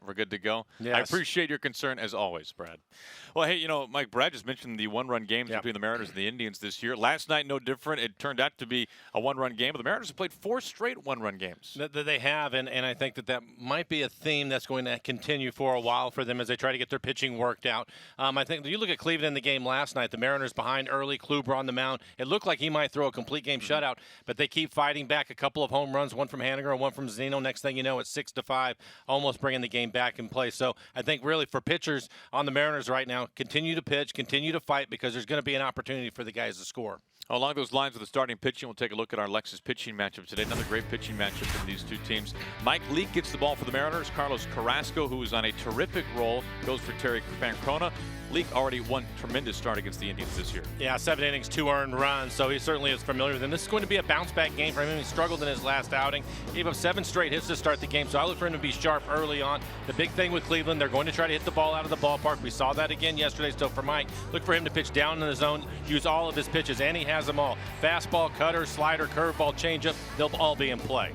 We're good to go. Yes. I appreciate your concern as always, Brad. Well, hey, Mike, Brad just mentioned the one-run games between the Mariners and the Indians this year. Last night, no different. It turned out to be a one-run game, but the Mariners have played 4 straight one-run games. They have, and I think that might be a theme that's going to continue for a while for them as they try to get their pitching worked out. I think you look at Cleveland in the game last night, the Mariners behind early, Kluber on the mound. It looked like he might throw a complete game shutout, but they keep fighting back. A couple of home runs, one from Haniger and one from Zeno. Next thing you know, it's 6-5, almost bringing the game back in play. So I think really for pitchers on the Mariners right now, continue to pitch, continue to fight, because there's going to be an opportunity for the guys to score. Along those lines of the starting pitching, we'll take a look at our Lexus pitching matchup today. Another great pitching matchup from these two teams. Mike Leake gets the ball for the Mariners. Carlos Carrasco, who is on a terrific roll, goes for Terry Francona. Leake already won tremendous start against the Indians this year. Yeah, 7 innings, 2 earned runs, so he certainly is familiar with them. This is going to be a bounce-back game for him. He struggled in his last outing. Gave up 7 straight hits to start the game, so I look for him to be sharp early on. The big thing with Cleveland, they're going to try to hit the ball out of the ballpark. We saw that again yesterday, so for Mike, look for him to pitch down in the zone, use all of his pitches, and he has them all. Fastball, cutter, slider, curveball, changeup, they'll all be in play.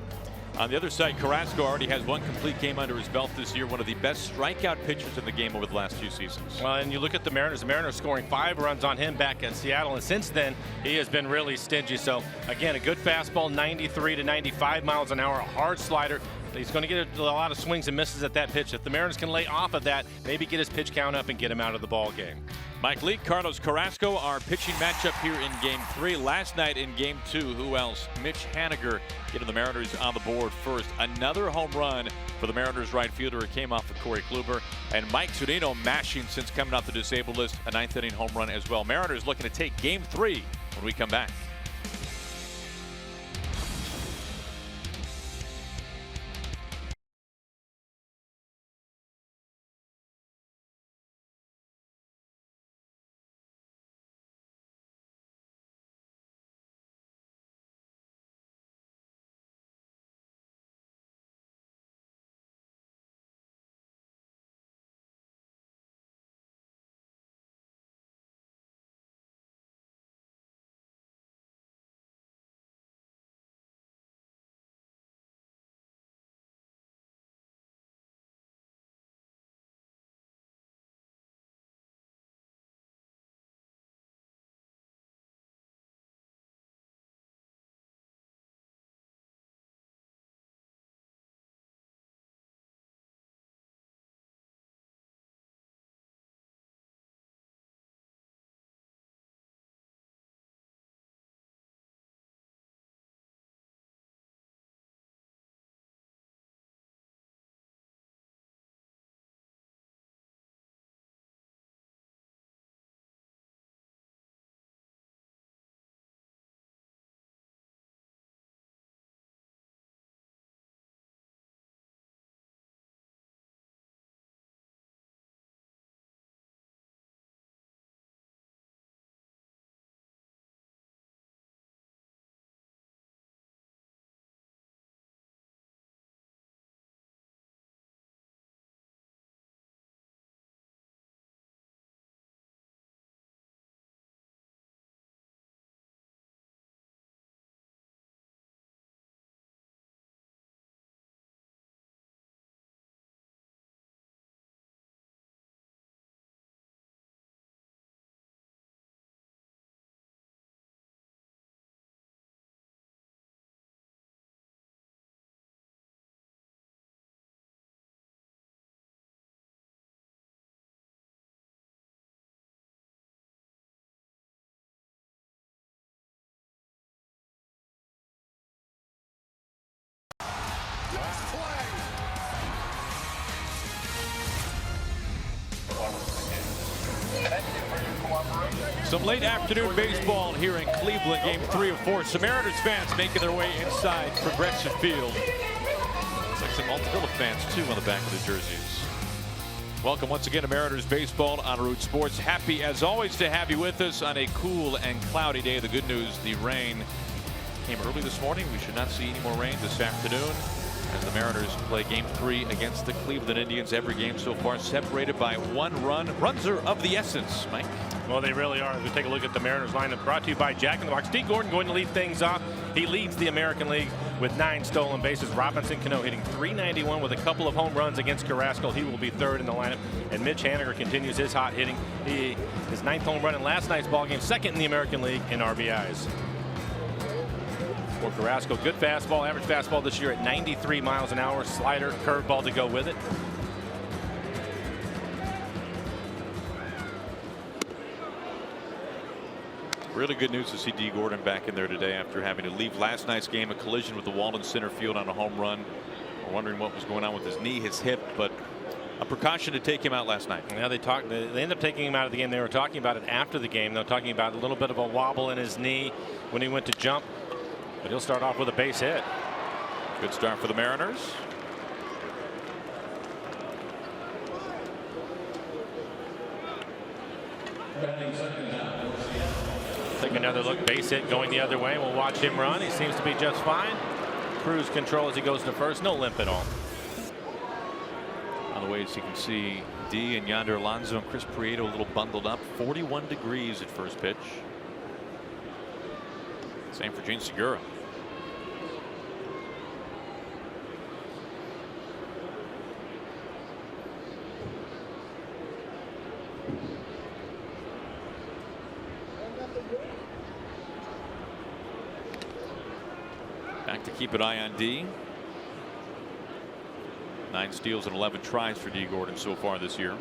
On the other side, Carrasco already has 1 complete game under his belt this year, one of the best strikeout pitchers in the game over the last few seasons. Well, and you look at the Mariners scoring 5 runs on him back in Seattle, and since then, he has been really stingy. So, again, a good fastball, 93 to 95 miles an hour, a hard slider. He's going to get a lot of swings and misses at that pitch. If the Mariners can lay off of that, maybe get his pitch count up and get him out of the ball game. Mike Leake, Carlos Carrasco, our pitching matchup here in Game 3. Last night in Game 2, who else? Mitch Haniger getting the Mariners on the board first. Another home run for the Mariners right fielder. It came off of Corey Kluber. And Mike Zunino mashing since coming off the disabled list. A 9th inning home run as well. Mariners looking to take Game 3 when we come back. Some late afternoon baseball here in Cleveland, Game 3 of 4. Some Mariners fans making their way inside Progressive Field. Looks like some Altavilla fans, too, on the back of the jerseys. Welcome once again to Mariners Baseball on Root Sports. Happy, as always, to have you with us on a cool and cloudy day. The good news, the rain came early this morning. We should not see any more rain this afternoon as the Mariners play Game 3 against the Cleveland Indians. Every game so far separated by 1 run. Runs are of the essence, Mike. Well, they really are. As we take a look at the Mariners lineup, brought to you by Jack in the Box. D. Gordon going to lead things off. He leads the American League with 9 stolen bases. Robinson Cano hitting .391 with a couple of home runs against Carrasco. He will be third in the lineup. And Mitch Haniger continues his hot hitting. His 9th home run in last night's ballgame, 2nd in the American League in RBIs. For Carrasco, good fastball, average fastball this year at 93 miles an hour. Slider, curveball to go with it. Really good news to see D. Gordon back in there today after having to leave last night's game, a collision with the wall in center field on a home run. We're wondering what was going on with his knee, his hip, but a precaution to take him out last night. Now they ended up taking him out of the game. They were talking about it after the game. They're talking about a little bit of a wobble in his knee when he went to jump, but he'll start off with a base hit. Good start for the Mariners. Take another look, base hit going the other way. We'll watch him run. He seems to be just fine. Cruise control as he goes to first. No limp at all. On the way, as you can see, D and Yonder Alonso and Chris Prieto a little bundled up. 41 degrees at first pitch. Same for Gene Segura. Back to keep an eye on D. 9 steals and 11 tries for D. Gordon so far this year.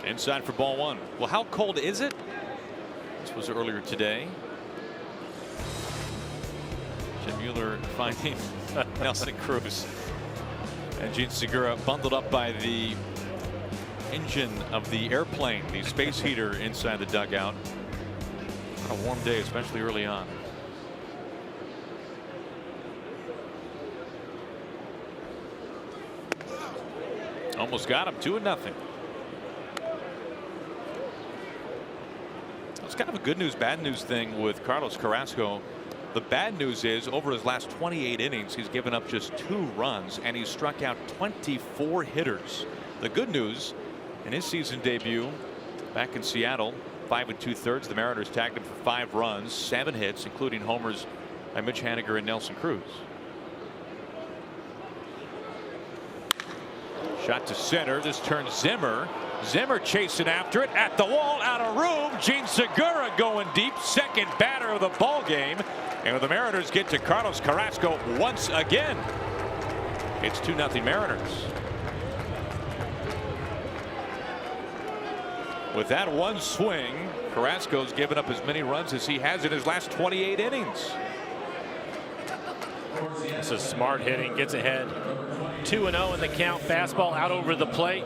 Inside for ball 1. Well, how cold is it? This was earlier today. Jim Mueller finding Nelson Cruz and Gene Segura bundled up by the engine of the airplane, the space heater inside the dugout. On a warm day, especially early on. Almost got him. 2-0. It's kind of a good news, bad news thing with Carlos Carrasco. The bad news is over his last 28 innings, he's given up just 2 runs and he's struck out 24 hitters. The good news, in his season debut back in Seattle, 5 2/3, the Mariners tagged him for 5 runs, 7 hits, including homers by Mitch Haniger and Nelson Cruz. Shot to center. This turns Zimmer. Zimmer chasing after it at the wall, out of room. Gene Segura going deep, second batter of the ball game. And the Mariners get to Carlos Carrasco once again. It's 2-0 Mariners. With that one swing, Carrasco's given up as many runs as he has in his last 28 innings. This is smart hitting, gets ahead. 2-0 in the count. Fastball out over the plate.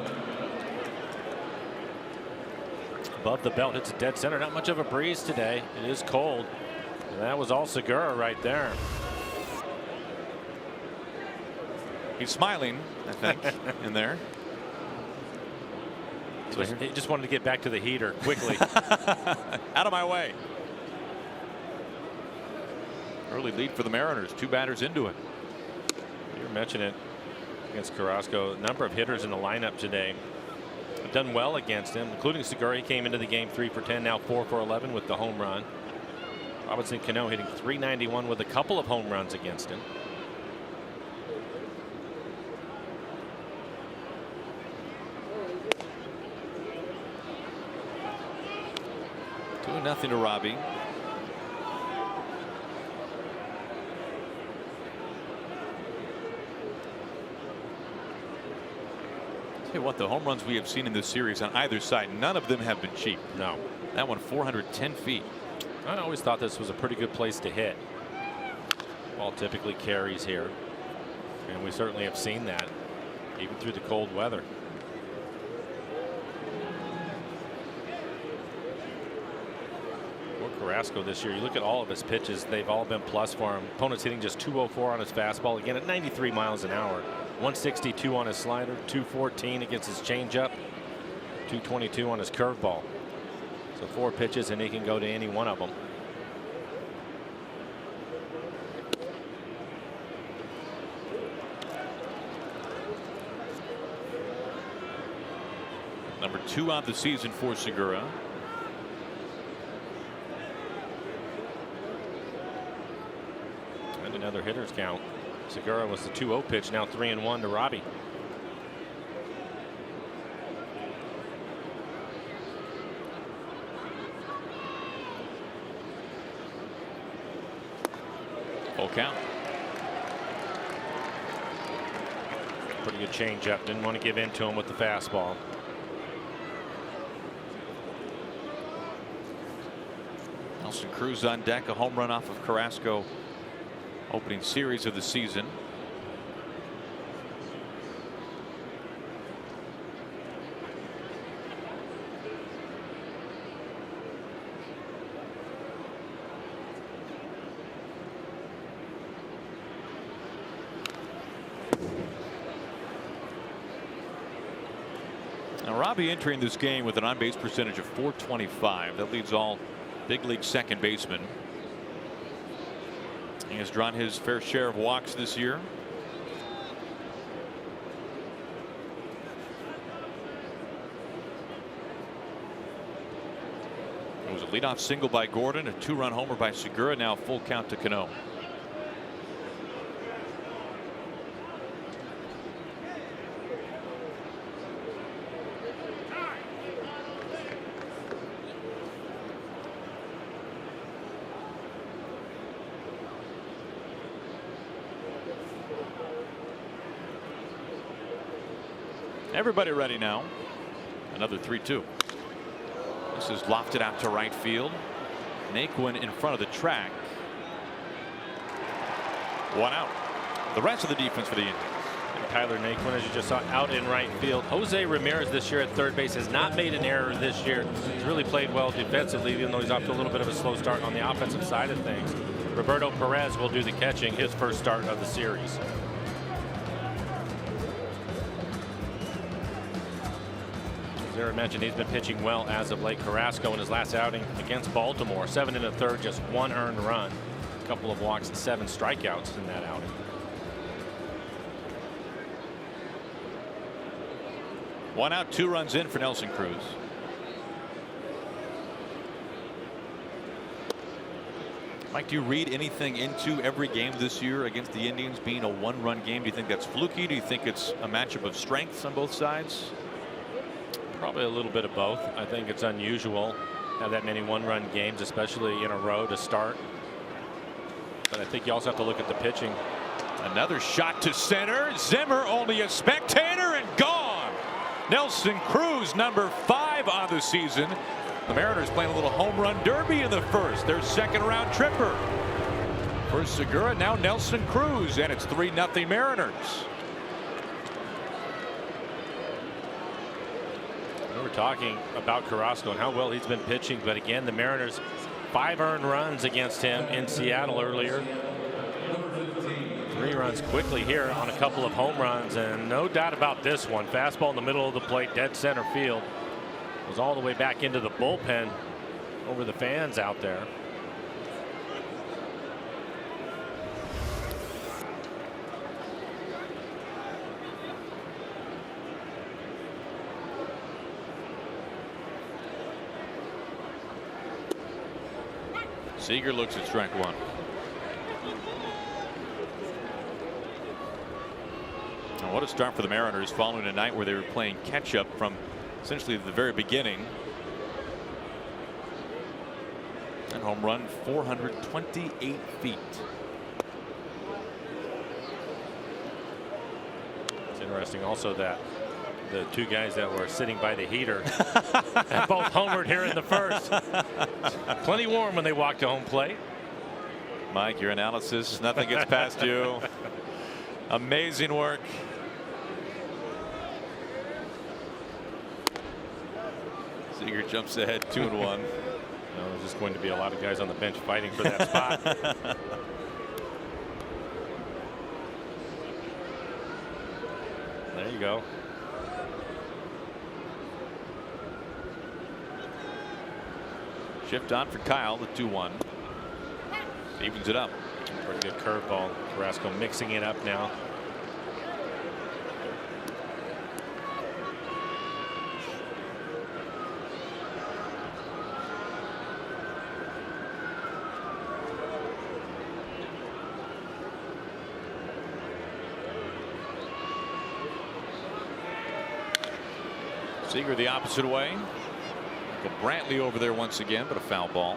Above the belt, hits a dead center. Not much of a breeze today. It is cold. And that was all Segura right there. He's smiling, I think, in there. He just wanted to get back to the heater quickly. Out of my way. Early lead for the Mariners. 2 batters into it. You mentioned it against Carrasco. A number of hitters in the lineup today have done well against him, including Segura. He came into the game 3 for 10, now 4 for 11 with the home run. Robinson Cano hitting .391 with a couple of home runs against him. Nothing to Robbie. Tell you what, the home runs we have seen in this series on either side, none of them have been cheap. No. That one 410 feet. I always thought this was a pretty good place to hit. Ball typically carries here, and we certainly have seen that even through the cold weather. Carrasco this year, you look at all of his pitches, they've all been plus for him. Opponent's hitting just 204 on his fastball, again at 93 miles an hour. 162 on his slider, 214 against his changeup, 222 on his curveball. So 4 pitches, and he can go to any one of them. Number 2 on the season for Segura. And another hitter's count. Segura was the 2-0 pitch, now 3-1 to Robbie. Full count. Pretty good changeup. Didn't want to give in to him with the fastball. Nelson Cruz on deck, a home run off of Carrasco, opening series of the season. Now Robbie entering this game with an on-base percentage of .425. That leads all big league second baseman. He has drawn his fair share of walks this year. It was a leadoff single by Gordon, a 2-run homer by Segura. Now full count to Cano. Everybody ready now. Another 3-2. This is lofted out to right field. Naquin in front of the track. 1 out. The rest of the defense for the Indians. And Tyler Naquin, as you just saw, out in right field. Jose Ramirez this year at third base has not made an error this year. He's really played well defensively, even though he's off to a little bit of a slow start on the offensive side of things. Roberto Perez will do the catching, his first start of the series. I mentioned he's been pitching well as of late. Carrasco in his last outing against Baltimore, 7 1/3, just 1 earned run, a couple of walks and 7 strikeouts in that outing. One out, 2 runs in for Nelson Cruz. Mike, do you read anything into every game this year against the Indians being a 1-run game? Do you think that's fluky? Do you think it's a matchup of strengths on both sides? Probably a little bit of both. I think it's unusual to have that many 1-run games, especially in a row to start. But I think you also have to look at the pitching. Another shot to center. Zimmer only a spectator and gone. Nelson Cruz, number 5 on the season. The Mariners playing a little home run derby in the first. Their second round tripper. First Segura, now Nelson Cruz, and it's 3-0 Mariners. We were talking about Carrasco and how well he's been pitching, but again, the Mariners 5 earned runs against him in Seattle earlier. 3 runs quickly here on a couple of home runs, and no doubt about this one. Fastball in the middle of the plate, dead center field. Was all the way back into the bullpen over the fans out there. Seager looks at strike 1. Now what a start for the Mariners following a night where they were playing catch up from essentially the very beginning. And home run 428 feet. It's interesting also that the 2 guys that were sitting by the heater have both homered here in the first. Plenty warm when they walk to home plate. Mike, your analysis, nothing gets past you. Amazing work. Seager jumps ahead 2-1. No, there's just going to be a lot of guys on the bench fighting for that spot. There you go. Shift on for Kyle, the 2-1. Evens it up. Pretty good curveball. Carrasco mixing it up now. Seager the opposite way. Go Brantley over there once again, but a foul ball.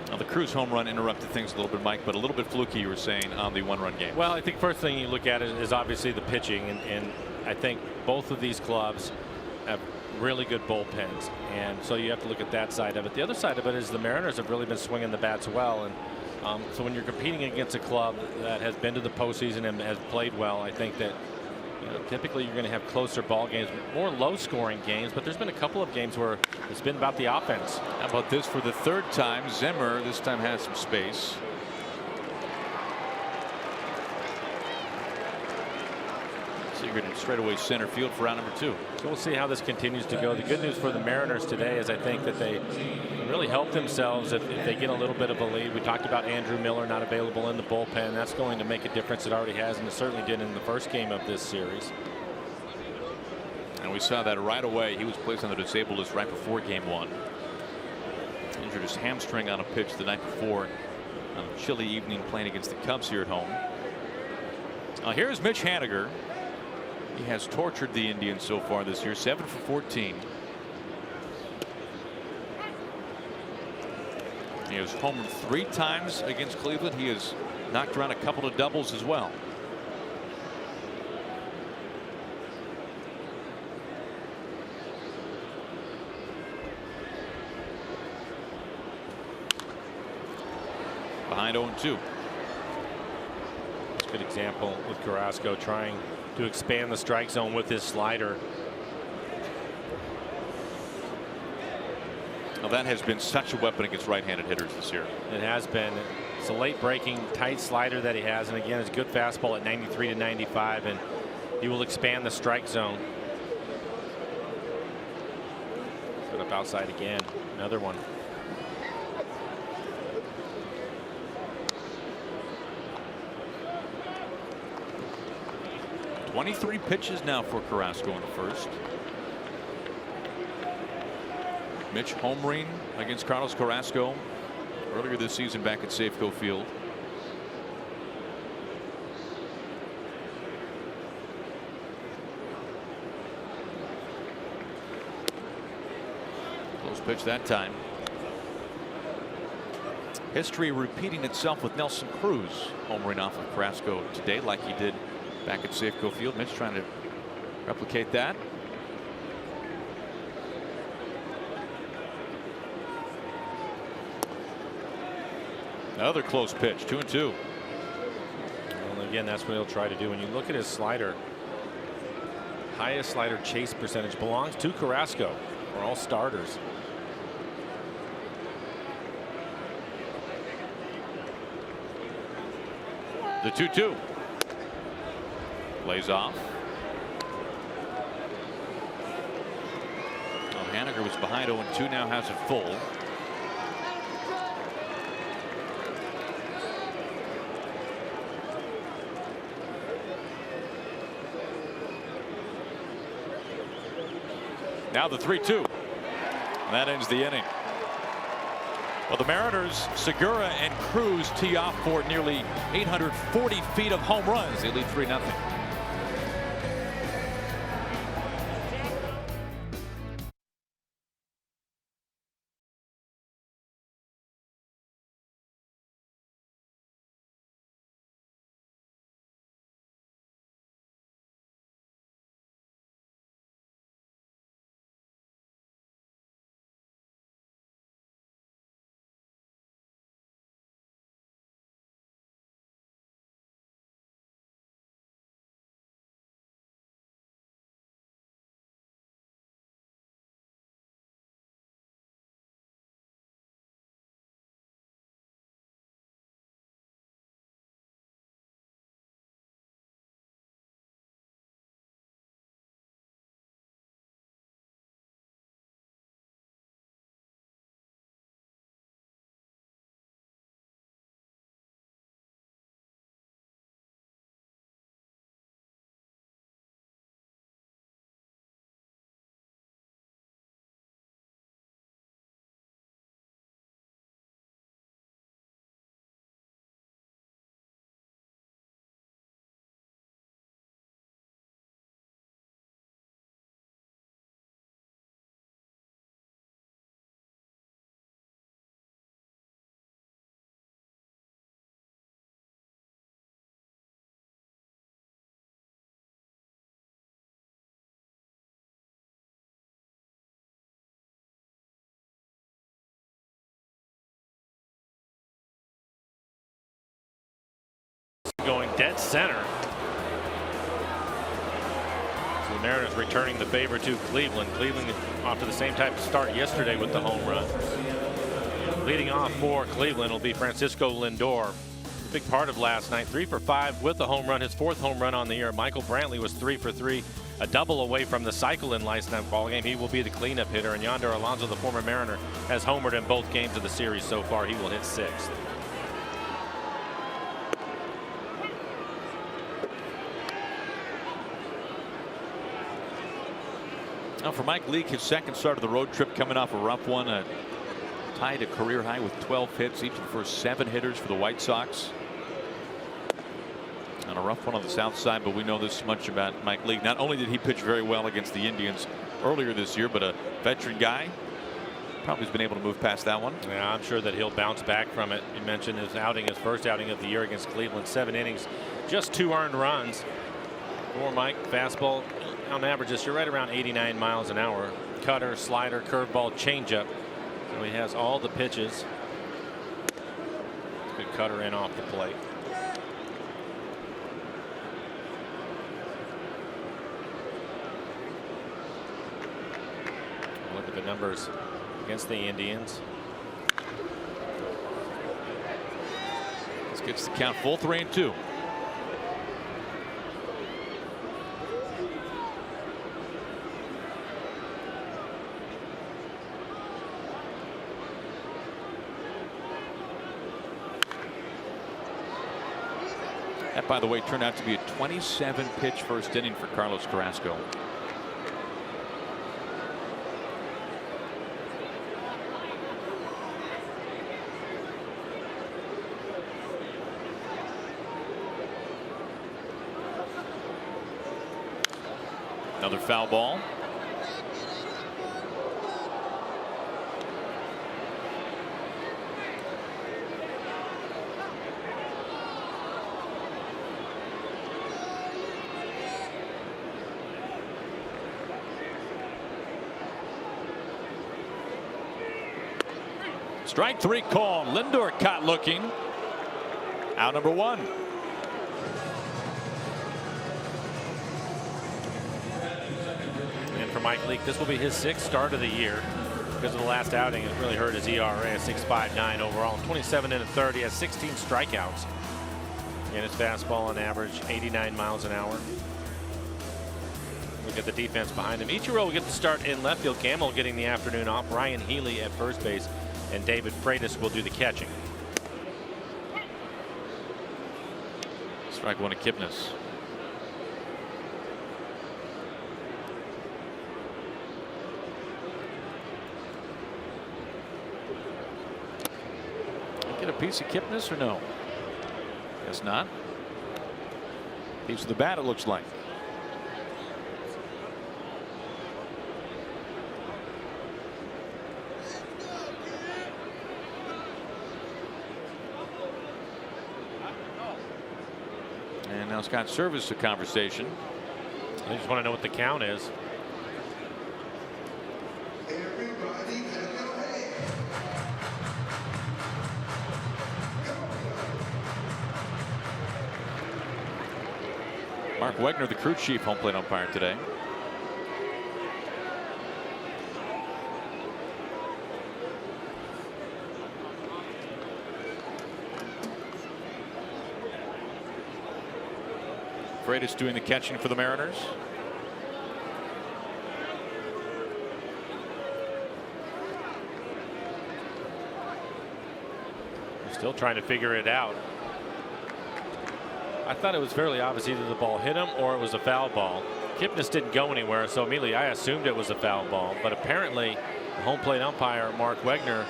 Now the Cruz home run interrupted things a little bit, Mike, but a little bit fluky, you were saying, on the one-run game. Well, I think first thing you look at is obviously the pitching, and I think both of these clubs have really good bullpens, and so you have to look at that side of it. The other side of it is the Mariners have really been swinging the bats well, and so when you're competing against a club that has been to the postseason and has played well, I think that typically you're going to have closer ball games, more low-scoring games, but there's been a couple of games where it's been about the offense. How about this for the third time? Zimmer this time has some space. Seager in straightaway center field for round number 2. So we'll see how this continues to go. The good news for the Mariners today is I think that they really help themselves if they get a little bit of a lead. We talked about Andrew Miller not available in the bullpen. That's going to make a difference. It already has, and it certainly did in the first game of this series. And we saw that right away. He was placed on the disabled list right before game 1. Injured his hamstring on a pitch the night before on a chilly evening playing against the Cubs here at home. Now here's Mitch Haniger. He has tortured the Indians so far this year, 7 for 14. He has homered 3 times against Cleveland. He has knocked around a couple of doubles as well. Behind 0-2. It's a good example with Carrasco trying to expand the strike zone with his slider. Now that has been such a weapon against right-handed hitters this year. It has been. It's a late breaking tight slider that he has, and again it's a good fastball at 93 to 95, and he will expand the strike zone. Put up outside again. Another one. Twenty-three pitches now for Carrasco in the first. Mitch homering against Carlos Carrasco earlier this season back at Safeco Field. Close pitch that time. History repeating itself with Nelson Cruz homering off of Carrasco today like he did back at Safeco Field. Mitch trying to replicate that. Another close pitch, 2-2. Well, again, that's what he'll try to do. When you look at his slider, highest slider chase percentage belongs to Carrasco. We're all starters. The 2-2. Lays off. Well, Haniger was behind 0-2, now has it full. Now the 3-2. And that ends the inning. Well, the Mariners, Segura and Cruz tee off for nearly 840 feet of home runs. They lead 3-0. going dead center. So the Mariners returning the favor to Cleveland. Cleveland off to the same type of start yesterday with the home run. Leading off for Cleveland will be Francisco Lindor. Big part of last night, 3 for 5 with the home run, his 4th home run on the year. Michael Brantley was 3 for 3, a double away from the cycle in last night's ball game. He will be the cleanup hitter, and Yonder Alonso, the former Mariner, has homered in both games of the series so far. He will hit 6th. Now for Mike Leake, his 2nd start of the road trip, coming off a rough one, tied a career high with 12 hits, each of the first 7 hitters for the White Sox. On a rough one on the south side, but we know this much about Mike Leake. Not only did he pitch very well against the Indians earlier this year, but a veteran guy. Probably has been able to move past that one. Yeah, I'm sure that he'll bounce back from it. You mentioned his outing, his first outing of the year against Cleveland, 7 innings, just 2 earned runs. For Mike, fastball on average this year right around 89 miles an hour. Cutter, slider, curveball, changeup. So he has all the pitches. Good cutter in off the plate. Look at the numbers against the Indians. This gets the count full, 3-2. That, by the way, turned out to be a 27 pitch first inning for Carlos Carrasco. Another foul ball. Strike 3 call. Lindor caught looking. Out number 1. And for Mike Leake, this will be his 6th start of the year. Because of the last outing, it really hurt his ERA, a 6.59 overall. 27 1/3, he has 16 strikeouts. And his fastball on average 89 miles an hour. Look at the defense behind him. Ichiro will get the start in left field. Gamble getting the afternoon off. Ryan Healy at first base. And David Freitas will do the catching. Strike 1 to Kipnis. Get a piece of Kipnis or no? Guess not. Piece of the bat, it looks like. And now Scott Service to conversation. I just want to know what the count is. Mark Wegner, the crew chief, home plate umpire today. Freitas doing the catching for the Mariners. Still trying to figure it out. I thought it was fairly obvious either the ball hit him or it was a foul ball. Kipnis didn't go anywhere, so immediately I assumed it was a foul ball. But apparently, the home plate umpire, Mark Wegner,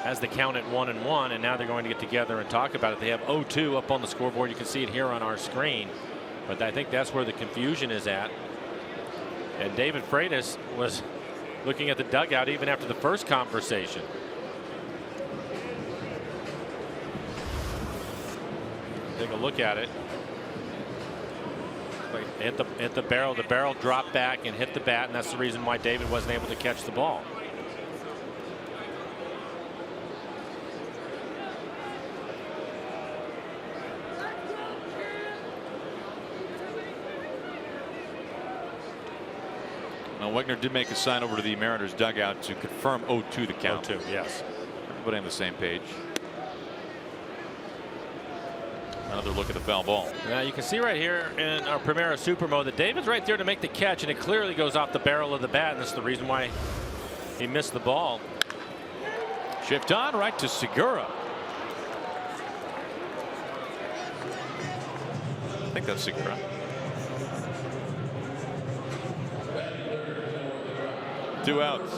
has the count at 1-1, and now they're going to get together and talk about it. They have 0-2 up on the scoreboard. You can see it here on our screen. But I think that's where the confusion is at. And David Freitas was looking at the dugout even after the first conversation. Take a look at it. Hit the barrel. The barrel dropped back and hit the bat, and that's the reason why David wasn't able to catch the ball. Now, Wegner did make a sign over to the Mariners dugout to confirm 0-2 the count. 0-2, yes. Everybody on the same page. Another look at the foul ball. Now you can see right here in our Primera Super Mode that David's right there to make the catch, and it clearly goes off the barrel of the bat, and that's the reason why he missed the ball. Shift on right to Segura. I think that's Segura. Two outs.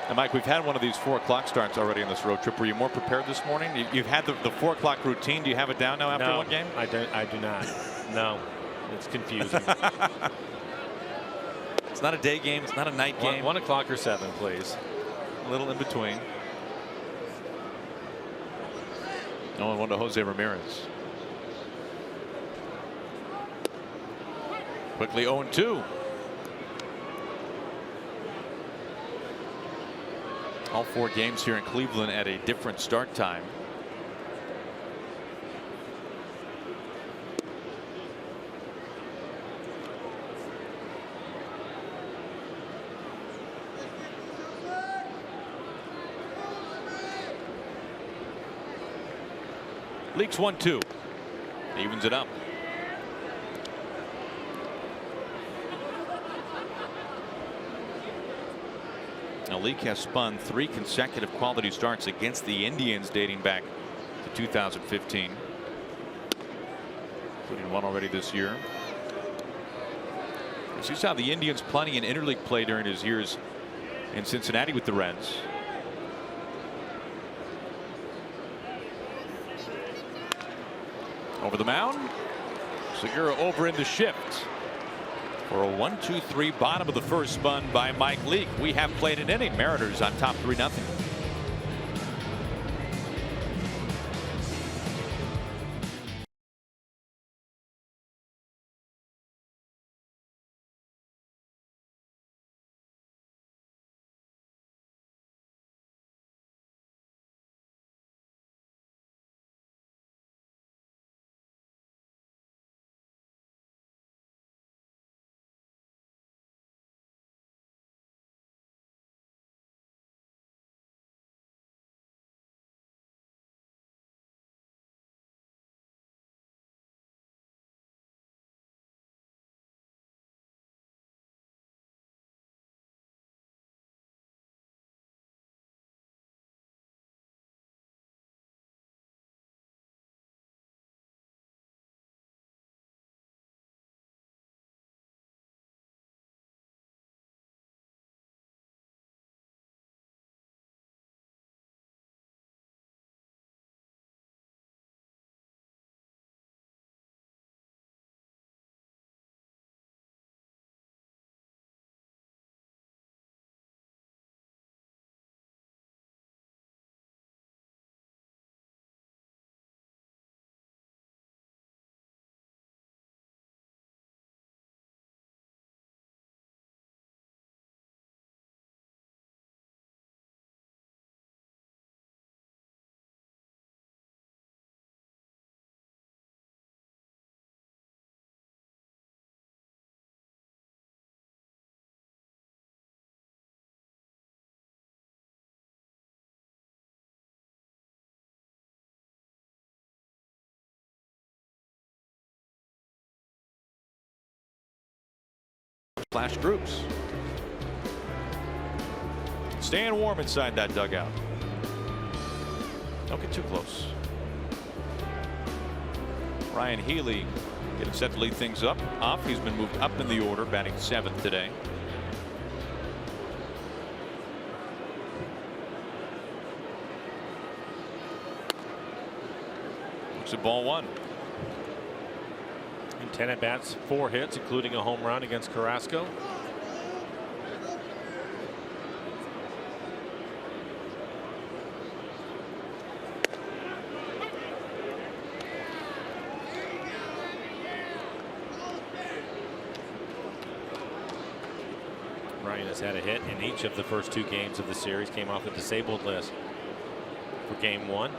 And Mike, we've had one of these 4 o'clock starts already on this road trip. Were you more prepared this morning? You've had the 4 o'clock routine. Do you have it down now after one game? I do not. No, it's confusing. It's not a day game. It's not a night game. 1 o'clock or 7, please. A little in between. 0-1 to Jose Ramirez. Quickly 0-2. All 4 games here in Cleveland at a different start time. Leaks 1-2. Evens it up. Now, Leake has spun 3 consecutive quality starts against the Indians dating back to 2015, including one already this year. You saw the Indians plenty in interleague play during his years in Cincinnati with the Reds. Over the mound, Segura over into shift for a 1-2-3 bottom of the first, spun by Mike Leake. We have played an inning. Mariners on top 3-0. Flash groups. Staying warm inside that dugout. Don't get too close. Ryan Healy getting set to lead things up. Off. He's been moved up in the order, batting 7th today. Looks at ball 1. 10 at bats, 4 hits, including a home run against Carrasco. Ryan has had a hit in each of the first 2 games of the series. Came off the disabled list for game 1.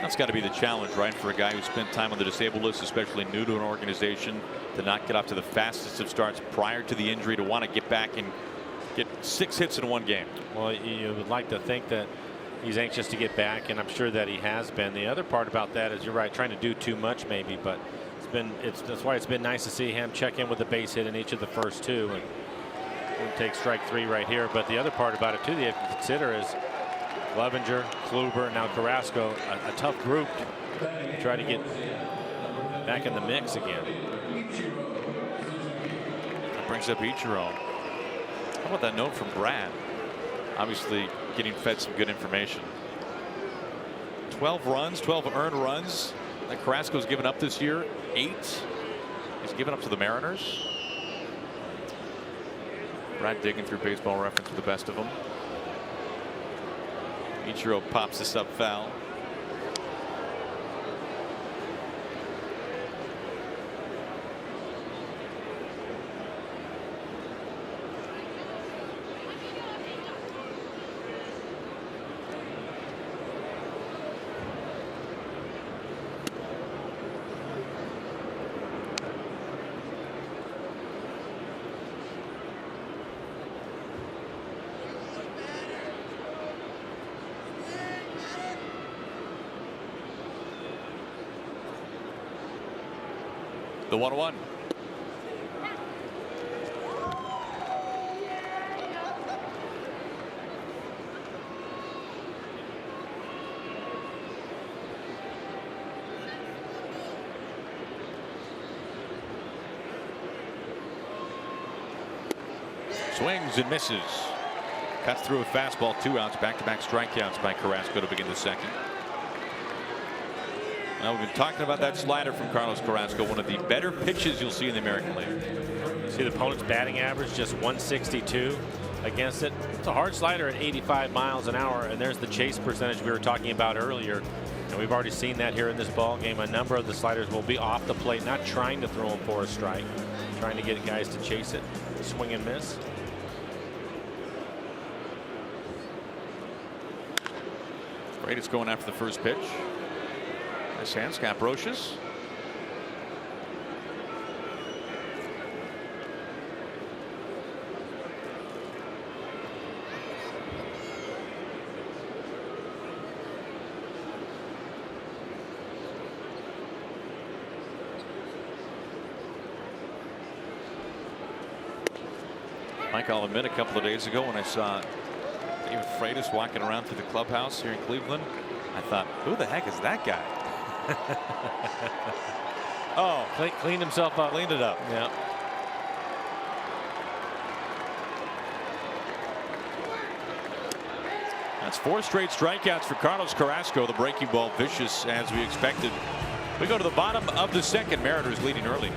That's got to be the challenge, right, for a guy who spent time on the disabled list, especially new to an organization, to not get off to the fastest of starts prior to the injury, to want to get back and get 6 hits in one game. Well, you would like to think that he's anxious to get back, and I'm sure that he has been. The other part about that is, you're right, trying to do too much maybe, but that's why it's been nice to see him check in with a base hit in each of the first 2, and we'll take strike 3 right here. But the other part about it too that you have to consider is Clevenger, Kluber, now Carrasco, a tough group to try to get back in the mix again. That brings up Ichiro. How about that note from Brad? Obviously getting fed some good information. 12 runs, 12 earned runs that Carrasco's given up this year. 8 he's given up to the Mariners. Brad digging through Baseball Reference with the best of them. Ichiro pops this up foul. The 1-1. Swings and misses. Cuts through a fastball. 2 outs. Back-to-back strikeouts by Carrasco to begin the second. Now, we've been talking about that slider from Carlos Carrasco, one of the better pitches you'll see in the American League. See the opponent's batting average, just 162 against it. It's a hard slider at 85 miles an hour, and there's the chase percentage we were talking about earlier. And we've already seen that here in this ball game. A number of the sliders will be off the plate, not trying to throw them for a strike, trying to get guys to chase it, swing and miss. Freitas going after the first pitch. Nice hands, Caprocious. Mike, I'll admit, a couple of days ago when I saw David Freitas walking around through the clubhouse here in Cleveland, I thought, who the heck is that guy? Oh, Cleaned himself up. Cleaned it up. Yeah. That's 4 straight strikeouts for Carlos Carrasco. The breaking ball vicious as we expected. We go to the bottom of the second. Mariners leading early.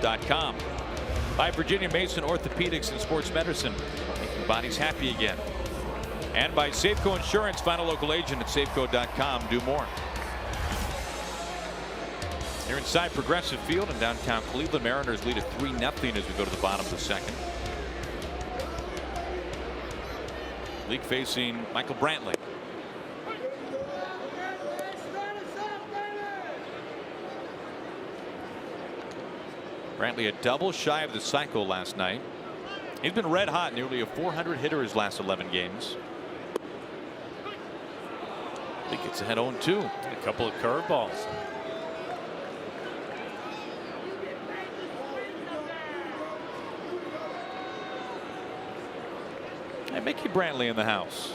Mariners.com. By Virginia Mason Orthopedics and Sports Medicine, making bodies happy again. And by Safeco Insurance, find a local agent at Safeco.com. Do more. Here inside Progressive Field in downtown Cleveland, Mariners lead at 3-0 as we go to the bottom of the second. League facing Michael Brantley. Brantley a double shy of the cycle last night. He's been red hot, nearly a 400 hitter his last 11 games. He gets ahead 0-2. A couple of curveballs. And Mickey Brantley in the house.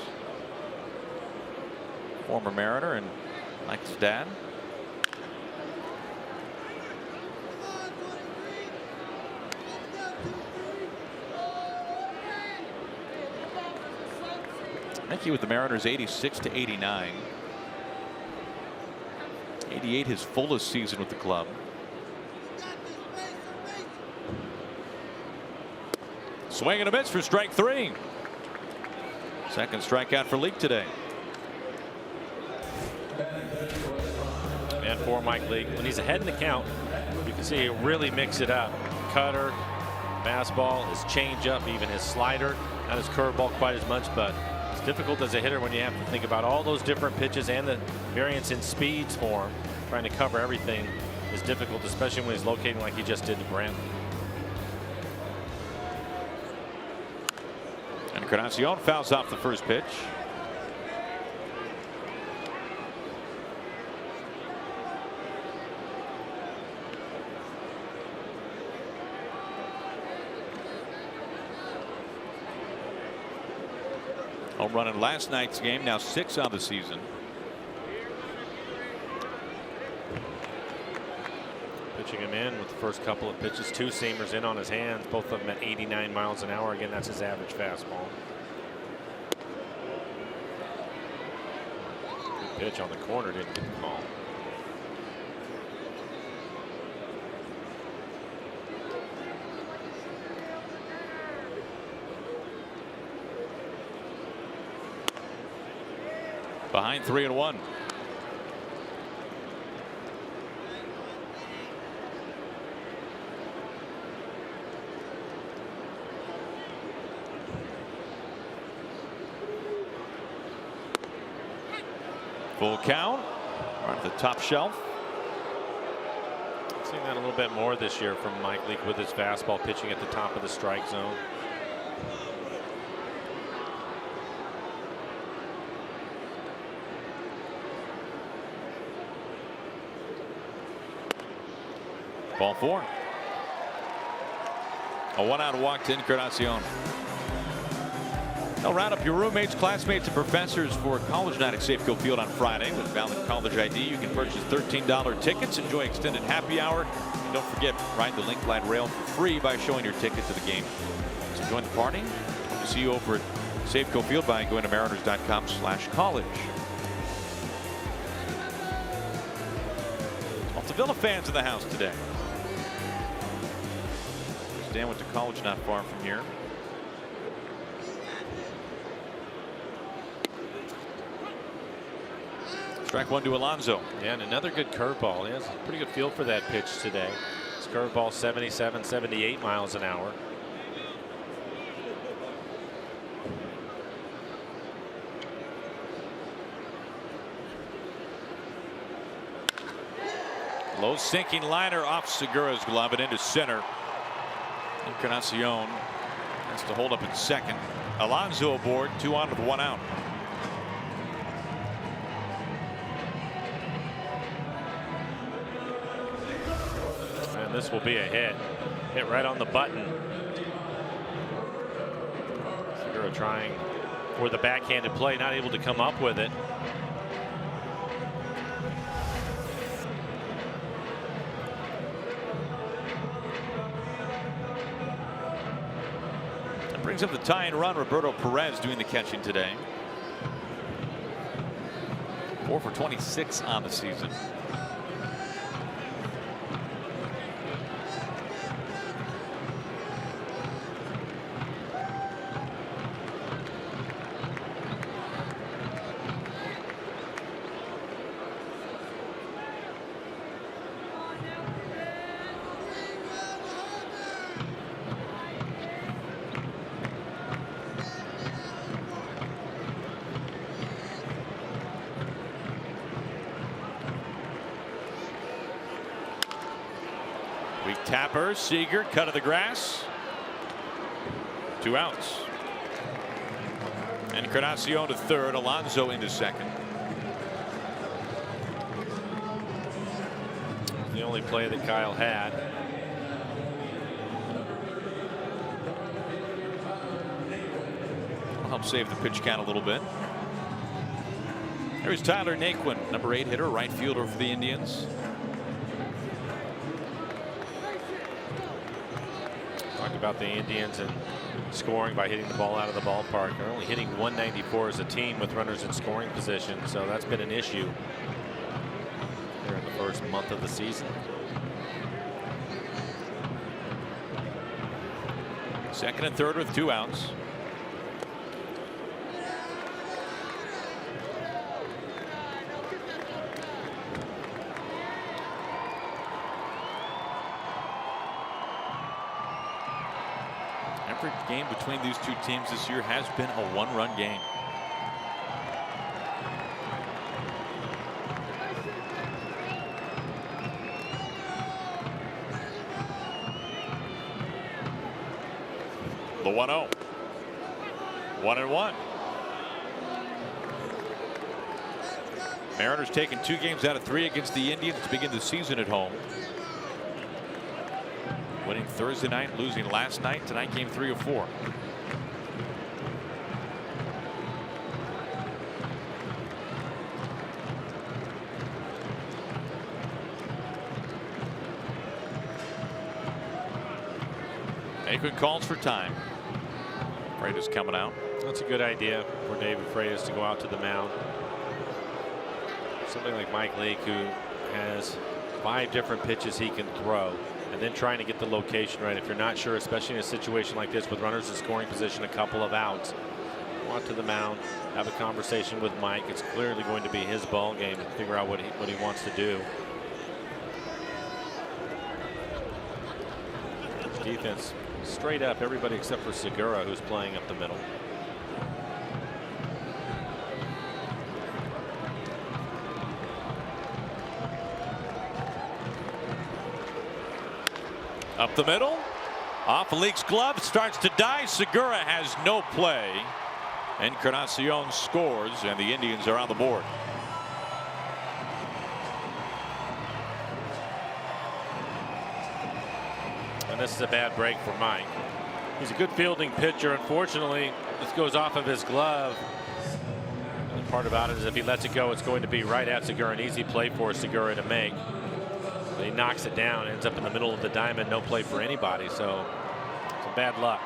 Former Mariner and Mike's dad. Mickey with the Mariners 86 to 89. 88 his fullest season with the club. Swing and a miss for strike 3. Second strikeout for Leake today. And for Mike Leake, when he's ahead in the count, you can see he really mix it up. Cutter, fastball, his changeup, even his slider. Not his curveball quite as much, but it's difficult as a hitter when you have to think about all those different pitches and the variance in speeds for him. Trying to cover everything is difficult, especially when he's locating like he just did to Brantley. And Encarnacion fouls off the first pitch. Home run in last night's game, now 6 on the season. Pitching him in with the first couple of pitches, 2 seamers in on his hands, both of them at 89 miles an hour. Again, that's his average fastball. Good pitch on the corner, didn't get the call. Behind 3-1. Full count. Right at the top shelf. Seeing that a little bit more this year from Mike Leake with his fastball pitching at the top of the strike zone. Ball 4. A 1-out walk to Encarnacion. Now round up your roommates, classmates, and professors for college night at Safeco Field on Friday. With valid college ID, you can purchase $13 tickets, enjoy extended happy hour, and don't forget, ride the Link Light Rail for free by showing your ticket to the game. So join the party. Hope to see you over at Safeco Field by going to Mariners.com/college. Lots of Villa fans in the house today. Dan went to college not far from here. Strike 1 to Alonso. Yeah, and another good curveball. He has a pretty good feel for that pitch today. His curveball 77, 78 miles an hour. Low sinking liner off Segura's glove and into center. Encarnacion has to hold up at second. Alonso aboard, 2 on with 1 out. And this will be a hit. Hit right on the button. Segura trying for the backhanded play, not able to come up with it. Brings up the tying run. Roberto Perez doing the catching today. 4 for 26 on the season. Weak tapper. Seager cut of the grass. 2 outs. Encarnacion to third. Alonso into second. The only play that Kyle had. Will help save the pitch count a little bit. There's Tyler Naquin, number 8 hitter, right fielder for the Indians. Talked about the Indians and scoring by hitting the ball out of the ballpark. They're only hitting 194 as a team with runners in scoring position, so that's been an issue here in the first month of the season. Second and third with 2 outs. Every game between these two teams this year has been a 1-run game. The 1-0. 1-1. Mariners taking 2 games out of 3 against the Indians to begin the season at home. Winning Thursday night, losing last night. Tonight, game 3 of 4. Naquin calls for time. Freitas coming out. That's a good idea for David Freitas to go out to the mound. Something like Mike Leake, who has 5 different pitches he can throw, and then trying to get the location right. If you're not sure, especially in a situation like this with runners in scoring position, a couple of outs, go out to the mound, have a conversation with Mike. It's clearly going to be his ball game and figure out what he wants to do. Defense straight up, everybody except for Segura, who's playing up the middle. Up the middle, off Leake's glove, starts to die. Segura has no play. Encarnacion scores, and the Indians are on the board. And this is a bad break for Mike. He's a good fielding pitcher. Unfortunately, this goes off of his glove. And the part about it is if he lets it go, it's going to be right at Segura. An easy play for Segura to make. But he knocks it down, ends up in the middle of the diamond. No play for anybody, so it's a bad luck.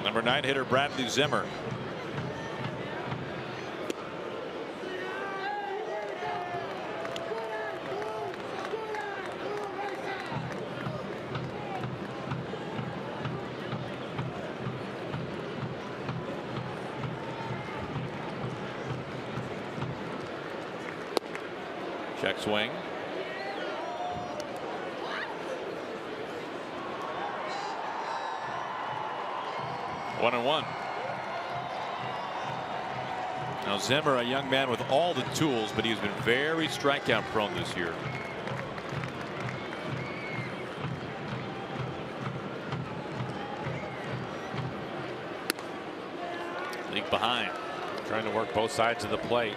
Number 9 hitter Bradley Zimmer. Check swing. One and one. Now Zimmer, a young man with all the tools, but he's been very strikeout prone this year. Leak behind. Trying to work both sides of the plate.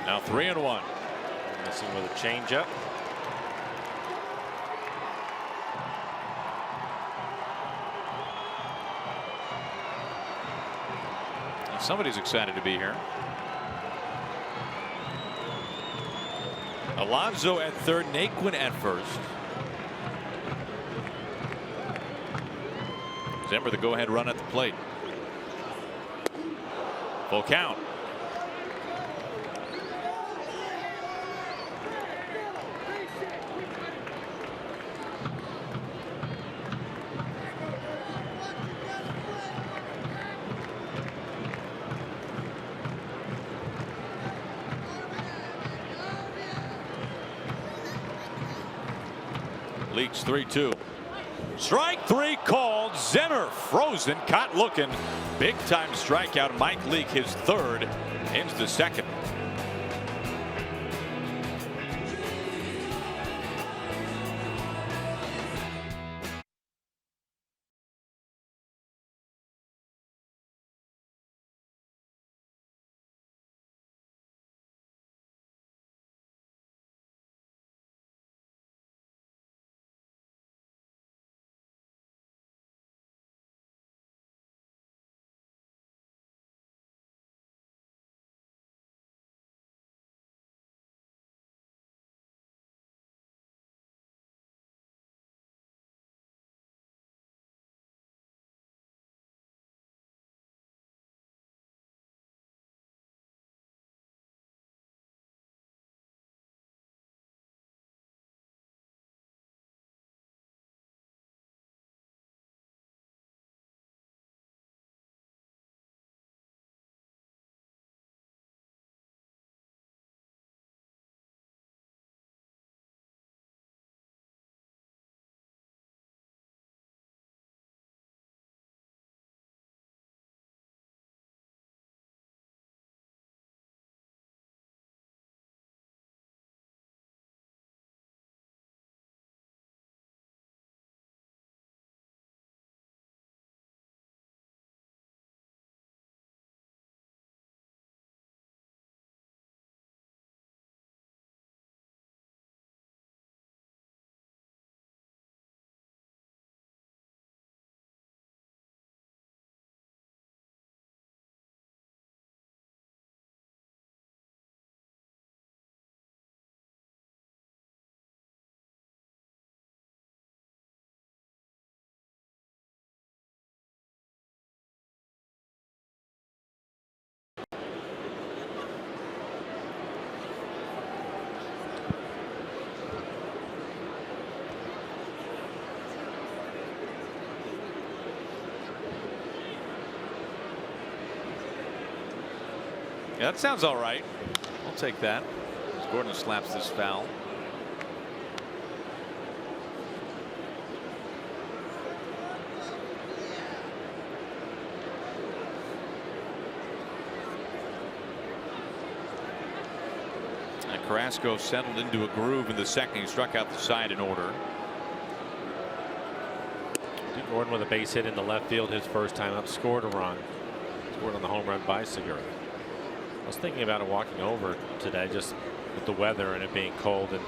Now 3-1. Missing with a changeup. Somebody's excited to be here. Alonso at third, Naquin at first. Zimmer the go-ahead run at the plate. Full count. Leaks 3-2. Strike 3 called. Zenner frozen, caught looking. Big time strikeout. Mike Leake, his third, ends the second. Yeah, that sounds all right. I'll take that. Gordon slaps this foul. And Carrasco settled into a groove in the second. He struck out the side in order. Gordon with a base hit in the left field his first time up, scored a run. Scored on the home run by Segura. I was thinking about it walking over today, just with the weather and it being cold, and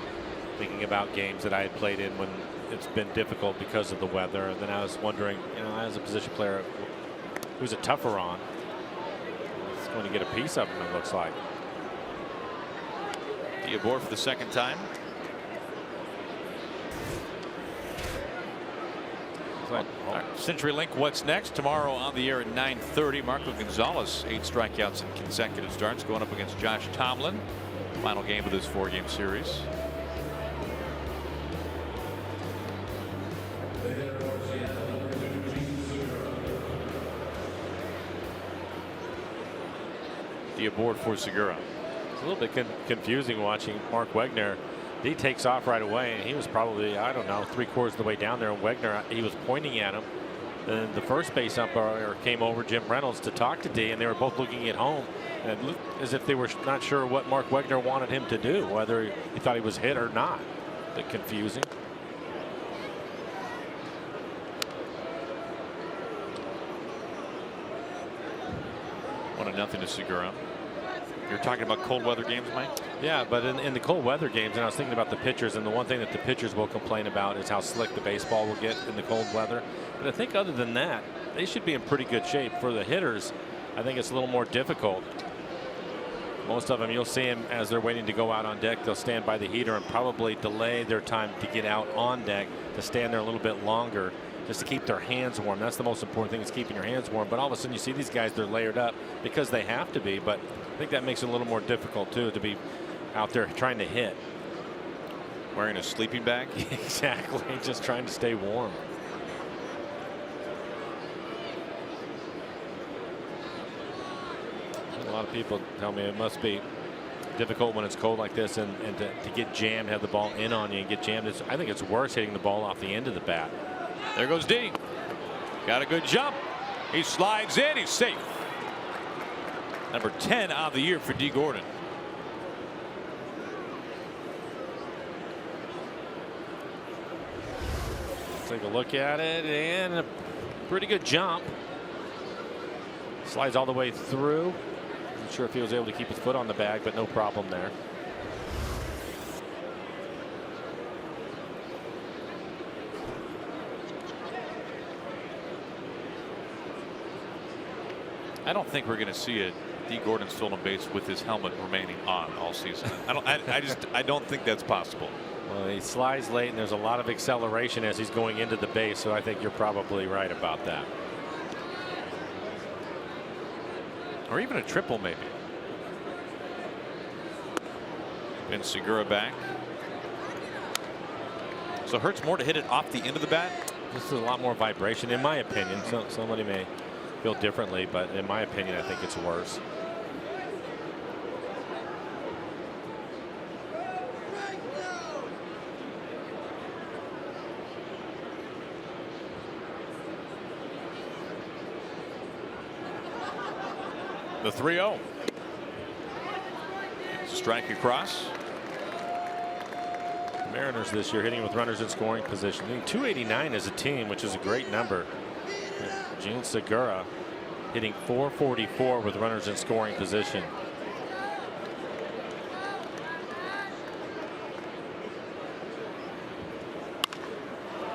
thinking about games that I had played in when it's been difficult because of the weather. And then I was wondering, you know, as a position player who's a tougher on, it's going to get a piece of him, it looks like. Diabor for the second time. CenturyLink, what's next? Tomorrow on the air at 9:30. Marco Gonzalez, 8 strikeouts in consecutive starts, going up against Josh Tomlin. Final game of this 4-game series. Diabor for Segura. It's a little bit confusing watching Mark Wegner. He takes off right away, and he was probably, I don't know, 3/4 of the way down there. And Wegner, he was pointing at him. Then the first base umpire came over, Jim Reynolds, to talk to D, and they were both looking at home, and it looked as if they were not sure what Mark Wegner wanted him to do, whether he thought he was hit or not. A bit confusing. 1-0 to Segura. You're talking about cold weather games, Mike? Yeah, but in the cold weather games, and I was thinking about the pitchers, and the one thing that the pitchers will complain about is how slick the baseball will get in the cold weather. But I think other than that, they should be in pretty good shape. For the hitters, I think it's a little more difficult. Most of them, you'll see them as they're waiting to go out on deck. They'll stand by the heater and probably delay their time to get out on deck, to stand there a little bit longer, just to keep their hands warm. That's the most important thing, is keeping your hands warm. But all of a sudden you see these guys, they're layered up because they have to be. But I think that makes it a little more difficult too, to be out there trying to hit. Wearing a sleeping bag? Exactly, just trying to stay warm. A lot of people tell me it must be difficult when it's cold like this, and to get jammed, have the ball in on you and get jammed. I think it's worse hitting the ball off the end of the bat. There goes D. Got a good jump. He slides in. He's safe. Number 10 on the year for D. Gordon. Take a look at it, and a pretty good jump. Slides all the way through. Not sure if he was able to keep his foot on the bag, but no problem there. I don't think we're going to see a D. Gordon stolen base with his helmet remaining on all season. I don't think that's possible. Well, he slides late, and there's a lot of acceleration as he's going into the base, so I think you're probably right about that. Or even a triple, maybe. And Segura back. So it hurts more to hit it off the end of the bat? This is a lot more vibration, in my opinion. Somebody may feel differently, but in my opinion, I think it's worse. The 3-0. Strike across. The Mariners this year hitting with runners in scoring position. 289 as a team, which is a great number. Gene Segura hitting 444 with runners in scoring position.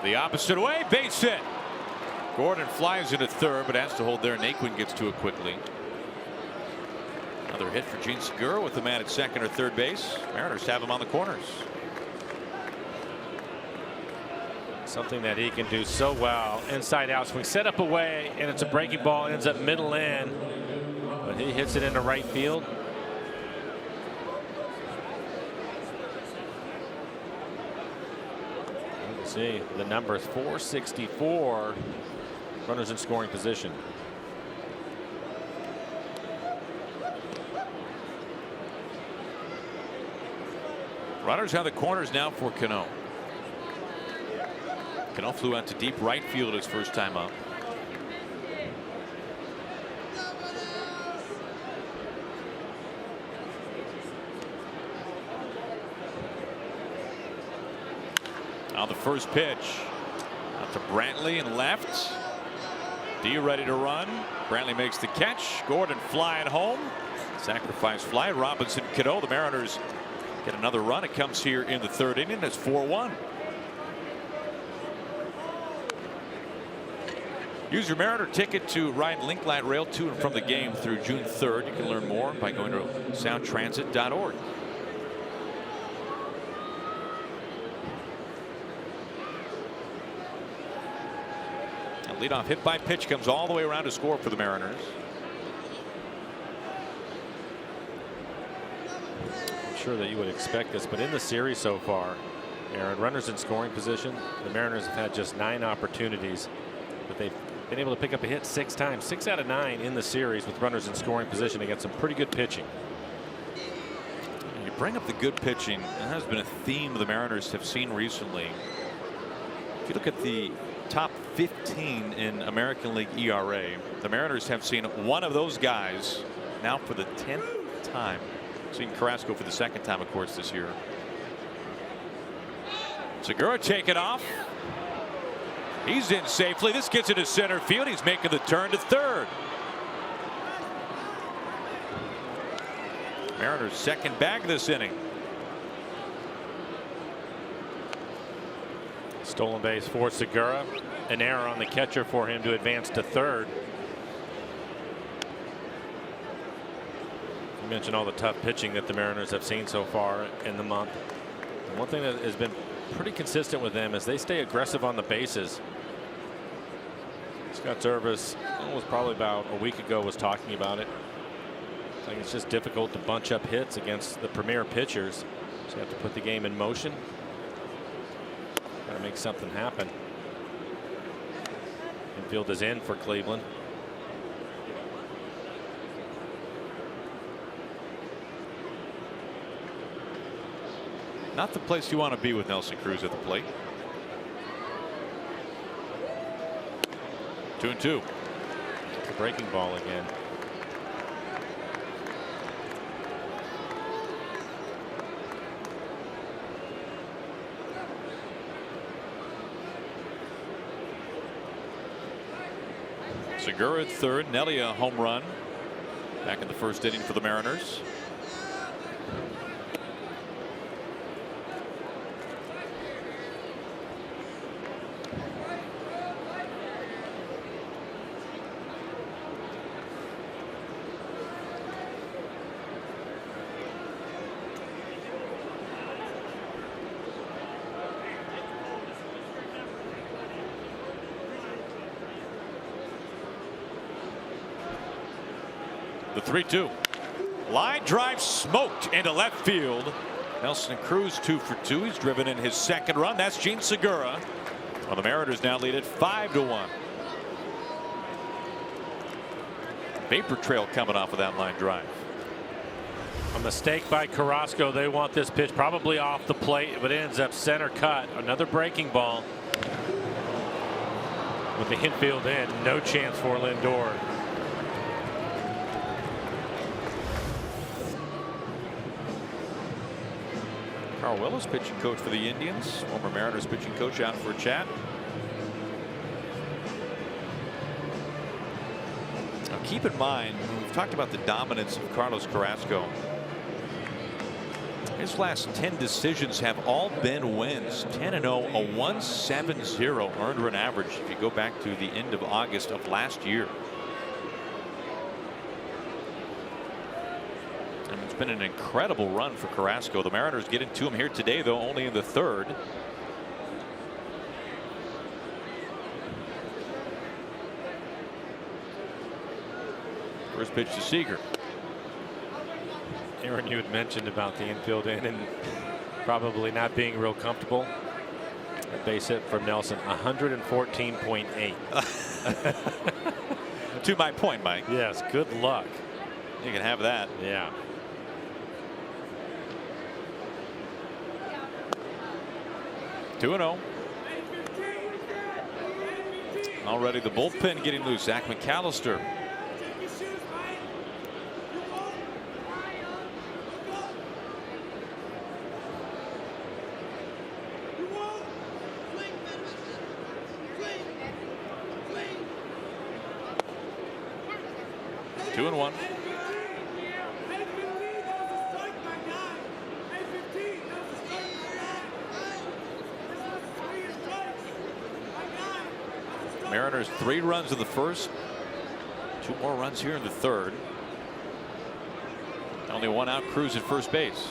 The opposite way, base hit. Gordon flies into third, but has to hold there. Naquin gets to it quickly. Another hit for Gene Segura with the man at second or third base. Mariners have him on the corners. Something that he can do so well. Inside out swing, set up away, and it's a breaking ball. Ends up middle in, but he hits it into right field. You can see the numbers 464 runners in scoring position. Runners have the corners now for Cano. Cano flew out to deep right field his first time up. Now the first pitch. Out to Brantley and left. D ready to run. Brantley makes the catch. Gordon flying home. Sacrifice fly. Robinson, Cano. The Mariners get another run. It comes here in the third inning. It's 4-1. Use your Mariner ticket to ride Link Light Rail to and from the game through June 3rd. You can learn more by going to soundtransit.org. A leadoff hit by pitch comes all the way around to score for the Mariners. Sure that you would expect this, but in the series so far, Aaron, runners in scoring position, the Mariners have had just 9 opportunities, but they've been able to pick up a hit 6 times. 6 out of 9 in the series with runners in scoring position against some pretty good pitching. You bring up the good pitching. That has been a theme the Mariners have seen recently. If you look at the top 15 in American League ERA, the Mariners have seen one of those guys now for the 10th time. Seen Carrasco for the 2nd time, of course, this year. Segura take it off. He's in safely. This gets into center field. He's making the turn to third. Mariners' second bag this inning. Stolen base for Segura. An error on the catcher for him to advance to third. You mentioned all the tough pitching that the Mariners have seen so far in the month. And one thing that has been pretty consistent with them is they stay aggressive on the bases. Scott Service was probably about a week ago was talking about it. I think it's just difficult to bunch up hits against the premier pitchers. So you have to put the game in motion. Got to make something happen. Infield is in for Cleveland. Not the place you want to be with Nelson Cruz at the plate. 2-2. It's a breaking ball again. Segura at third. Nelly a home run back in the first inning for the Mariners. The 3-2. Line drive smoked into left field. Nelson Cruz 2 for 2. He's driven in his second run. That's Gene Segura. Well, the Mariners now lead it 5-1. Vapor trail coming off of that line drive. A mistake by Carrasco. They want this pitch probably off the plate, but it ends up center cut. Another breaking ball. With the infield in, no chance for Lindor. Carl Willis, pitching coach for the Indians, former Mariners pitching coach, out for a chat. Now keep in mind, we've talked about the dominance of Carlos Carrasco. His last 10 decisions have all been wins. 10-0, a 1.70 earned run average if you go back to the end of August of last year. And it's been an incredible run for Carrasco. The Mariners get into him here today, though, only in the third. First pitch to Seager. Aaron, you had mentioned about the infield in and probably not being real comfortable. A base hit from Nelson, 114.8. To my point, Mike. Yes, good luck. You can have that. Yeah. Two 2-0. Already the bullpen getting loose. Zach McAllister. Two and one. Mariners 3 runs in the first. 2 more runs here in the third. Only 1 out. Cruz at first base.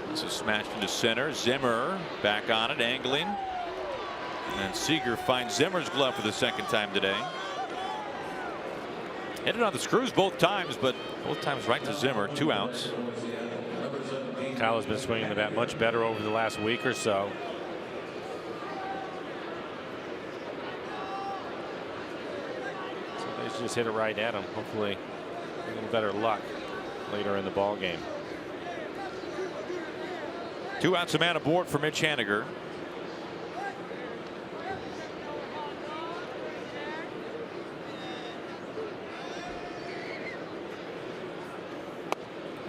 This is smashed into center. Zimmer back on it, angling. And Seager finds Zimmer's glove for the second time today. Hit it on the screws both times, but both times right to Zimmer. 2 outs. Kyle has been swinging the bat much better over the last week or so. So they should just hit it right at him. Hopefully a little better luck later in the ball game. 2 outs, a man aboard for Mitch Haniger.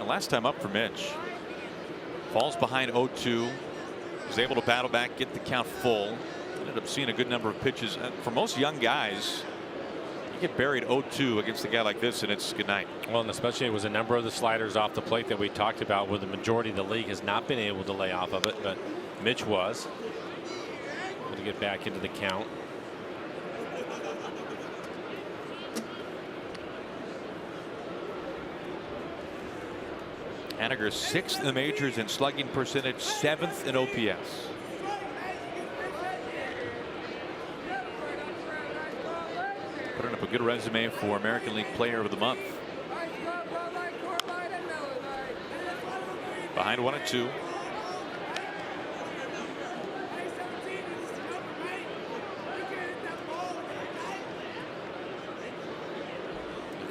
Last time up for Mitch. Falls behind 0-2. Was able to battle back, get the count full. Ended up seeing a good number of pitches. For most young guys, you get buried 0-2 against a guy like this, and it's good night. Well, and especially it was a number of the sliders off the plate that we talked about, where the majority of the league has not been able to lay off of it, but Mitch was able to get back into the count. Haniger 6th in the majors in slugging percentage, 7th in OPS. Putting up a good resume for American League Player of the Month. Behind 1-2.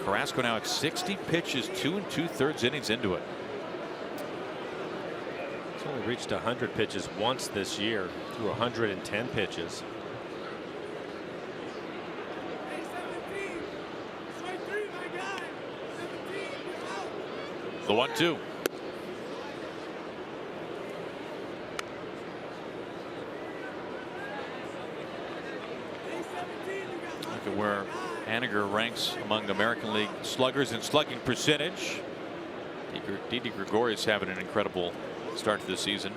Carrasco now at 60 pitches, 2 2/3 innings into it. He's only reached 100 pitches once this year through 110 pitches. The 1-2. Look at where Haniger ranks among American League sluggers in slugging percentage. Didi Gregorius having an incredible start to the season.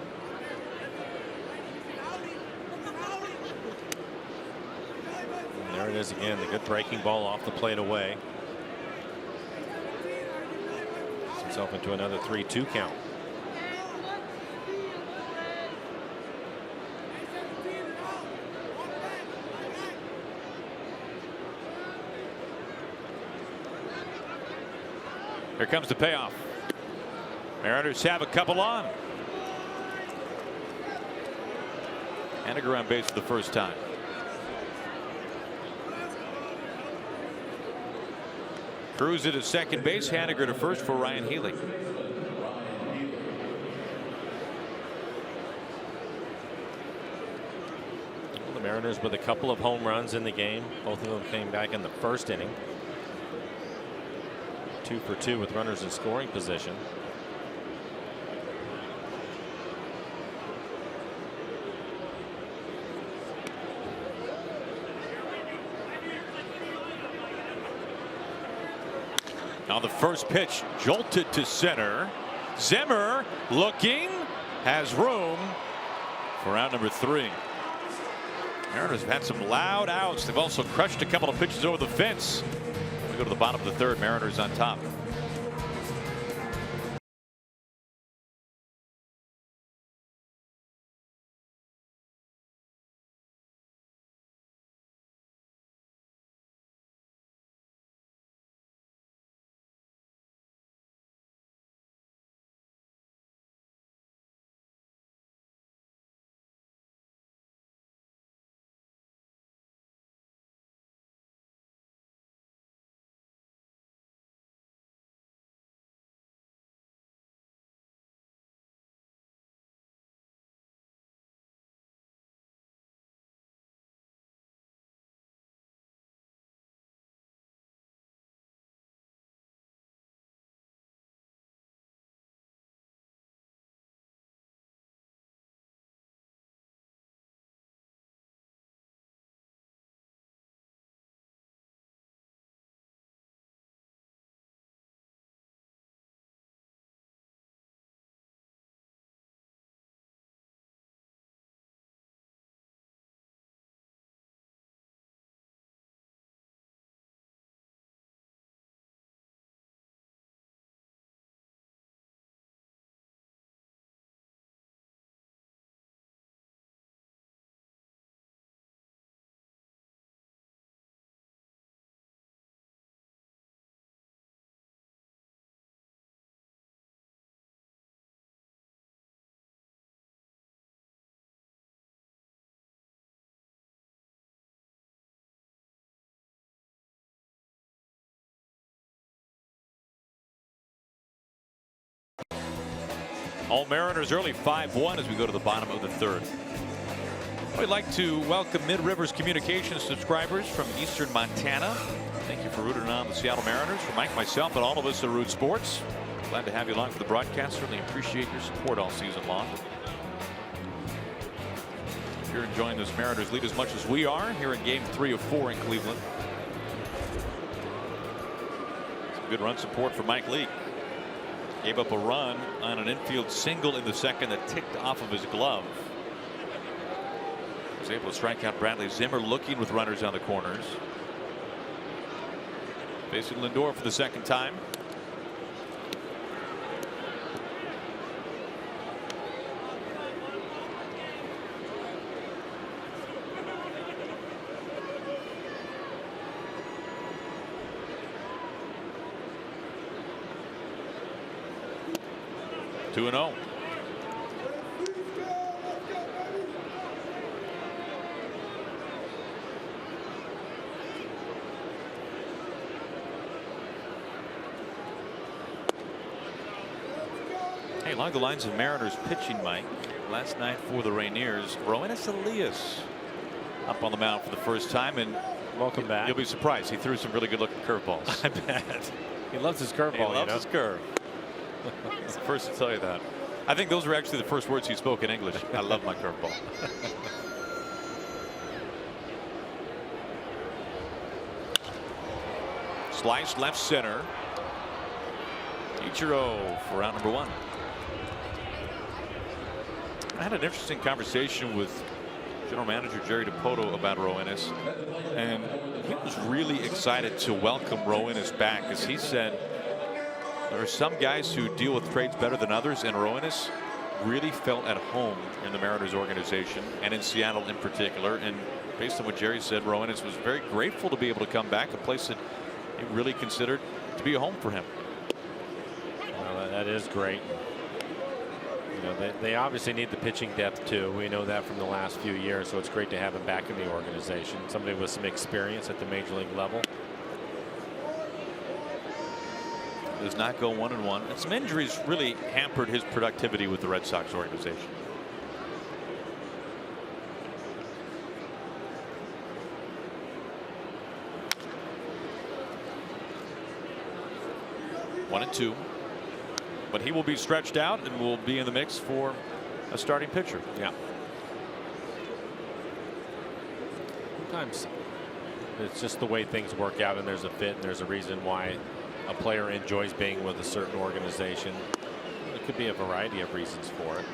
And there it is again, the good breaking ball off the plate away. Gets himself into another 3-2 count. Here comes the payoff. Mariners have a couple on. Haniger on base for the first time. Cruz at his second base. Haniger to first for Ryan Healy. Well, the Mariners with a couple of home runs in the game. Both of them came back in the first inning. 2 for 2 with runners in scoring position. Now the first pitch jolted to center. Zimmer looking, has room for out number 3. Mariners have had some loud outs. They've also crushed a couple of pitches over the fence. We go to the bottom of the third. Mariners on top. All Mariners early 5-1 as we go to the bottom of the third. We'd like to welcome Mid-Rivers Communications subscribers from Eastern Montana. Thank you for rooting on the Seattle Mariners. For Mike, myself, and all of us at Root Sports. Glad to have you along for the broadcast. Certainly appreciate your support all season long. If you're enjoying this Mariners lead as much as we are here in Game 3 of 4 in Cleveland. Some good run support for Mike Leake. Gave up a run on an infield single in the second that ticked off of his glove. Was able to strike out Bradley Zimmer, looking with runners on the corners. Facing Lindor for the second time. Two and 0. Hey, along the lines of Mariners pitching, Mike, last night for the Rainiers, Roenis Elias up on the mound for the first time, and welcome back. You'll be surprised. He threw some really good looking curveballs. I bet. He loves his curveball. He loves his curve. He's the first to tell you that. I think those were actually the first words he spoke in English. I love my curveball. Slice left center. Ichiro for round number 1. I had an interesting conversation with General Manager Jerry DiPoto about Roenis, and he was really excited to welcome Roenis back, as he said there are some guys who deal with trades better than others, and Roenis really felt at home in the Mariners organization and in Seattle in particular. And based on what Jerry said, Roenis was very grateful to be able to come back, a place that he really considered to be a home for him. Well, that is great. You know, they obviously need the pitching depth too. We know that from the last few years, so it's great to have him back in the organization. Somebody with some experience at the major league level. Does not go 1-1, and some injuries really hampered his productivity with the Red Sox organization. One and two, but he will be stretched out and will be in the mix for a starting pitcher. Yeah. Sometimes it's just the way things work out, and there's a fit, and there's a reason why a player enjoys being with a certain organization. There could be a variety of reasons for it.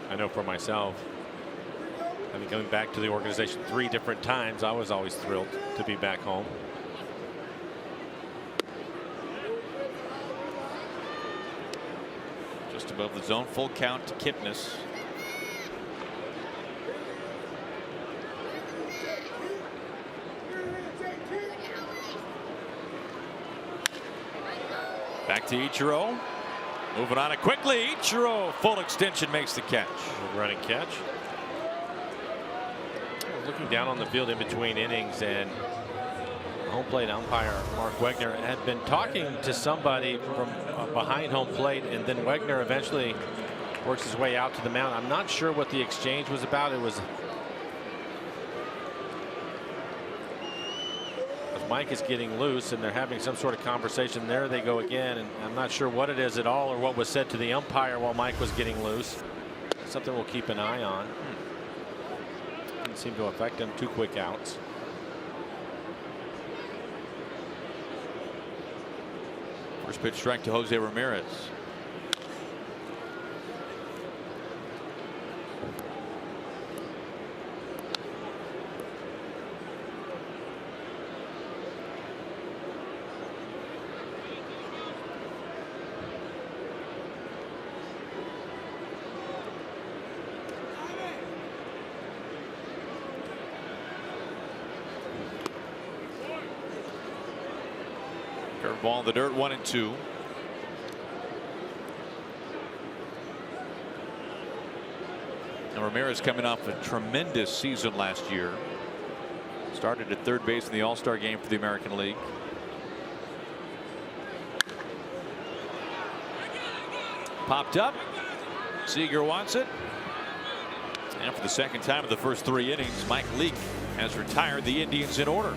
I know for myself, having coming back to the organization 3 different times, I was always thrilled to be back home. Just above the zone, full count to Kipnis. Back to Ichiro. Moving on it quickly. Ichiro, full extension, makes the catch. Running catch. Looking down on the field in between innings, and home plate umpire Mark Wegner had been talking to somebody from behind home plate, and then Wegner eventually works his way out to the mound. I'm not sure what the exchange was about. It was Mike is getting loose, and they're having some sort of conversation. There they go again, and I'm not sure what it is at all, or what was said to the umpire while Mike was getting loose. Something we'll keep an eye on. Didn't seem to affect him. 2 quick outs. First pitch strike to Jose Ramirez. Curveball in the dirt, 1-2. And Ramirez coming off a tremendous season last year. Started at third base in the All-Star game for the American League. Popped up. Seager wants it. And for the second time in the first 3 innings, Mike Leake has retired the Indians in order.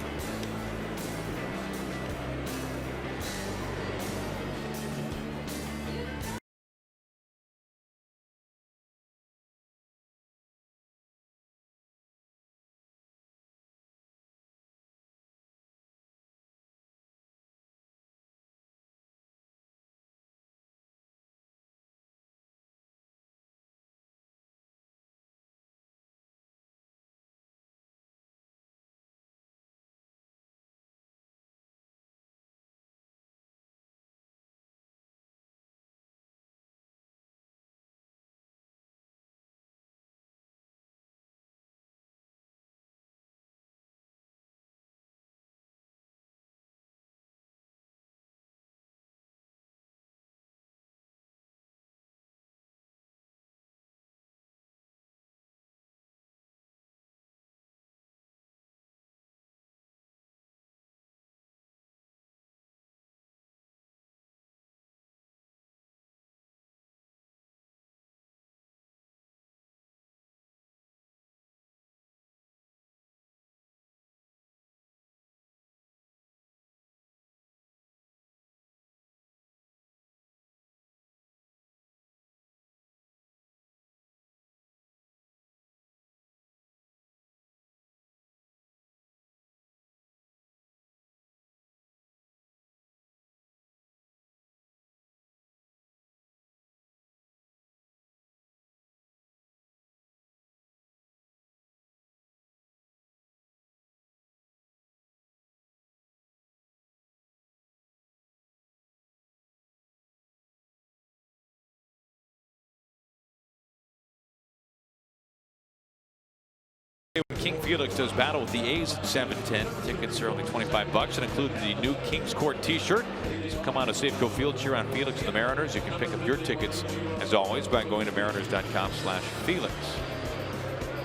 King Felix does battle with the A's at 7:10. Tickets are only $25 and include the new Kings Court t-shirt. So come on to Safeco Field, cheer on Felix and the Mariners. You can pick up your tickets, as always, by going to mariners.com/Felix.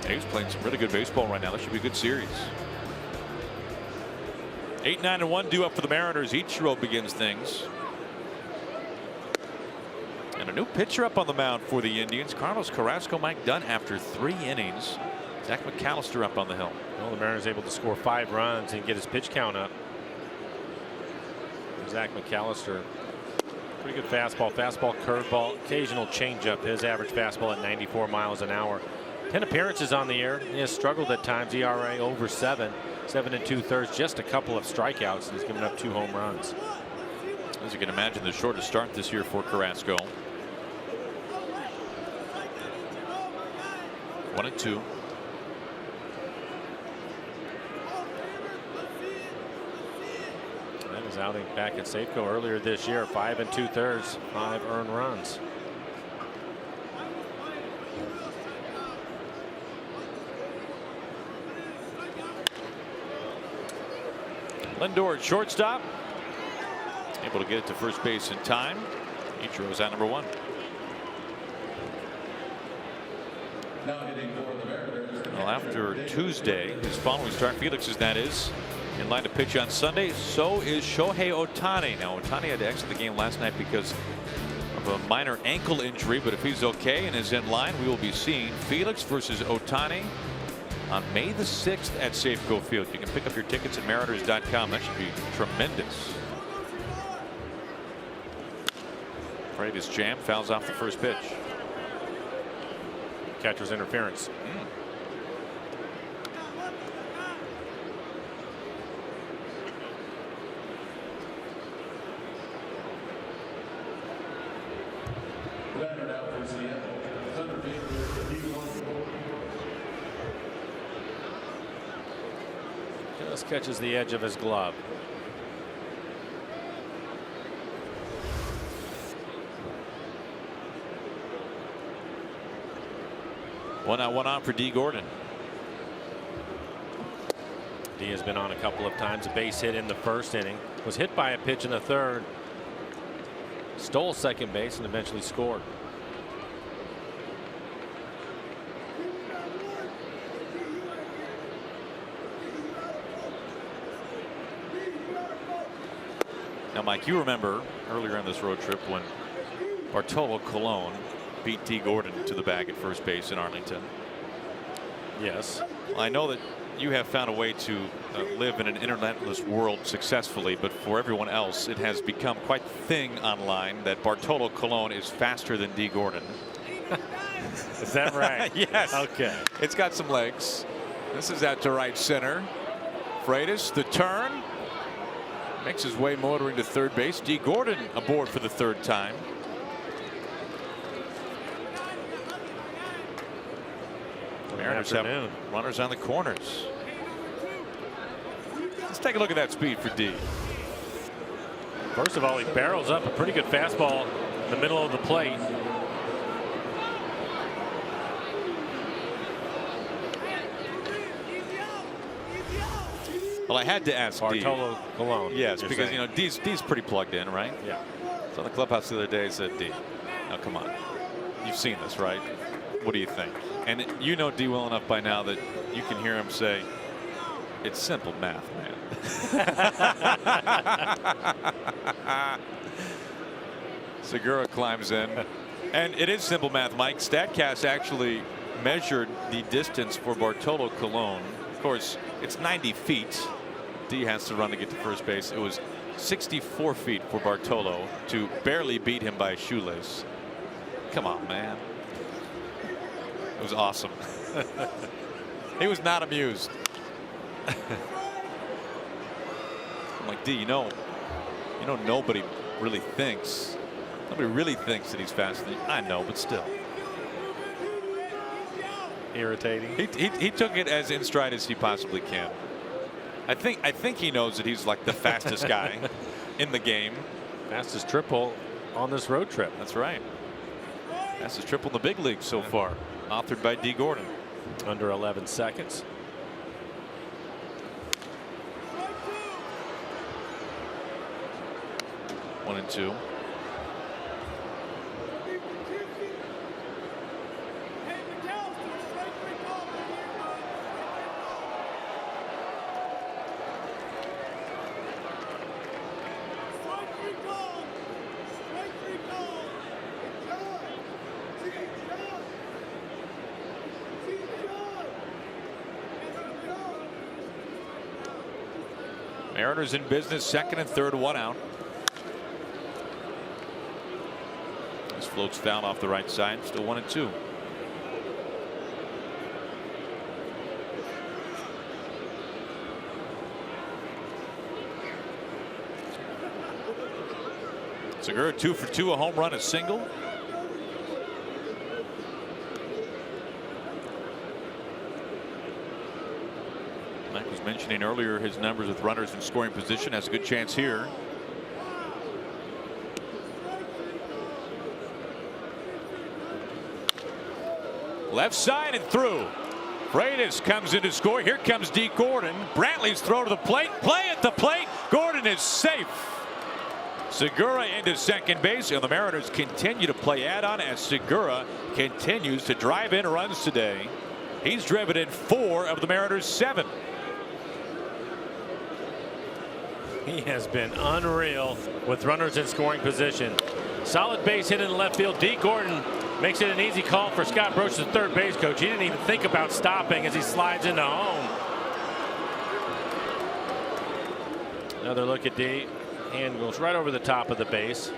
A's playing some really good baseball right now. That should be a good series. 8-9-1 due up for the Mariners. Ichiro begins things. And a new pitcher up on the mound for the Indians. Carlos Carrasco, Mike Dunn after 3 innings. Zach McAllister up on the hill. Well, the Mariners able to score 5 runs and get his pitch count up. Zach McAllister, pretty good fastball, curveball, occasional changeup. His average fastball at 94 miles an hour. 10 appearances on the year. He has struggled at times. ERA over 7 2/3, just a couple of strikeouts, and he's given up 2 home runs. As you can imagine, the shortest start this year for Carrasco. 1-2. That was outing back at Safeco earlier this year. 5 2/3, 5 earned runs. Lindor at shortstop. Able to get it to first base in time. Ichiro's at number 1. Well, after Tuesday, his following start, Felix's that is, in line to pitch on Sunday. So is Shohei Ohtani. Now, Ohtani had to exit the game last night because of a minor ankle injury, but if he's okay and is in line, we will be seeing Felix versus Ohtani on May the 6th at Safeco Field. You can pick up your tickets at mariners.com. That should be tremendous. Freitas jam, fouls off the first pitch. Catcher's interference. Just catches the edge of his glove. One out, 1 on for D. Gordon. D has been on a couple of times. A base hit in the first inning. Was hit by a pitch in the third. Stole second base and eventually scored. Now, Mike, you remember earlier on this road trip when Bartolo Colon beat D. Gordon to the bag at first base in Arlington. Yes. Well, I know that you have found a way to live in an internetless world successfully, but for everyone else, it has become quite the thing online that Bartolo Colon is faster than D. Gordon. Is that right? Yes. Okay. It's got some legs. This is out to right center. Freitas, the turn. Makes his way motoring to third base. D. Gordon aboard for the 3rd time. Mariners have runners on the corners. Let's take a look at that speed for D. First of all, he barrels up a pretty good fastball in the middle of the plate. Well, I had to ask Bartolo Colon. Yes, because saying, you know, D's pretty plugged in, right? Yeah. So the clubhouse the other day said, D, now come on, you've seen this, right? What do you think? And you know D well enough by now that you can hear him say, it's simple math, man. Segura climbs in, and it is simple math, Mike. Statcast actually measured the distance for Bartolo Colon. Of course, it's 90 feet. D has to run to get to first base. It was 64 feet for Bartolo to barely beat him by a shoelace. Come on, man. It was awesome. He was not amused. I'm like, D, you know nobody really thinks that he's faster than you. I know, but still. Irritating. He took it as in stride as he possibly can. I think he knows that he's like the fastest guy in the game. Fastest triple on this road trip. That's right. Fastest triple in the big leagues so far. Authored by D. Gordon. Under 11 seconds. 1-2. Mariners in business, second and third, 1 out. This floats foul off the right side, still 1-2. Segura 2 for 2, a home run, a single. Mike was mentioning earlier his numbers with runners in scoring position. Has a good chance here. Left side and through. Freitas comes in to score. Here comes D. Gordon. Brantley's throw to the plate. Play at the plate. Gordon is safe. Segura into second base, and the Mariners continue to play add-on as Segura continues to drive in runs today. He's driven in 4 of the Mariners' 7. He has been unreal with runners in scoring position. Solid base hit in the left field. D. Gordon makes it an easy call for Scott Broach, the third base coach. He didn't even think about stopping as he slides into home. Another look at D. Hand goes right over the top of the base.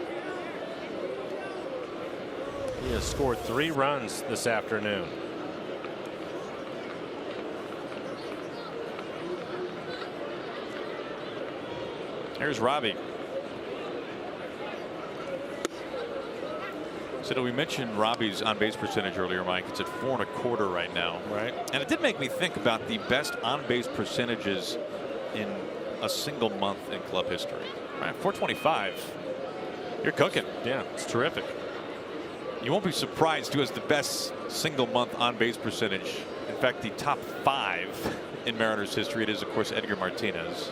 He has scored 3 runs this afternoon. Here's Robbie. So we mentioned Robbie's on base percentage earlier, Mike. It's at 4 1/4 right now. Right. And it did make me think about the best on base percentages in a single month in club history. Right, 425. You're cooking. Yeah, it's terrific. You won't be surprised who has the best single month on base percentage. In fact, the top 5 in Mariners history. It is, of course, Edgar Martinez.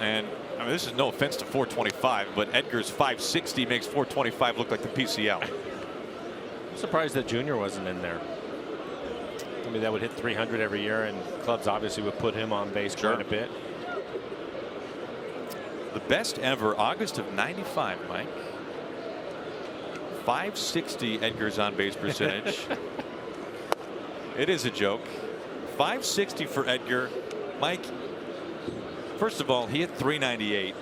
And I mean, this is no offense to 425, but Edgar's 560 makes 425 look like the PCL. I'm surprised that Junior wasn't in there. I mean, that would hit 300 every year, and clubs obviously would put him on base quite a bit. The best ever, August of '95, Mike. 560 Edgar's on base percentage. It is a joke. 560 for Edgar. Mike, first of all, he hit 398.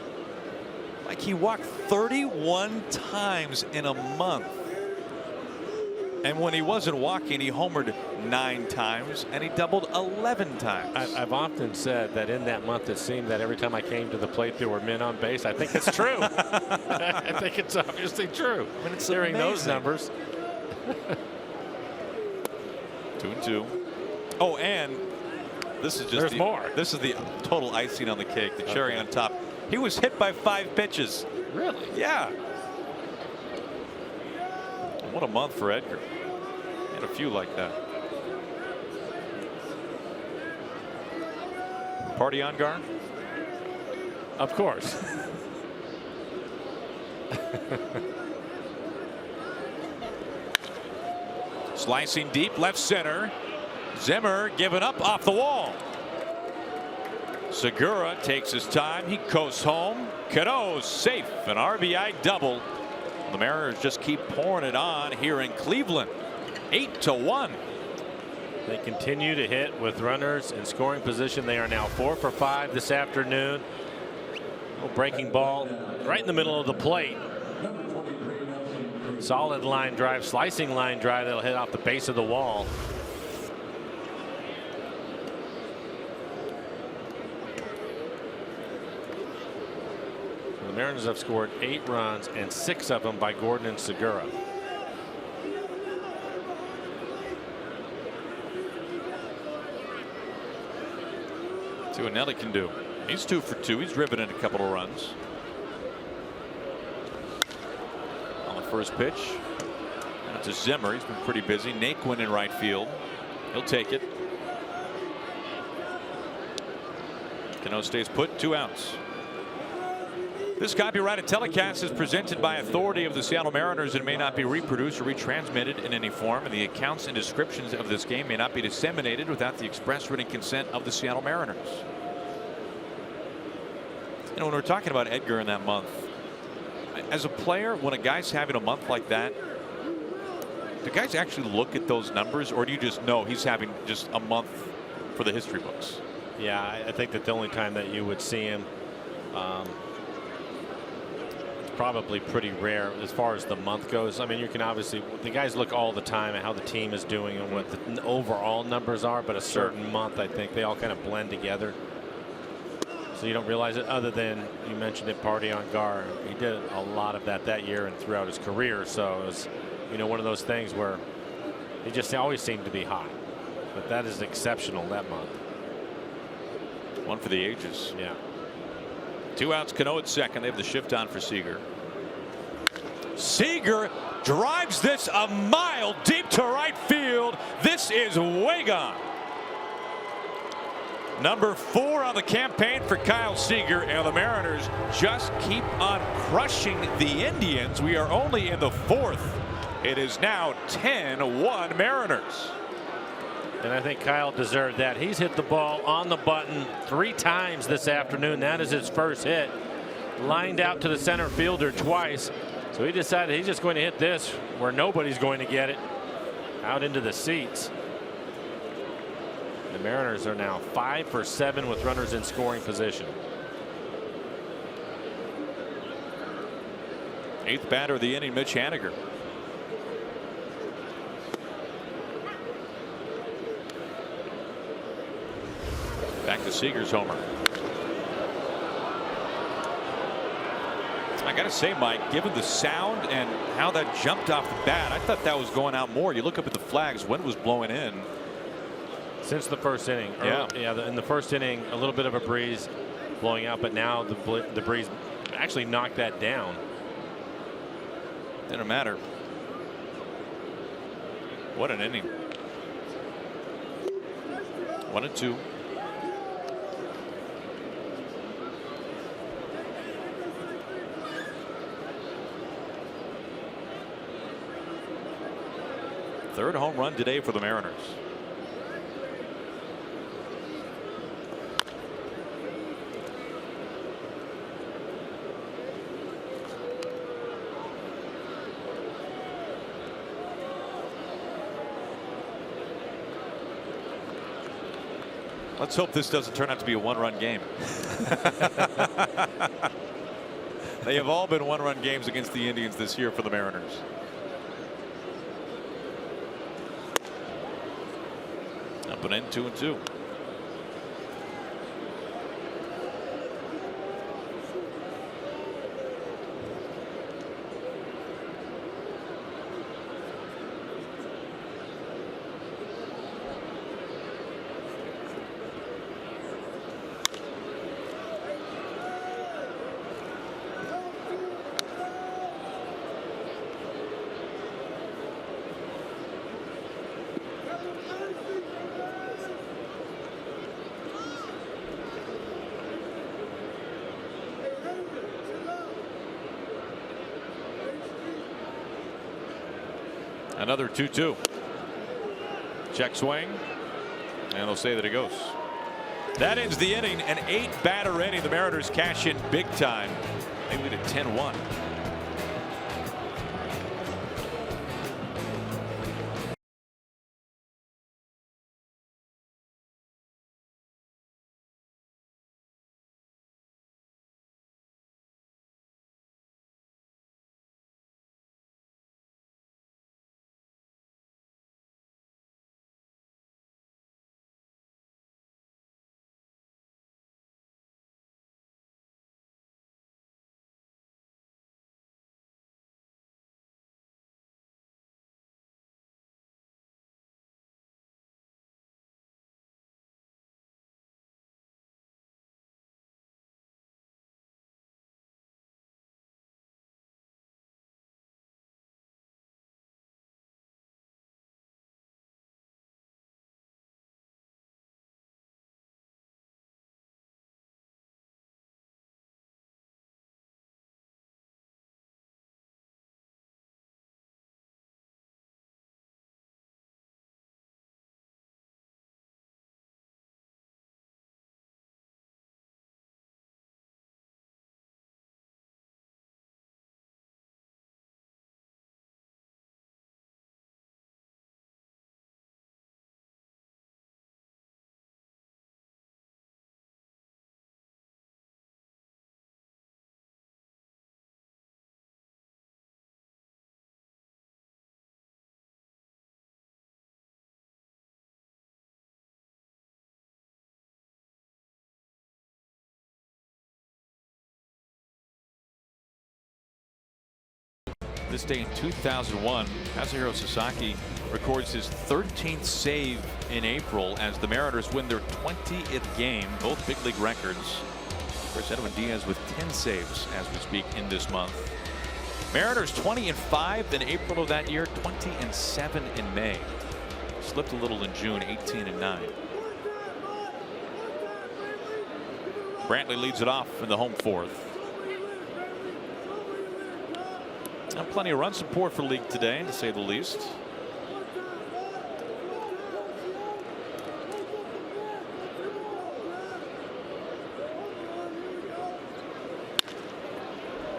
Like, he walked 31 times in a month. And when he wasn't walking, he homered 9 times and he doubled 11 times. I've often said that in that month it seemed that every time I came to the plate there were men on base. I think it's true. I think it's obviously true. I mean, it's hearing amazing. those numbers. 2-2. Oh, and this is just more. This is the total icing on the cake, the cherry on top. He was hit by 5 pitches. Really? Yeah. What a month for Edgar. He had a few like that. Party on, Gar? Of course. Slicing deep left center. Zimmer giving up off the wall. Segura takes his time. He coasts home. Cano's safe. An RBI double. The Mariners just keep pouring it on here in Cleveland. 8-1. They continue to hit with runners in scoring position. They are now 4 for 5 this afternoon. Oh, breaking ball right in the middle of the plate. Solid line drive, slicing line drive that'll hit off the base of the wall. The Mariners have scored 8 runs and 6 of them by Gordon and Segura. See what Nelly can do. He's 2 for 2. He's driven in a couple of runs. On the first pitch. That's a Zimmer. He's been pretty busy. Naquin in right field. He'll take it. Cano stays put. 2 outs. This copyrighted telecast is presented by authority of the Seattle Mariners and may not be reproduced or retransmitted in any form, and the accounts and descriptions of this game may not be disseminated without the express written consent of the Seattle Mariners. You know, when we're talking about Edgar in that month, as a player, when a guy's having a month like that, do guys actually look at those numbers, or do you just know he's having just a month for the history books? Yeah, I think that the only time that you would see him, it's probably pretty rare as far as the month goes. I mean, you can obviously, the guys look all the time at how the team is doing and what the overall numbers are, but a certain month, I think they all kind of blend together. So you don't realize it, other than you mentioned it, Party on Gar. He did a lot of that year and throughout his career. So it was, you know, one of those things where he just always seemed to be hot. But that is exceptional that month. One for the ages. Yeah. 2 outs, Cano at second. They have the shift on for Seager. Seager drives this a mile deep to right field. This is way gone. Number 4 on the campaign for Kyle Seager, and the Mariners just keep on crushing the Indians. We are only in the 4th. It is now 10-1 Mariners. And I think Kyle deserved that. He's hit the ball on the button 3 times this afternoon. That is his first hit. Lined out to the center fielder twice. So he decided he's just going to hit this where nobody's going to get it, out into the seats. The Mariners are now 5 for 7 with runners in scoring position. 8th batter of the inning, Mitch Haniger. Back to Seager's homer. I got to say, Mike, given the sound and how that jumped off the bat, I thought that was going out more. You look up at the flags, wind was blowing in. Since the first inning. In the first inning, a little bit of a breeze blowing out, but now the breeze actually knocked that down. Didn't matter. What an inning. 1-2. Third home run today for the Mariners. Let's hope this doesn't turn out to be a one-run game. They have all been one-run games against the Indians this year for the Mariners. Up and in, 2-2. Another 2-2. Check swing, and they'll say that it goes. That ends the inning. An 8-batter inning. The Mariners cash in big time. They lead at 10-1. this day in 2001. Kazuhiro Sasaki records his 13th save in April as the Mariners win their 20th game, both big league records. Of course, Edwin Diaz with 10 saves as we speak in this month. Mariners 20-5 in April of that year, 20-7 in May. Slipped a little in June, 18-9. Brantley leads it off in the home fourth. And plenty of run support for Leake today, to say the least.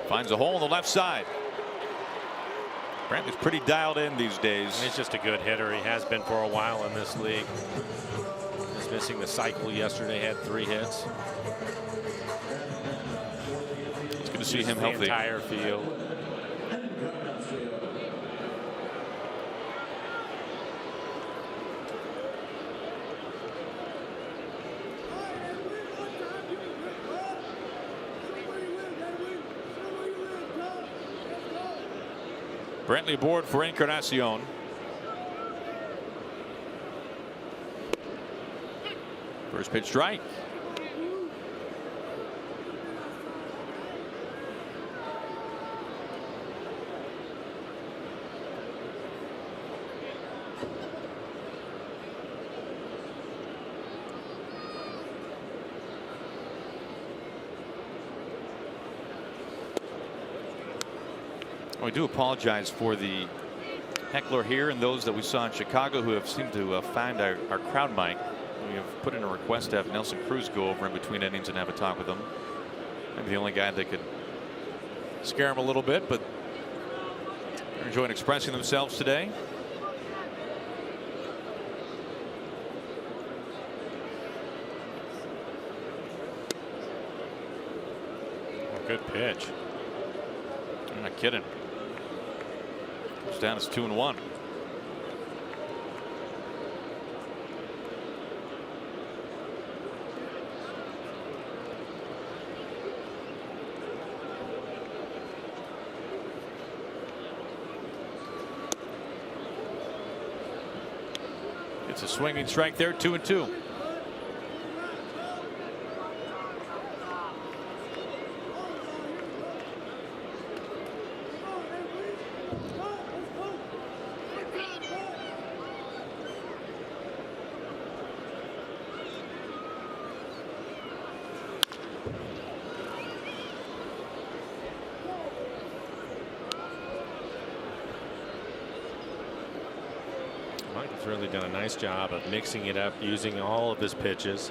Finds a hole on the left side. Brantley's pretty dialed in these days. He's just a good hitter. He has been for a while in this league. He's missing the cycle yesterday, had 3 hits. It's good to see him the healthy. Entire field. Brantley aboard for Encarnacion. First pitch strike. We do apologize for the heckler here and those that we saw in Chicago who have seemed to find our crowd mic. We have put in a request to have Nelson Cruz go over in between innings and have a talk with them. Maybe the only guy that could scare him a little bit, but they're enjoying expressing themselves today. Good pitch. I'm not kidding. It's down as 2-1. It's a swinging strike there, 2-2. Mike's really done a nice job of mixing it up, using all of his pitches.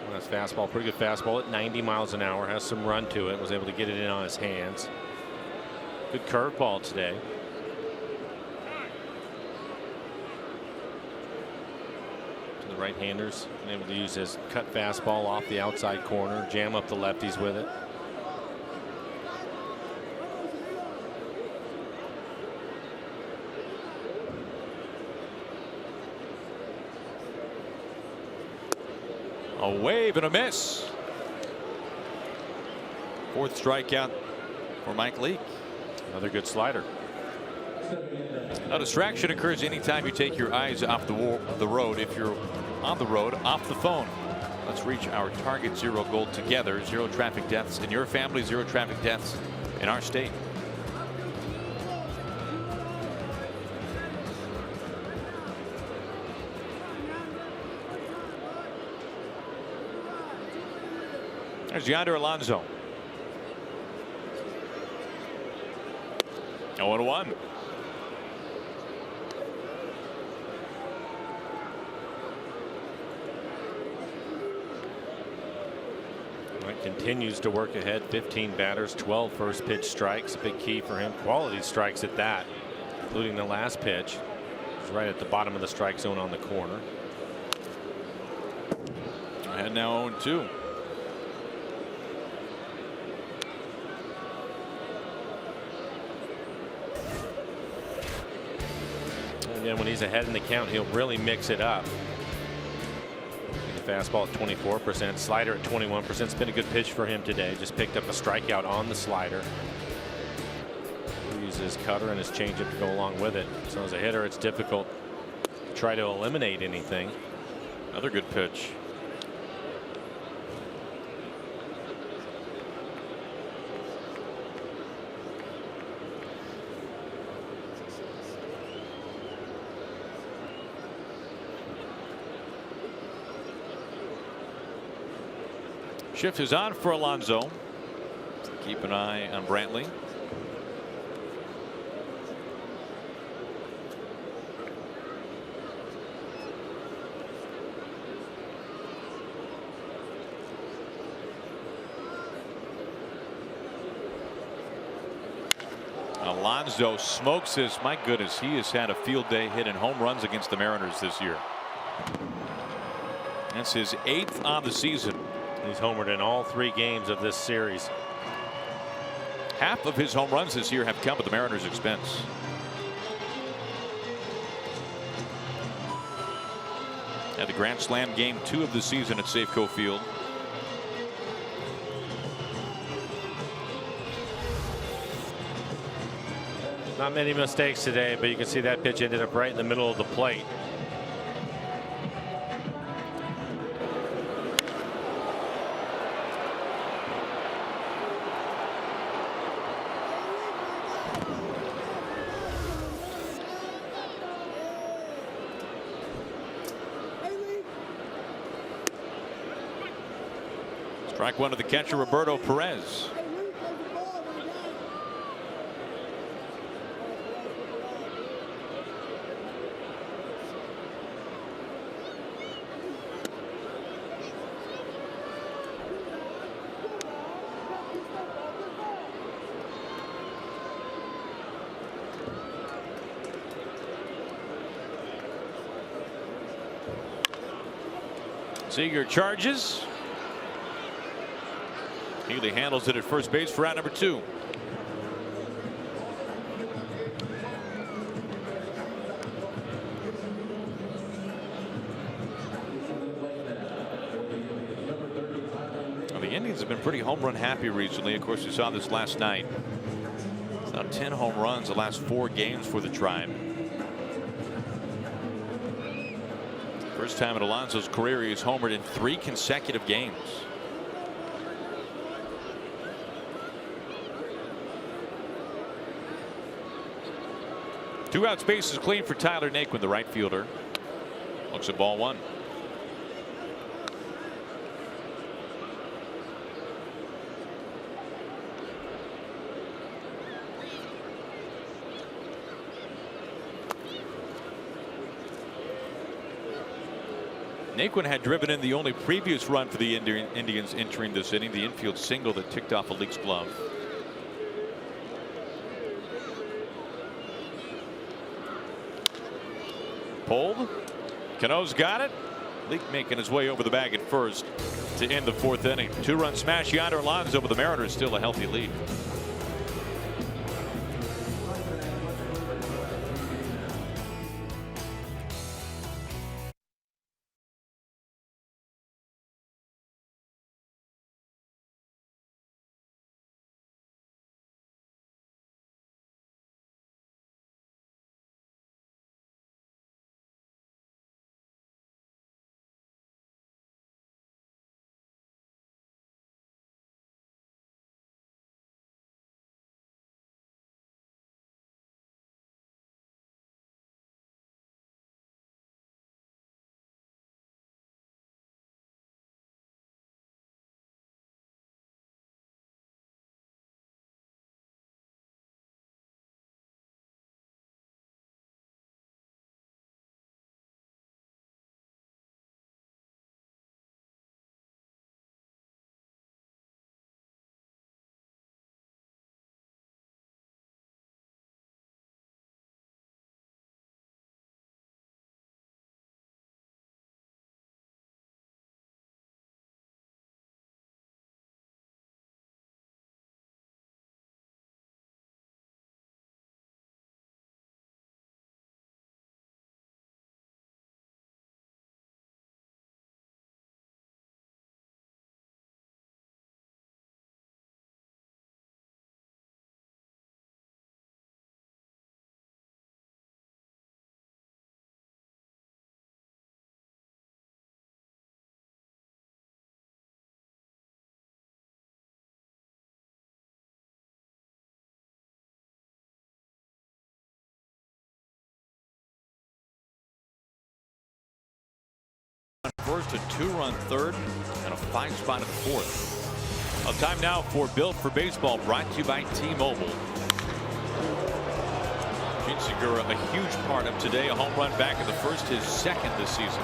Well, that's fastball, pretty good fastball at 90 miles an hour, has some run to it, was able to get it in on his hands. Good curveball today. To the right-handers, been able to use his cut fastball off the outside corner, jam up the lefties with it. A wave and a miss. Fourth strikeout for Mike Leake. Another good slider. A distraction occurs anytime you take your eyes off the road. If you're on the road, off the phone. Let's reach our target zero goal together. 0 traffic deaths in your family, 0 traffic deaths in our state. There's Yonder Alonso. 0-1. Mike continues to work ahead. 15 batters, 12 first pitch strikes. A big key for him. Quality strikes at that, including the last pitch. It's right at the bottom of the strike zone on the corner. And now 0-2. And when he's ahead in the count, he'll really mix it up. The fastball at 24%, slider at 21%. It's been a good pitch for him today. Just picked up a strikeout on the slider. He uses his cutter and his changeup to go along with it. So as a hitter, it's difficult to try to eliminate anything. Another good pitch. Shift is on for Alonso. Keep an eye on Brantley. Alonso smokes this. My goodness, he has had a field day hitting home runs against the Mariners this year. That's his 8th on the season. He's homered in all 3 games of this series. Half of his home runs this year have come at the Mariners' expense. At the Grand Slam game 2 of the season at Safeco Field. Not many mistakes today, but you can see that pitch ended up right in the middle of the plate. Strike one to the catcher, Roberto Perez. Seager charges. Healy handles it at first base for out number 2. Well, the Indians have been pretty home run happy recently. Of course, you saw this last night. It's now 10 home runs the last 4 games for the Tribe. First time in Alonso's career he's homered in 3 consecutive games. Two outs, bases clean for Tyler Naquin, the right fielder. Looks at ball 1. Naquin had driven in the only previous run for the Indians entering this inning, the infield single that ticked off a Leake's glove. Pulled. Cano's got it. Leake making his way over the bag at first to end the 4th inning. 2-run smash yonder Alonso, but the Mariners still a healthy lead. first, a 2-run third, and a 5-spot in the fourth. A time now for Built for Baseball, brought to you by T-Mobile. Gene Segura, a huge part of today. A home run back in the first, his second this season.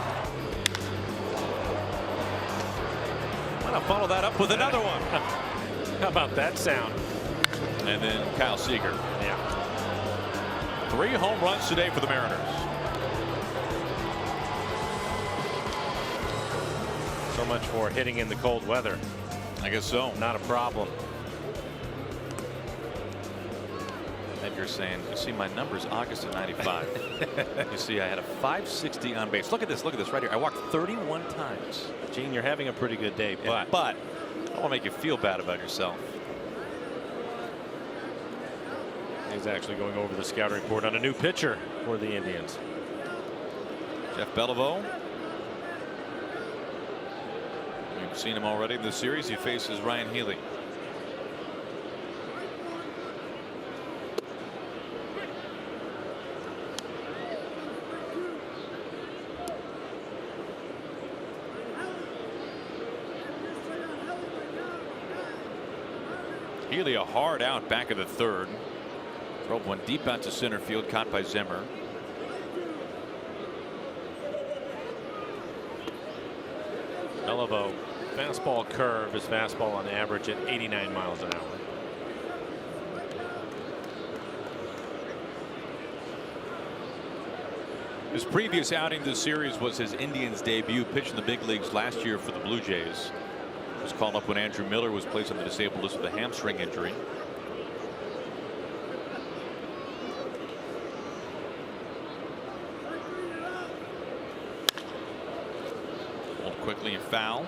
I'm going to follow that up with another one. How about that sound? And then Kyle Seager. Yeah. 3 home runs today for the Mariners. So much for hitting in the cold weather. I guess so. Not a problem. And you're saying, you see my numbers, August of '95. You see, I had a 560 on base. Look at this right here. I walked 31 times. Gene, you're having a pretty good day, but I don't want to make you feel bad about yourself. he's actually going over the scouting report on a new pitcher for the Indians. Jeff Beliveau. We've seen him already in the series. He faces Ryan Healy. Healy a hard out back of the third. Drove one deep out to center field, caught by Zimmer. Beliveau, fastball curve, his fastball on average at 89 miles an hour. His previous outing this series was his Indians debut, pitched in the big leagues last year for the Blue Jays. Was called up when Andrew Miller was placed on the disabled list with a hamstring injury. Pulled quickly and foul.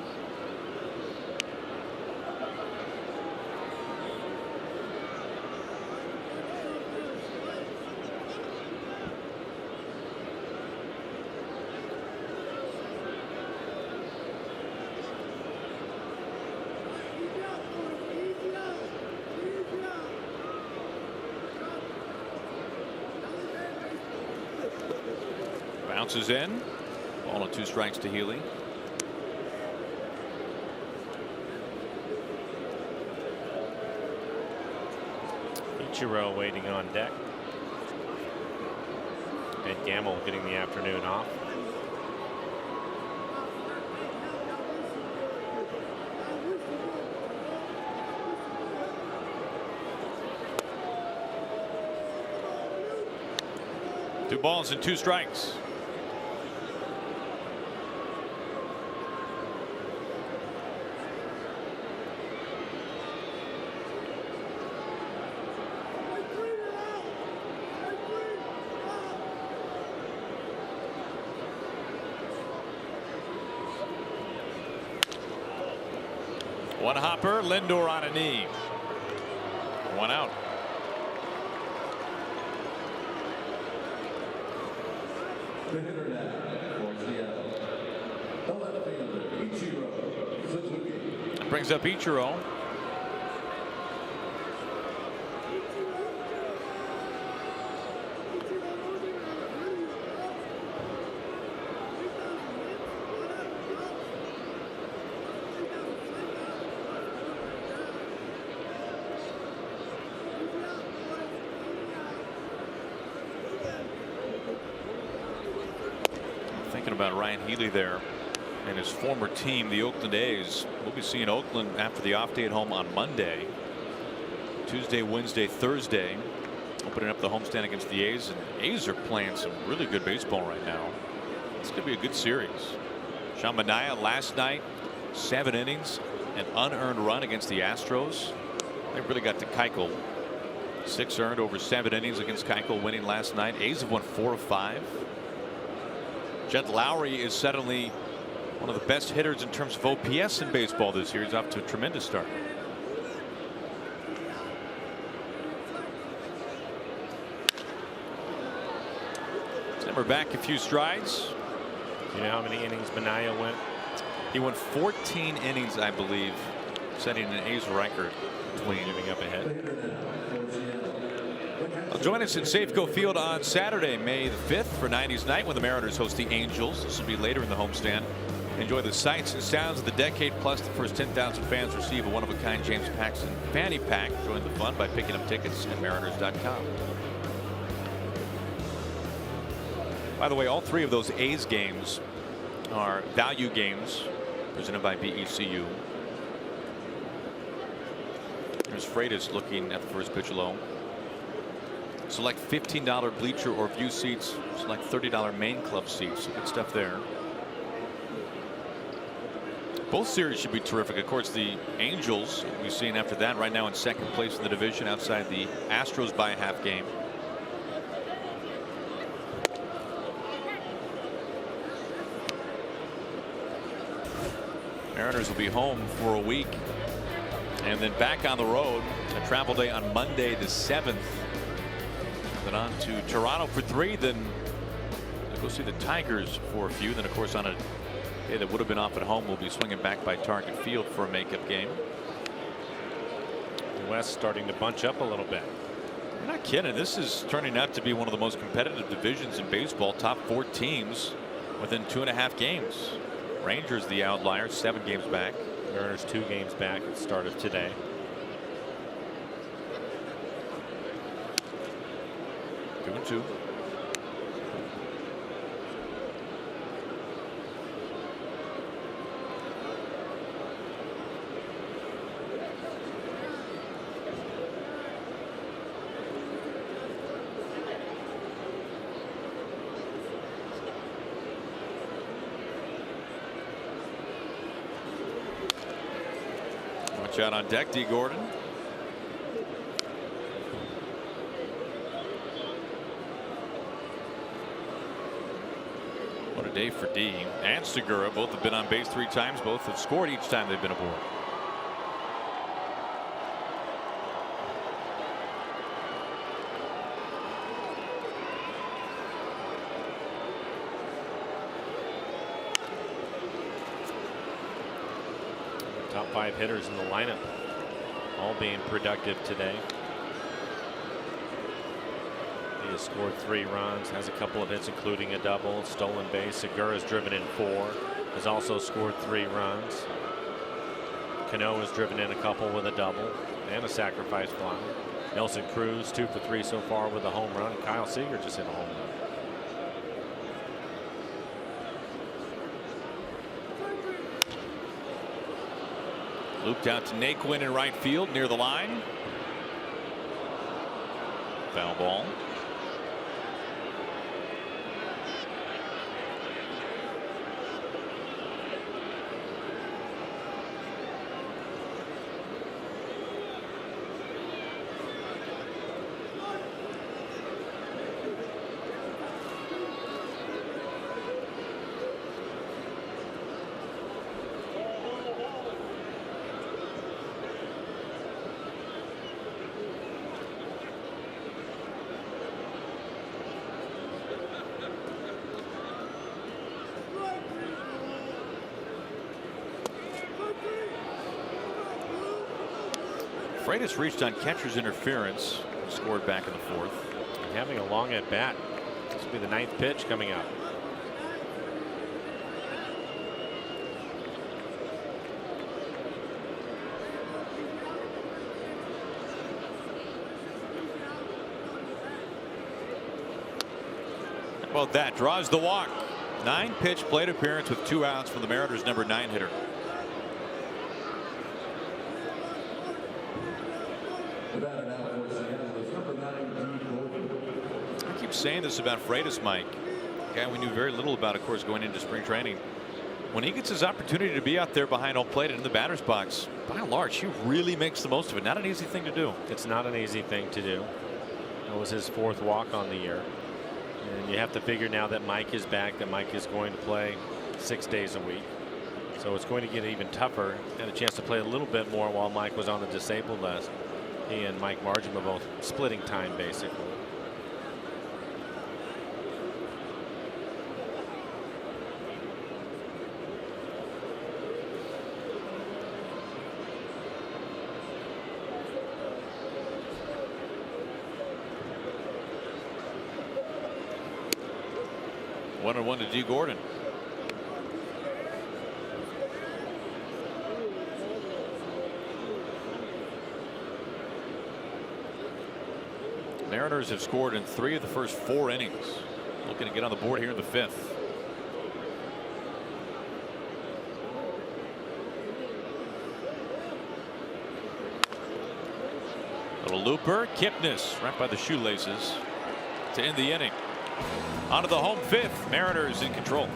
Bounces in. Ball and 2 strikes to Healy. Ichiro waiting on deck. And Gamble getting the afternoon off. Two balls and 2 strikes. One hopper, Lindor on a knee. 1 out. That brings up Ichiro. Thinking about Ryan Healy there and his former team, the Oakland A's. We'll be seeing Oakland after the off day at home on Monday. Tuesday, Wednesday, Thursday, opening up the homestand against the A's. And the A's are playing some really good baseball right now. It's going to be a good series. Sean Manaea last night, 7 innings, an unearned run against the Astros. They really got to Keuchel. 6 earned over 7 innings against Keuchel, winning last night. A's have won 4 of 5. Jed Lowry is suddenly one of the best hitters in terms of OPS in baseball this year. He's off to a tremendous start. Zimmer back a few strides. You know how many innings Manaea went? He went 14 innings, I believe, setting an A's record between Giving up ahead. Join us at Safeco Field on Saturday, May the 5th for 90s night when the Mariners host the Angels. This will be later in the homestand. Enjoy the sights and sounds of the decade, plus the first 10,000 fans receive a one-of-a-kind James Paxton fanny pack. Join the fun by picking up tickets at Mariners.com. By the way, all 3 of those A's games are value games presented by BECU. There's Freitas looking at the first pitch low. Select $15 bleacher or view seats. Select $30 main club seats. Good stuff there. Both series should be terrific. Of course, the Angels we've seen after that right now in second place in the division outside the Astros by a half game. Mariners will be home for a week and then back on the road. A travel day on Monday the 7th. Then on to Toronto for 3. Then go see the Tigers for a few. Then of course on a day that would have been off at home, we'll be swinging back by Target Field for a makeup game. The West starting to bunch up a little bit. You're not kidding. This is turning out to be one of the most competitive divisions in baseball. Top 4 teams within 2.5 games. Rangers the outlier, 7 games back. Mariners 2 games back at the start of today. Two and two. Watch out on deck, D. Gordon. What a day for D and Segura. Both have been on base 3 times. Both have scored each time they've been aboard. Top 5 hitters in the lineup, all being productive today. He has scored 3 runs, has a couple of hits, including a double, stolen base. Segura has driven in 4, has also scored 3 runs. Cano has driven in a couple with a double and a sacrifice fly. Nelson Cruz 2 for 3 so far with a home run. Kyle Seager just hit a home run. Looped out to Naquin in right field near the line. Foul ball. Freitas reached on catcher's interference, scored back in the 4th. Having a long at bat. This will be the 9th pitch coming up. How about that? Draws the walk. 9-pitch plate appearance with 2 outs for the Mariners number 9 hitter. I keep saying this about Freitas, Mike. A guy we knew very little about, of course, going into spring training. When he gets his opportunity to be out there behind home plate and in the batter's box, by and large, he really makes the most of it. Not an easy thing to do. It's not an easy thing to do. It was his 4th walk on the year. And you have to figure now that Mike is back, that Mike is going to play 6 days a week. So it's going to get even tougher. Had a chance to play a little bit more while Mike was on the disabled list. He and Mike Margin were both splitting time, basically. One and one to D. Gordon. Mariners have scored in 3 of the first 4 innings. Looking to get on the board here in the 5th. Little looper, Kipnis right by the shoelaces to end the inning. Onto the home 5th. Mariners in control.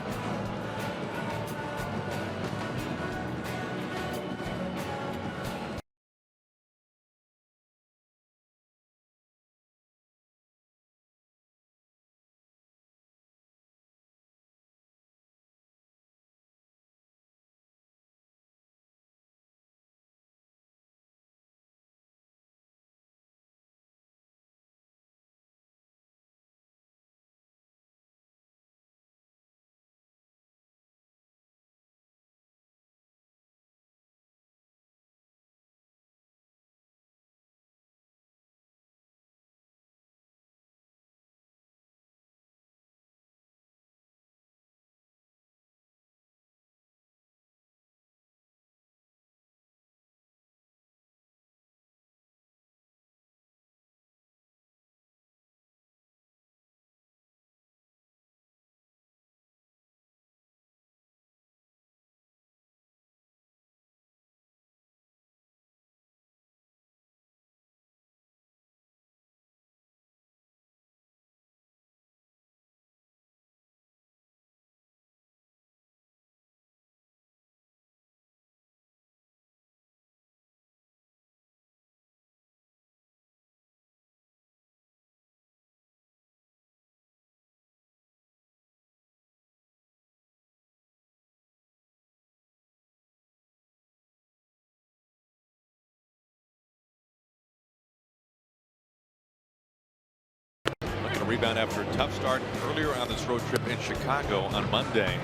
Rebound after a tough start earlier on this road trip in Chicago on Monday.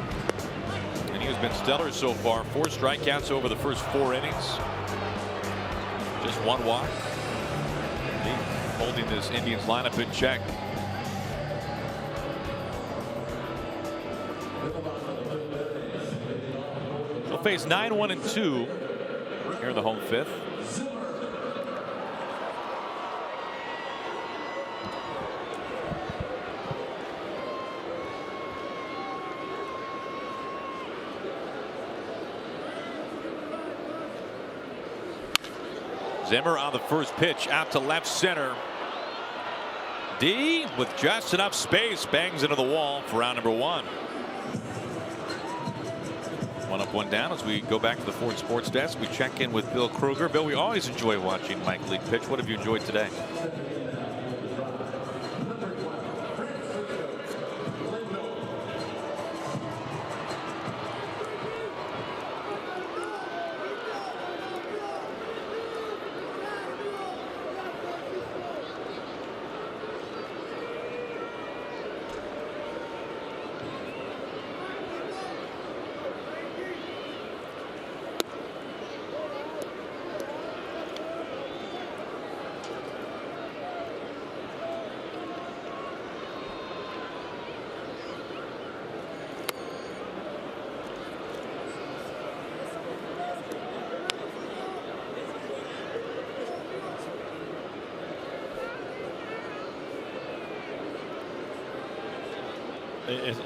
And he has been stellar so far. 4 strikeouts over the first 4 innings. Just 1 walk. Holding this Indians lineup in check. He'll face 9-1-2 here in the home 5th. Zimmer on the first pitch out to left center. D with just enough space bangs into the wall for round number 1. 1 up, 1 down as we go back to the Ford Sports Desk. We check in with Bill Kruger. Bill, we always enjoy watching Mike Leake pitch. What have you enjoyed today?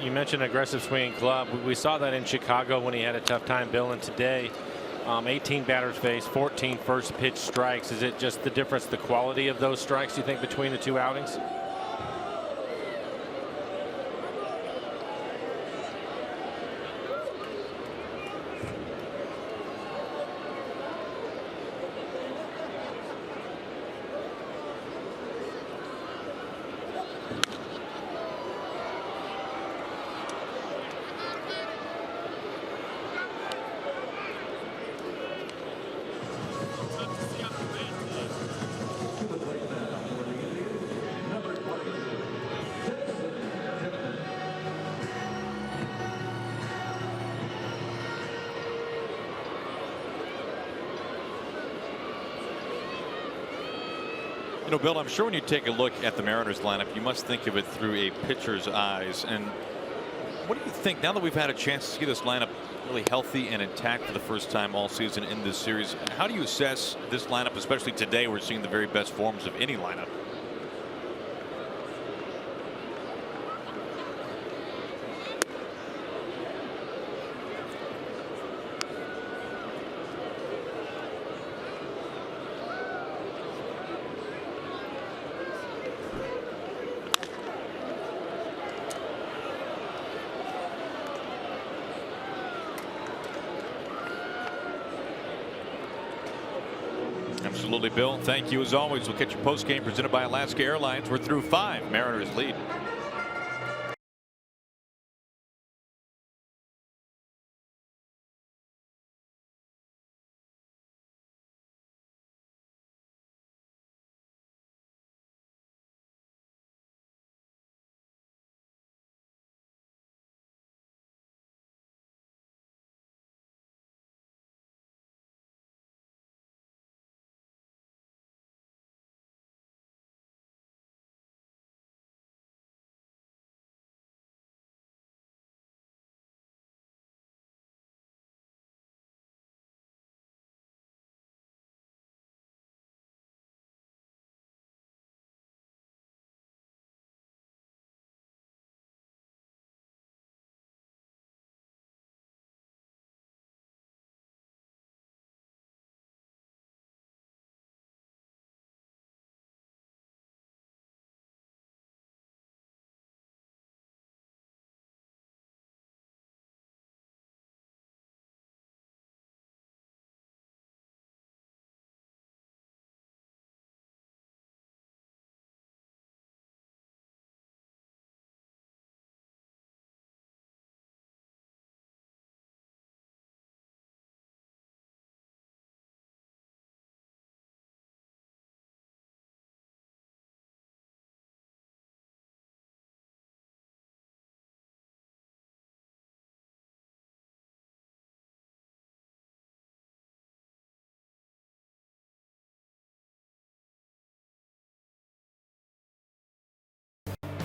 You mentioned aggressive swinging club. We saw that in Chicago when he had a tough time billing today. 18 batters faced, 14 first pitch strikes. Is it just the difference, the quality of those strikes, you think, between the 2 outings? You know, Bill, I'm sure when you take a look at the Mariners lineup, you must think of it through a pitcher's eyes. And what do you think now that we've had a chance to see this lineup really healthy and intact for the first time all season in this series? How do you assess this lineup, especially today? We're seeing the very best forms of any lineup. Absolutely, Bill. Thank you as always. We'll catch your post game presented by Alaska Airlines. We're through 5. Mariners lead.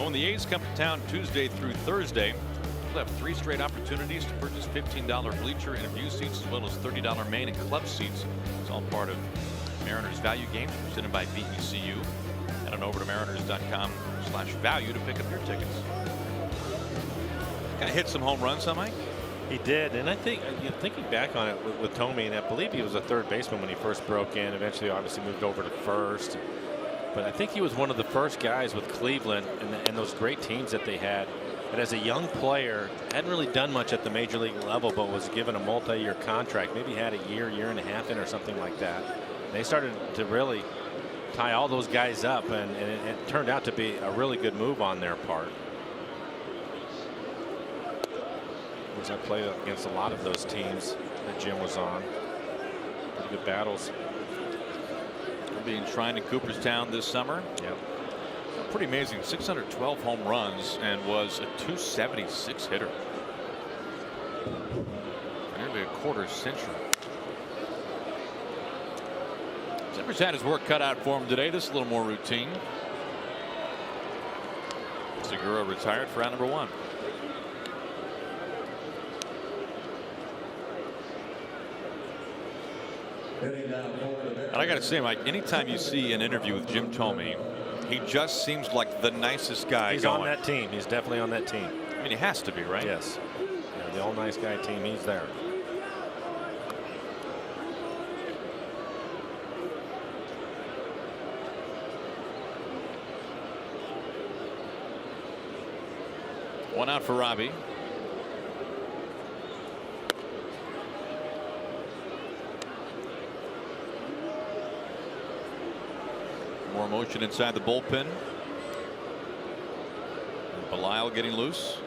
When the A's come to town Tuesday through Thursday, we'll have 3 straight opportunities to purchase $15 bleacher interview seats as well as $30 main and club seats. It's all part of Mariners Value Games presented by VECU. Head on over to mariners.com/value to pick up your tickets. Kind of hit some home runs, huh, Mike? He did, and I think, thinking back on it with Tommy, and I believe he was a third baseman when he first broke in. Eventually, obviously, moved over to first. But I think he was one of the first guys with Cleveland and those great teams that they had. That as a young player, hadn't really done much at the major league level, but was given a multi-year contract. Maybe had a year and a half in or something like that. And they started to really tie all those guys up, and it turned out to be a really good move on their part. I played against a lot of those teams that Jim was on. Pretty good battles. Being enshrined in Cooperstown this summer. Yep. Pretty amazing. 612 home runs and was a .276 hitter. Nearly a quarter century. Zimmer's had his work cut out for him today. This is a little more routine. Segura retired for round number 1. And I got to say, Mike, anytime you see an interview with Jim Thome, he just seems like the nicest guy. He's on that team. He's definitely on that team. I mean, he has to be, right? Yes. Yeah, the all nice guy team. He's there. One out for Robbie. More motion inside the bullpen. Belisle getting loose.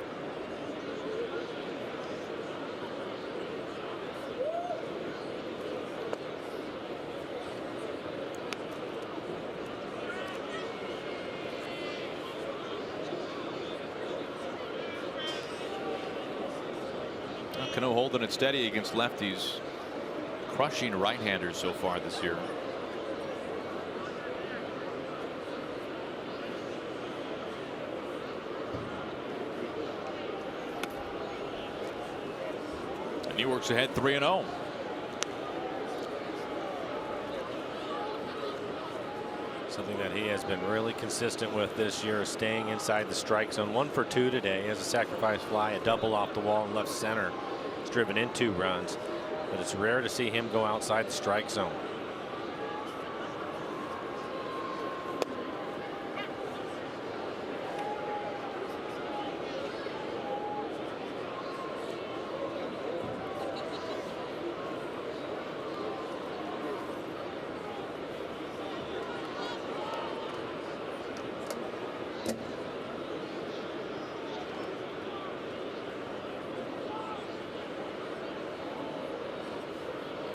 Cano holding it steady against lefties. Crushing right-handers so far this year. And he works ahead 3-0. Something that he has been really consistent with this year is staying inside the strike zone. 1 for 2 today. He has a sacrifice fly, a double off the wall in left center. It's driven in 2 runs, but it's rare to see him go outside the strike zone.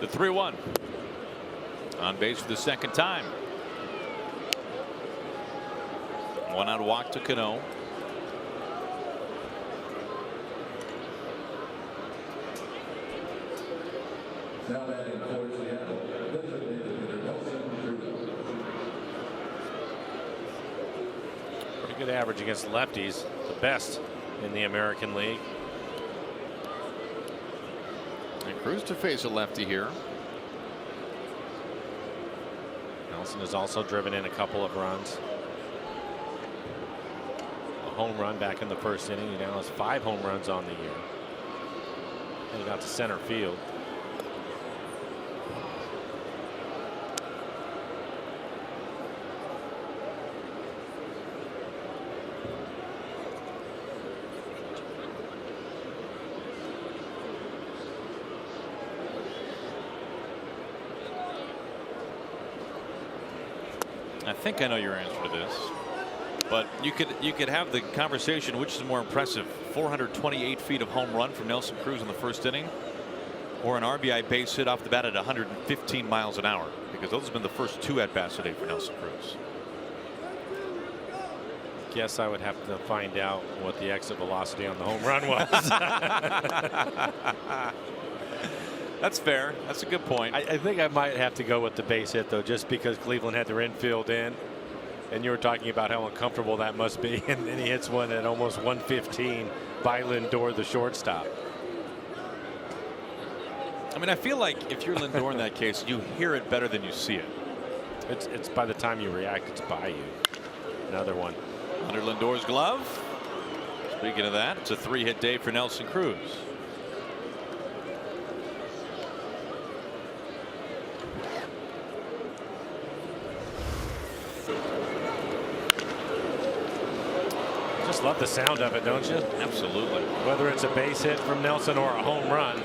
The 3-1. On base for the second time. One out walk to Cano. Now batting for Seattle, Pretty good average against lefties, the best in the American League. And Cruz to face a lefty here. Nelson has also driven in a couple of runs. A home run back in the first inning. He now has 5 home runs on the year. Headed out to center field. I think I know your answer to this, but you could have the conversation, which is more impressive, 428 feet of home run from Nelson Cruz in the first inning, or an RBI base hit off the bat at 115 miles an hour, because those have been the first 2 at bats today for Nelson Cruz. Guess I would have to find out what the exit velocity on the home run was. That's fair. That's a good point. I think I might have to go with the base hit, though, just because Cleveland had their infield in, and you were talking about how uncomfortable that must be, and then he hits one at almost 115 by Lindor, the shortstop. I mean, I feel like if you're Lindor in that case, you hear it better than you see it. It's by the time you react, it's by you. Another one. Under Lindor's glove. Speaking of that, it's a 3-hit day for Nelson Cruz. Just love the sound of it, don't you? Absolutely. Whether it's a base hit from Nelson or a home run.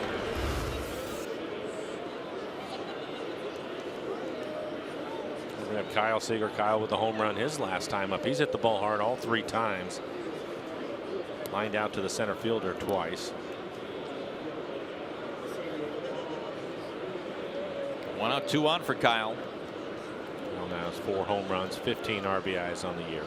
We have Kyle Seager. Kyle with the home run his last time up. He's hit the ball hard all 3 times. Lined out to the center fielder twice. 1 out, 2 on for Kyle. Well, now it's 4 home runs, 15 RBIs on the year.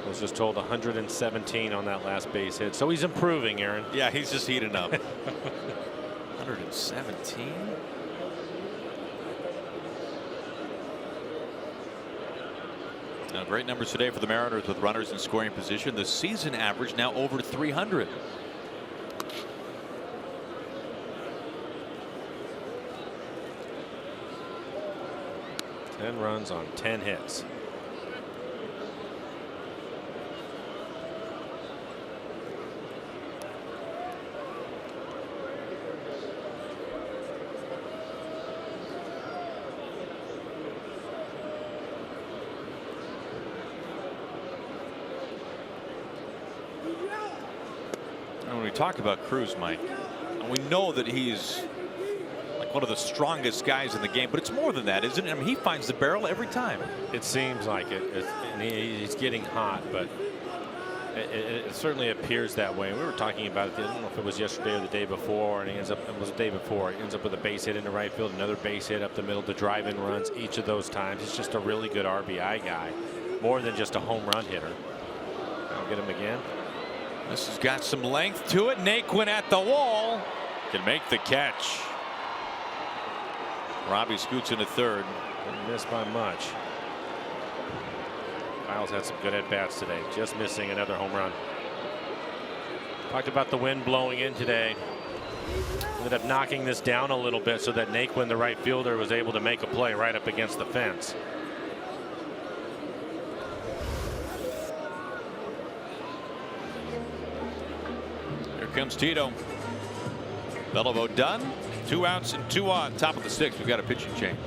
I was just told 117 on that last base hit, so he's improving, Aaron. Yeah, he's just heating up. 117. Now, great numbers today for the Mariners with runners in scoring position. The season average now over 300. Ten runs on 10 hits. When we talk about Cruz, Mike, and we know that he's like one of the strongest guys in the game, but it's more than that, isn't it? I mean, he finds the barrel every time. It seems like it. And he's getting hot, but it certainly appears that way. We were talking about it. I don't know if it was yesterday or the day before, and it was the day before. He ends up with a base hit into right field, another base hit up the middle to drive-in runs each of those times. He's just a really good RBI guy, more than just a home run hitter. I'll get him again. This has got some length to it. Naquin at the wall can make the catch. Robbie scoots into third. Didn't miss by much. Kyle's had some good at-bats today, just missing another home run. Talked about the wind blowing in today. Ended up knocking this down a little bit so that Naquin, the right fielder, was able to make a play right up against the fence. Here comes Tito. Beliveau done. 2 outs and 2 on. Top of the 6th. We've got a pitching change.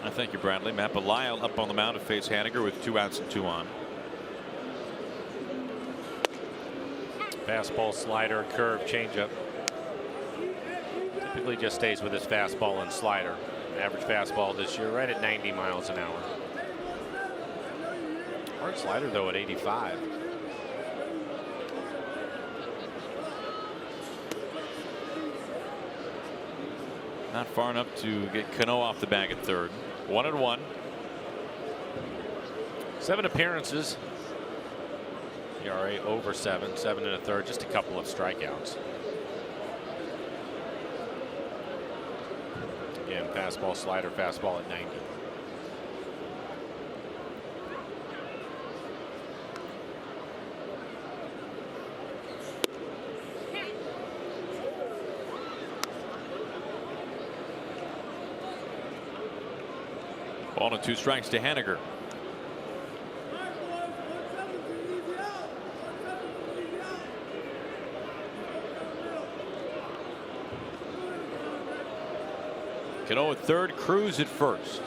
Thank you, Bradley. Matt Belisle up on the mound to face Haniger with 2 outs and 2 on. Fastball, slider, curve, changeup. Typically just stays with his fastball and slider. Average fastball this year right at 90 miles an hour. Hard slider though at 85. Not far enough to get Cano off the bag at third. 1-1. 7 appearances. ERA over 7, 7 1/3, just a couple of strikeouts. Again, fastball, slider, fastball at 90. Ball and 2 strikes to Haniger. Cano at third, Cruz at first.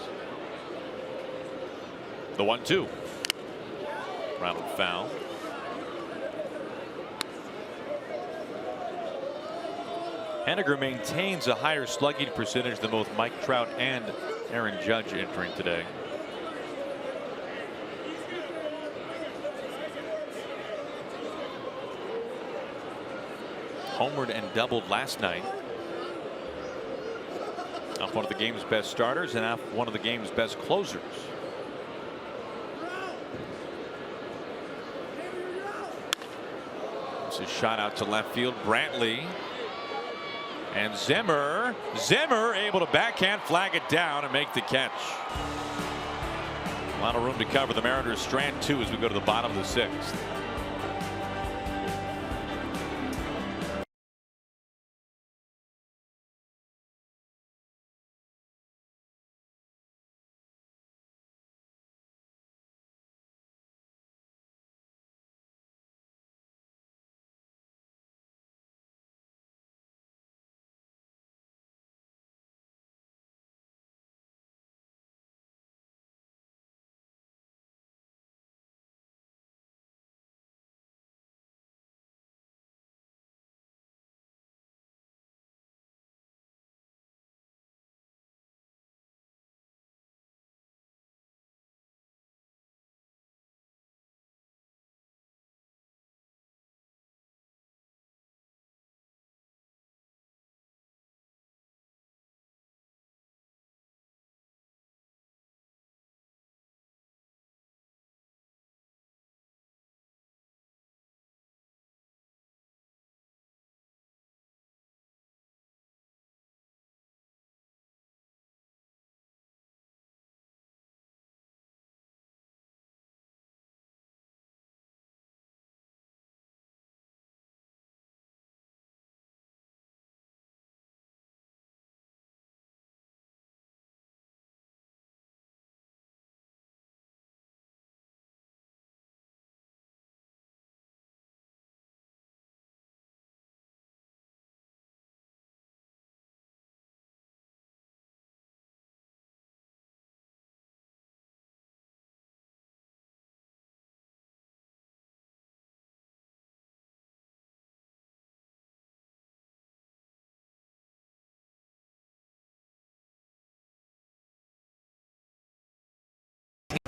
The 1-2. Rattled foul. Haniger maintains a higher slugging percentage than both Mike Trout and Aaron Judge entering today. Homered and doubled last night. Off one of the game's best starters and off one of the game's best closers. It's a shot out to left field. Brantley and Zimmer able to backhand flag it down and make the catch. A lot of room to cover. The Mariners strand 2 as we go to the bottom of the 6th.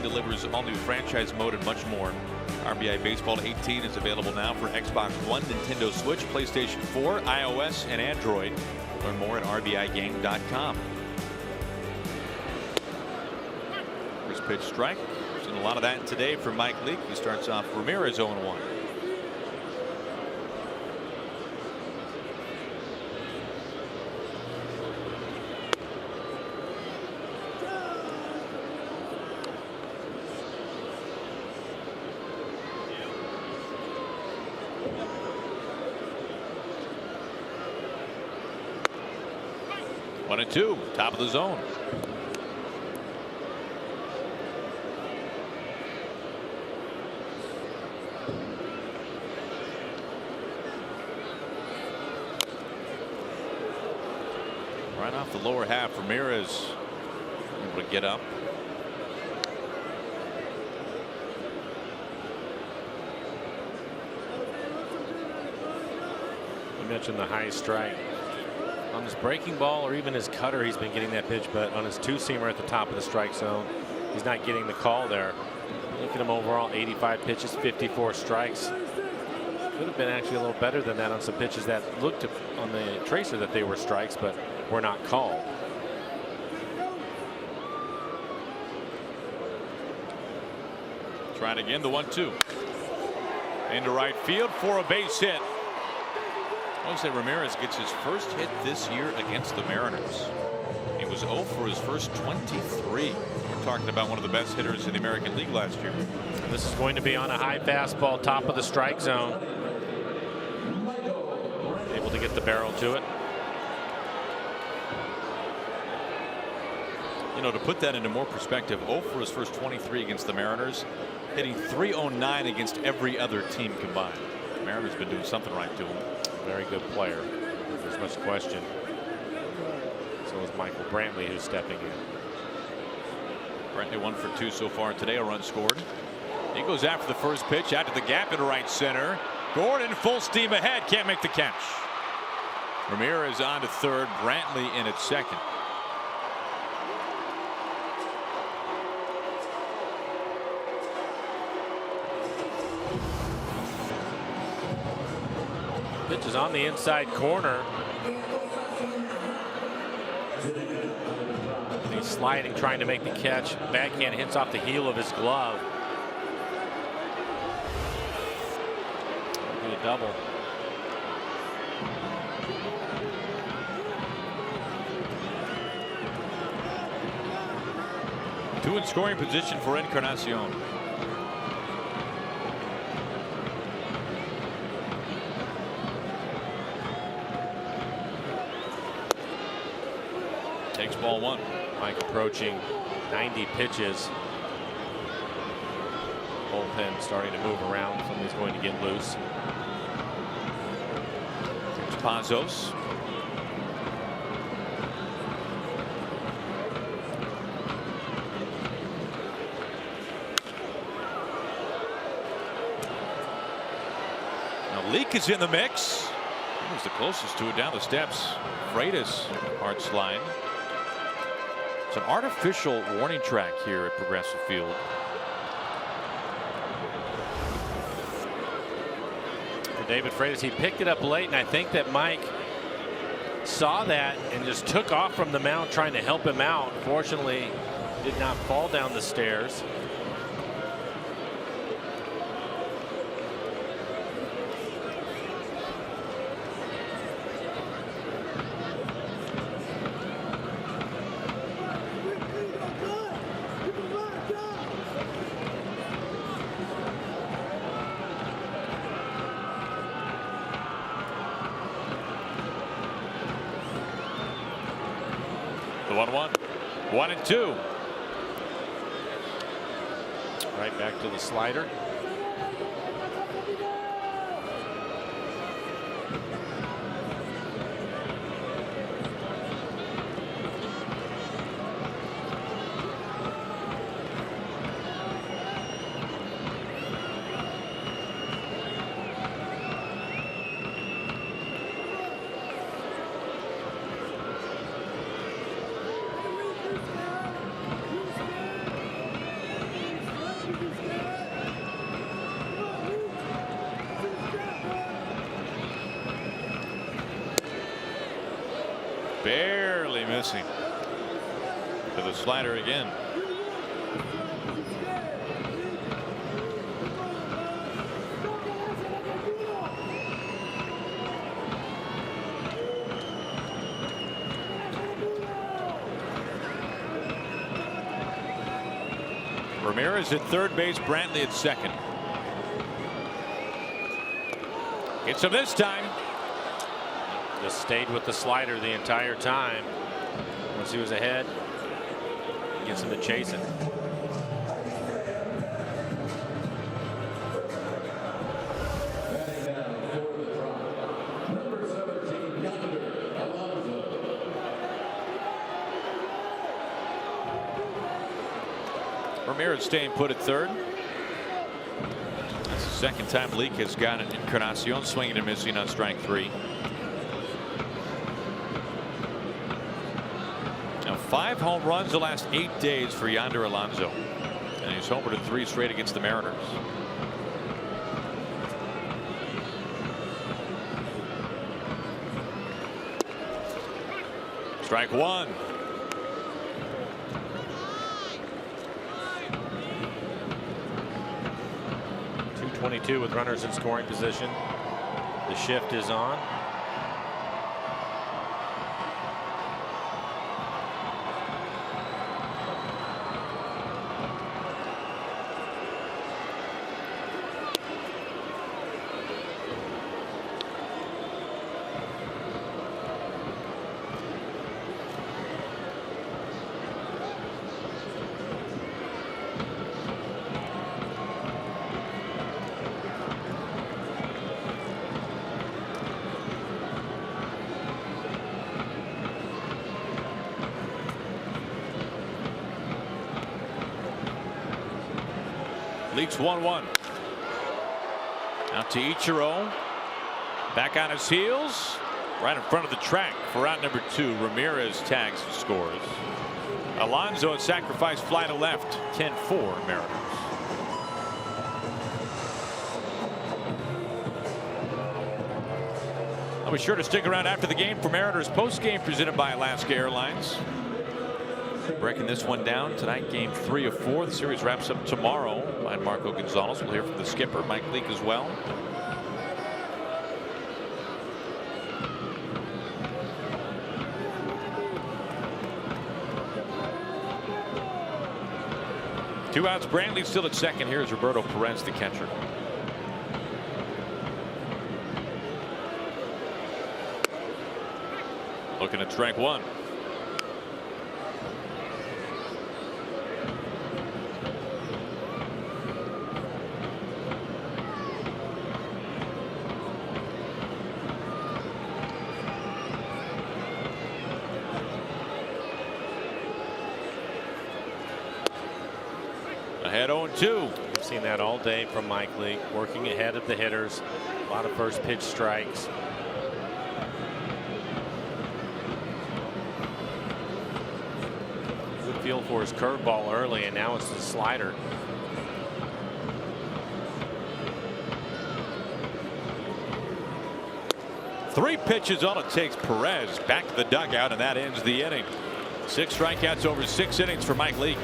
Delivers all new franchise mode and much more. RBI Baseball 18 is available now for Xbox One, Nintendo Switch, PlayStation 4, iOS, and Android. Learn more at rbigame.com. First pitch strike. Seen a lot of that today from Mike Leake. He starts off Ramirez 0-1. One and 2, top of the zone. Right off the lower half, Ramirez Able to get up. You mentioned the high strike. On his breaking ball or even his cutter, he's been getting that pitch, but on his two-seamer at the top of the strike zone, he's not getting the call there. Look at him overall, 85 pitches, 54 strikes. Could have been actually a little better than that on some pitches that looked on the tracer that they were strikes, but were not called. Trying again, the 1-2. Into right field for a base hit. Jose Ramirez gets his first hit this year against the Mariners. He was 0 for his first 23. We're talking about one of the best hitters in the American League last year. This is going to be on a high fastball, top of the strike zone. Able to get the barrel to it. You know, to put that into more perspective, 0 for his first 23 against the Mariners, hitting .309 against every other team combined. The Mariners been doing something right to him. Very good player. There's much question. So is Michael Brantley, who's stepping in. Brantley 1 for 2 so far today. A run scored. He goes after the first pitch, out to the gap into right center. Gordon full steam ahead, can't make the catch. Ramirez on to third, Brantley in at second. Pitch is on the inside corner. He's sliding, trying to make the catch. Backhand hits off the heel of his glove. Be a double. Two in scoring position for Encarnacion. Takes ball one. Mike approaching 90 pitches. Bullpen starting to move around. Somebody's going to get loose. Here's Pazos. Now Leak is in the mix. He was the closest to it down the steps. Freitas hard slide. It's an artificial warning track here at Progressive Field. For David Freitas, he picked it up late, and I think that Mike saw that and just took off from the mound trying to help him out. Fortunately, did not fall down the stairs. The 1-1. 1-2. Right back to the slider. Barely missing. To the slider again. Ramirez at third base, Brantley at second. Gets him this time. Just stayed with the slider the entire time. Once he was ahead, gets him to chase it. Ramirez staying put at third. That's the second time Leake has gotten Encarnacion swinging and missing on strike 3. Now 5 home runs the last 8 days for Yonder Alonso, and he's homered in 3 straight against the Mariners. Strike 1. .222 with runners in scoring position. The shift is on. Leaks 1-1. Out to Ichiro. Back on his heels. Right in front of the track for out number 2. Ramirez tags and scores. Alonso, a sacrifice fly to left. 10-4 Mariners. I'll be sure to stick around after the game for Mariners post-game presented by Alaska Airlines. Breaking this one down tonight, game 3 of 4. The series wraps up tomorrow. I'm Marco Gonzalez. We'll hear from the skipper, Mike Leake, as well. Two outs. Brantley still at second. Here's Roberto Perez, the catcher. Looking at strike 1. Ahead 0-2. We've seen that all day from Mike Leake, working ahead of the hitters. A lot of first pitch strikes. Good feel for his curveball early, and now it's the slider. Three pitches, all it takes. Perez back to the dugout, and that ends the inning. 6 strikeouts over 6 innings for Mike Leake.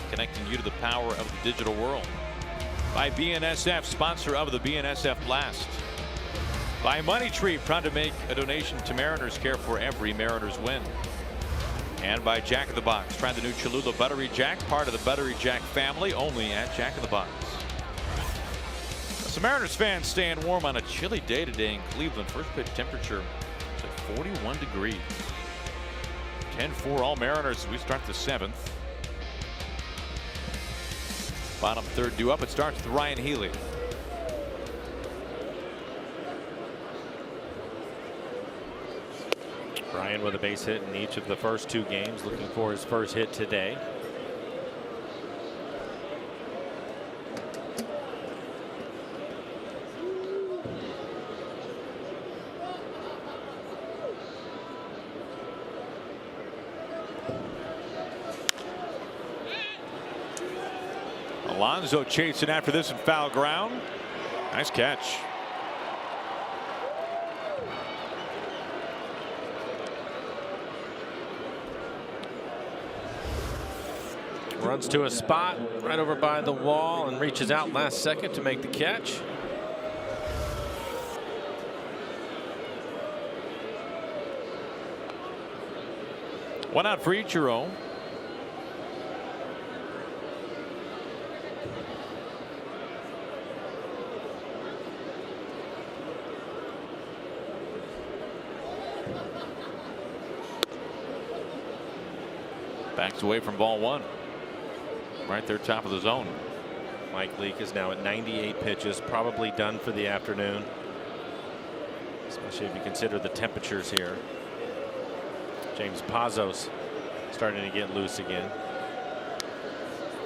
Connecting you to the power of the digital world. By BNSF, sponsor of the BNSF Blast. By Money Tree, proud to make a donation to Mariners Care for every Mariners win. And by Jack in the Box. Try the new Cholula Buttery Jack, part of the Buttery Jack family, only at Jack in the Box. So Mariners fans staying warm on a chilly day today in Cleveland. First pitch temperature is at 41 degrees. 10-4 all Mariners as we start the 7th. Bottom third due up. It starts with Ryan Healy. Ryan with a base hit in each of the first 2 games, looking for his first hit today. Alonso chasing after this in foul ground. Nice catch. Runs to a spot right over by the wall and reaches out last second to make the catch. One out for Ichiro. Backs away from ball 1. Right there, top of the zone. Mike Leake is now at 98 pitches, probably done for the afternoon, especially if you consider the temperatures here. James Pazos starting to get loose again.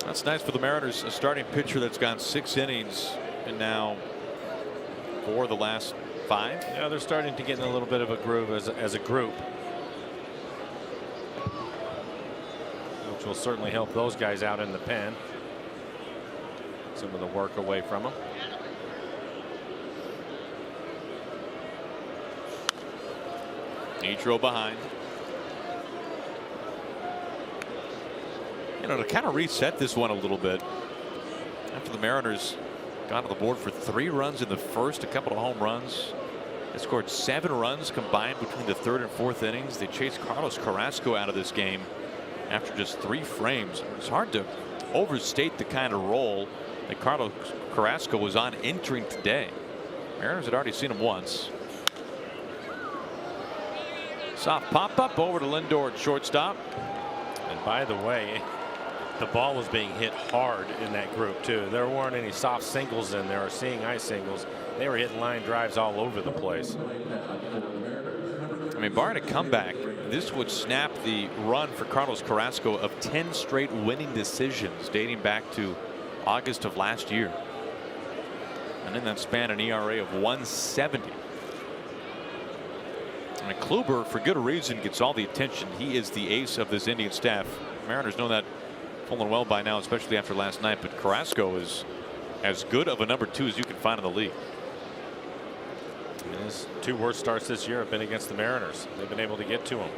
That's nice for the Mariners. A starting pitcher that's gone 6 innings and now 4 of the last 5. Yeah, they're starting to get in a little bit of a groove as a group, which will certainly help those guys out in the pen. Some of the work away from them. Ichiro behind. You know, to kind of reset this one a little bit, after the Mariners got on the board for 3 runs in the first, a couple of home runs. They scored 7 runs combined between the 3rd and 4th innings. They chased Carlos Carrasco out of this game after just 3 frames. It's hard to overstate the kind of role that Carlos Carrasco was on entering today. Mariners had already seen him once. Soft pop up over to Lindor at shortstop. And by the way, the ball was being hit hard in that group too. There weren't any soft singles in there or seeing eye singles. They were hitting line drives all over the place. I mean, barring a comeback, this would snap the run for Carlos Carrasco of 10 straight winning decisions dating back to August of last year. And in that span, an ERA of 170. And Kluber, for good reason, gets all the attention. He is the ace of this Indian staff. Mariners know that full and well by now, especially after last night. But Carrasco is as good of a number 2 as you can find in the league. And his 2 worst starts this year have been against the Mariners. They've been able to get to him.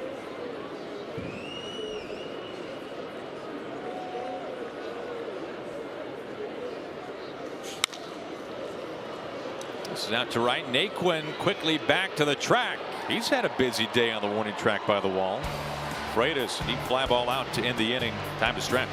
This is out to right. Naquin quickly back to the track. He's had a busy day on the warning track by the wall. Freitas, deep fly ball out to end the inning. Time to stretch.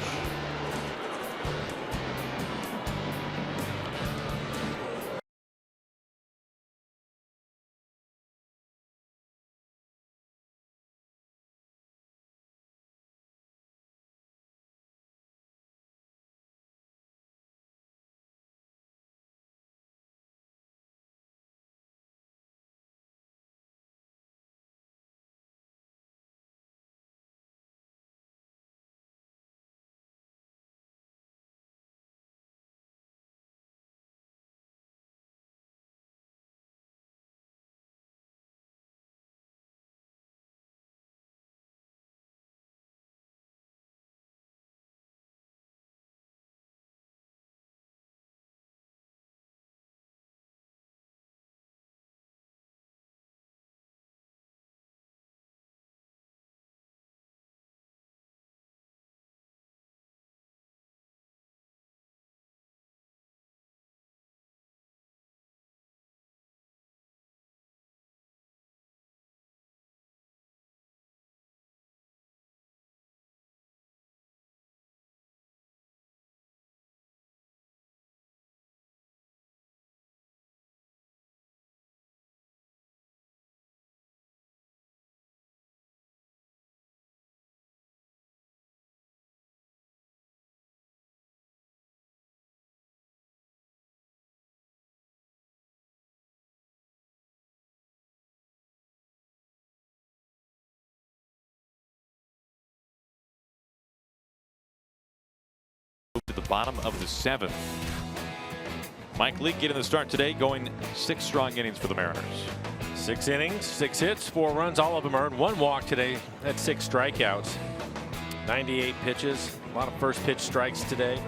the bottom of the 7th. Mike Leake getting the start today, going 6 strong innings for the Mariners. 6 innings, 6 hits, 4 runs, all of them earned. 1 walk today. That's 6 strikeouts. 98 pitches. A lot of first pitch strikes today.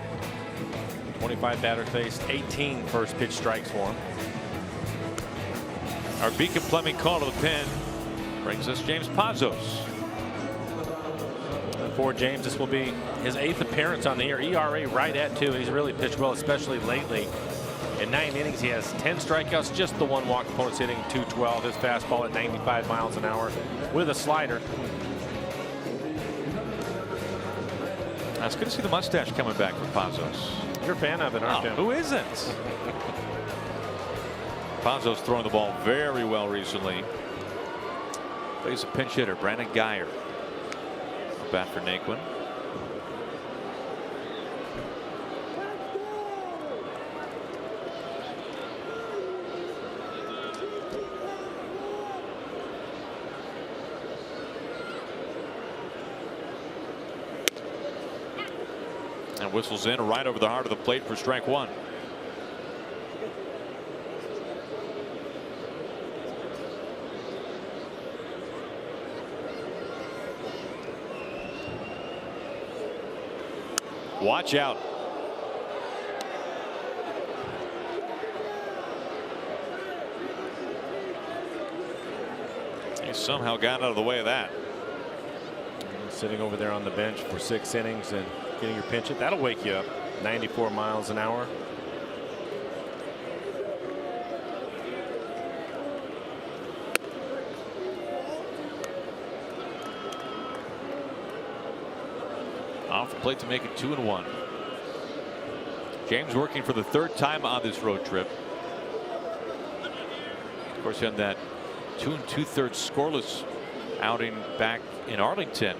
25 batters faced. 18 first pitch strikes for him. Our Beacon Plumbing call to the pen brings us James Pazos. For James, this will be his 8th appearance on the year. ERA right at 2. He's really pitched well, especially lately. In 9 innings, he has 10 strikeouts, just the 1 walk. Opponent's hitting .212. His fastball at 95 miles an hour with a slider. It's good to see the mustache coming back for Pazos. You're a fan of it, aren't you? Who isn't? Pazos throwing the ball very well recently. Plays a pinch hitter, Brandon Geyer. Bat for Naquin. And whistles in right over the heart of the plate for strike 1. Watch out. He somehow got out of the way of that. Sitting over there on the bench for 6 innings and getting your pinch hit. That'll wake you up. 94 miles an hour. Off the plate to make it 2-1. James working for the 3rd time on this road trip. Of course, he had that 2 2/3 scoreless outing back in Arlington,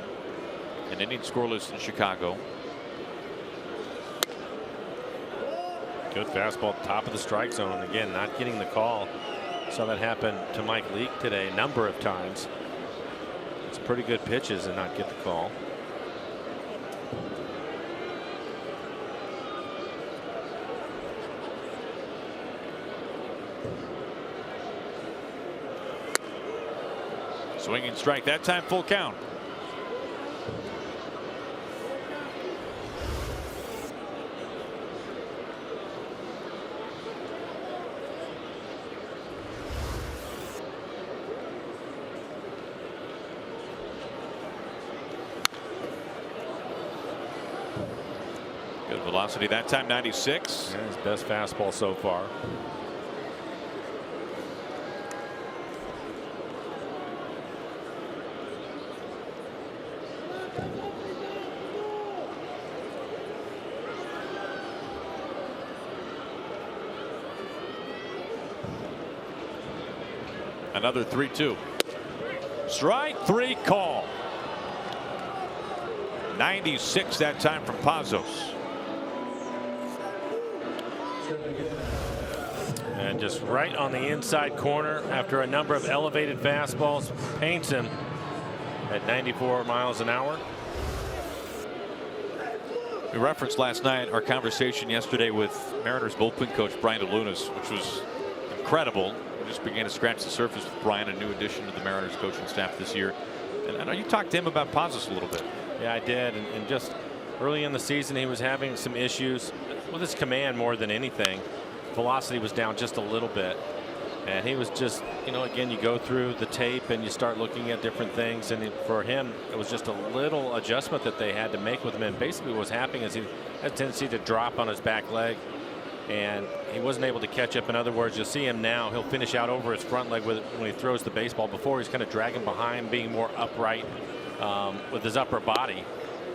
and inning scoreless in Chicago. Good fastball, top of the strike zone. Again, not getting the call. Saw that happen to Mike Leake today a number of times. It's pretty good pitches and not get the call. Swinging strike that time, full count. Good velocity that time, 96. Yeah, his best fastball so far. Another 3-2. Strike 3 call. 96 that time from Pazos. And just right on the inside corner after a number of elevated fastballs, paints him at 94 miles an hour. We referenced last night our conversation yesterday with Mariners bullpen coach Brian DeLunas, which was incredible. We just began to scratch the surface with Brian, a new addition to the Mariners coaching staff this year. And I know you talked to him about Pazos a little bit. Yeah, I did. And just early in the season, he was having some issues with his command more than anything. Velocity was down just a little bit. And he was just, you know, again, you go through the tape and you start looking at different things. And for him, it was just a little adjustment that they had to make with him. And basically what was happening is he had a tendency to drop on his back leg. And he wasn't able to catch up. In other words, you'll see him now. He'll finish out over his front leg with it when he throws the baseball. Before, he's kind of dragging behind, being more upright with his upper body.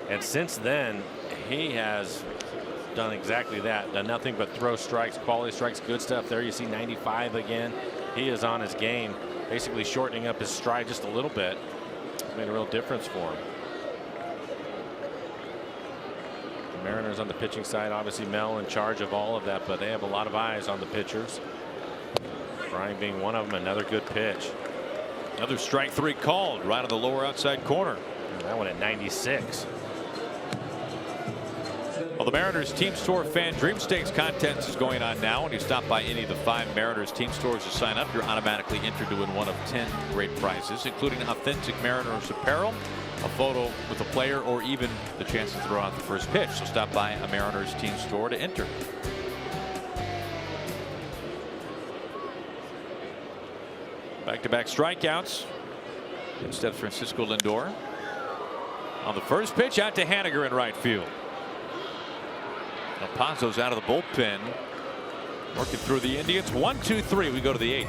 And since then, he has done exactly that. Done nothing but throw strikes, quality strikes, good stuff. There you see 95 again. He is on his game, basically shortening up his stride just a little bit. It's made a real difference for him. The Mariners on the pitching side, obviously Mel in charge of all of that, but they have a lot of eyes on the pitchers. Brian being one of them. Another good pitch. Another strike 3 called right on the lower outside corner. And that one at 96. Well, the Mariners Team Store Fan Dream Stakes contest is going on now. When you stop by any of the 5 Mariners Team Stores to sign up, you're automatically entered to win one of 10 great prizes, including authentic Mariners apparel, a photo with a player, or even the chance to throw out the first pitch. So stop by a Mariners Team Store to enter. Back-to-back strikeouts instead of Francisco Lindor. On the first pitch, out to Haniger in right field. El Paso's out of the bullpen, working through the Indians. 1, 2, 3. We go to the 8th.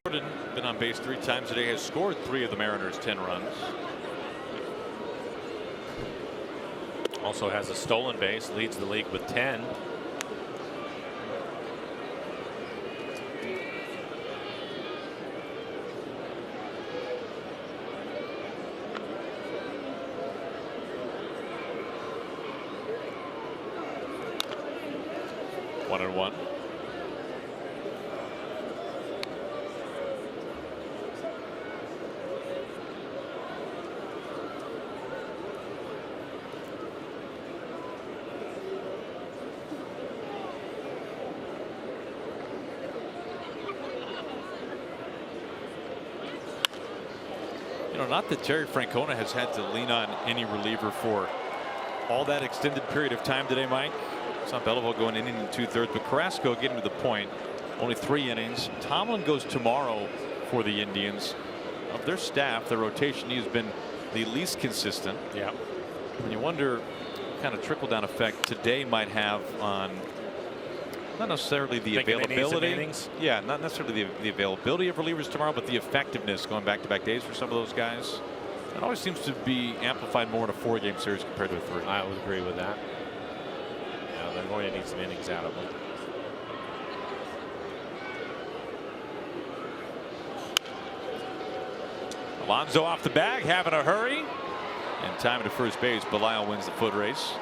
Jordan, been on base 3 times today, has scored 3 of the Mariners' 10 runs. Also has a stolen base, leads the league with 10. One and one. Not that Terry Francona has had to lean on any reliever for all that extended period of time today, Mike. Saw Belleville going inning and 2/3, but Carrasco getting to the point. Only 3 innings. Tomlin goes tomorrow for the Indians. Of their staff, their rotation, he's been the least consistent. Yeah. And you wonder what kind of trickle down effect today might have on not necessarily the availability. Yeah, not necessarily the availability of relievers tomorrow, but the effectiveness going back-to-back days for some of those guys. It always seems to be amplified more in a 4-game series compared to a 3. I would agree with that. Yeah, they're going to need some innings out of them. Alonso off the bag, having a hurry. And time to first base. Belial wins the foot race.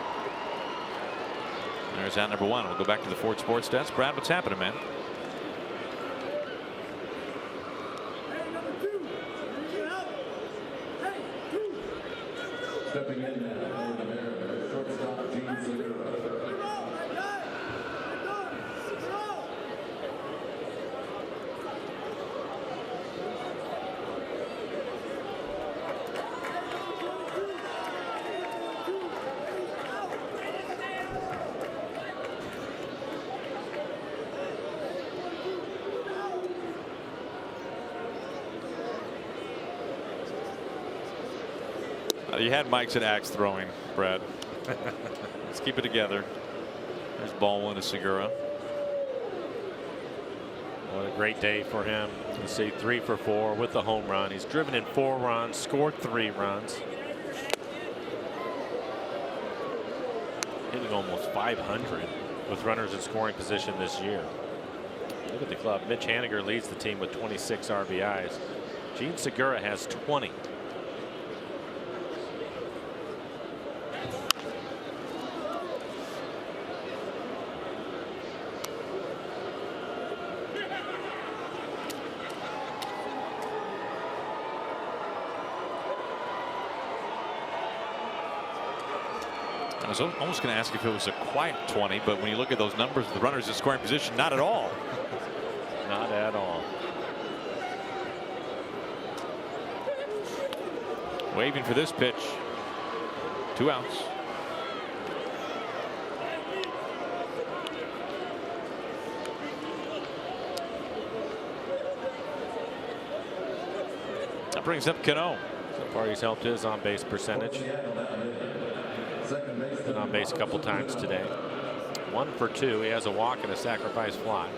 There's out number 1. We'll go back to the Ford Sports Desk. Brad, what's happening, man? Stepping in now, shortstop Gene Segura. You had Mike's and axe throwing, Brad. Let's keep it together. There's ball one to Segura. What a great day for him. Let's see, 3 for 4 with the home run. He's driven in 4 runs, scored 3 runs. Hitting almost 500 with runners in scoring position this year. Look at the club. Mitch Haniger leads the team with 26 RBIs. Gene Segura has 20. I was almost going to ask if it was a quiet 20, but when you look at those numbers, the runners in scoring position, not at all. Not at all. Waving for this pitch. 2 outs. That brings up Cano. So far, he's helped his on base percentage. Been on base a couple times today. 1 for 2. He has a walk and a sacrifice fly.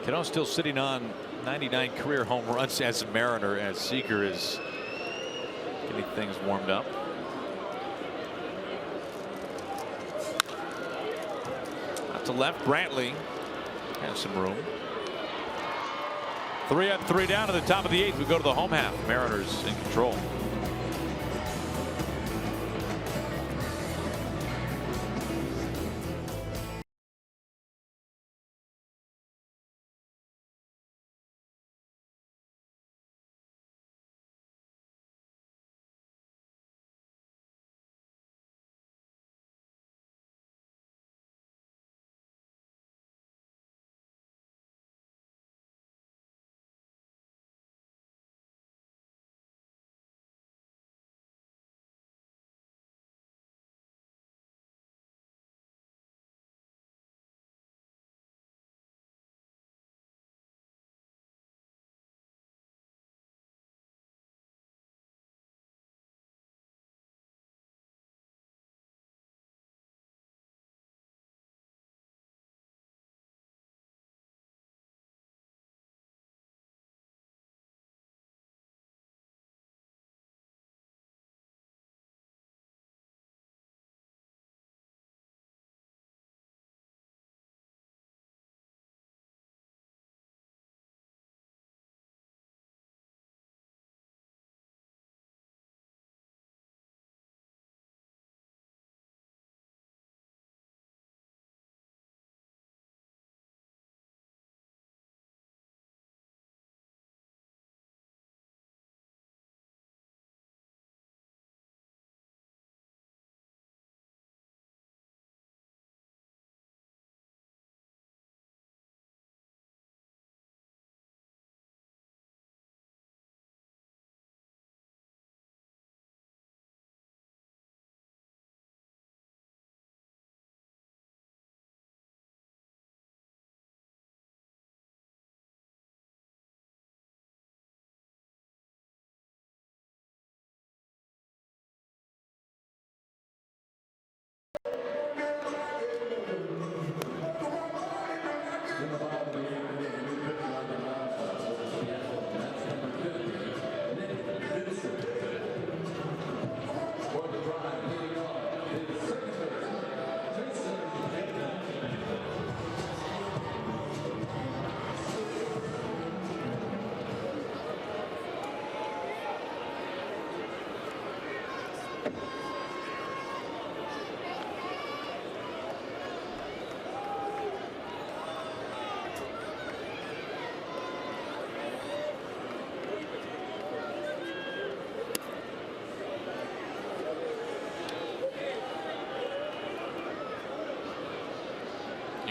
Cano still sitting on 99 career home runs as a Mariner, as Seager is getting things warmed up. Out to left, Brantley has some room. 3 up, 3 down to the top of the 8th. We go to the home half. Mariners in control.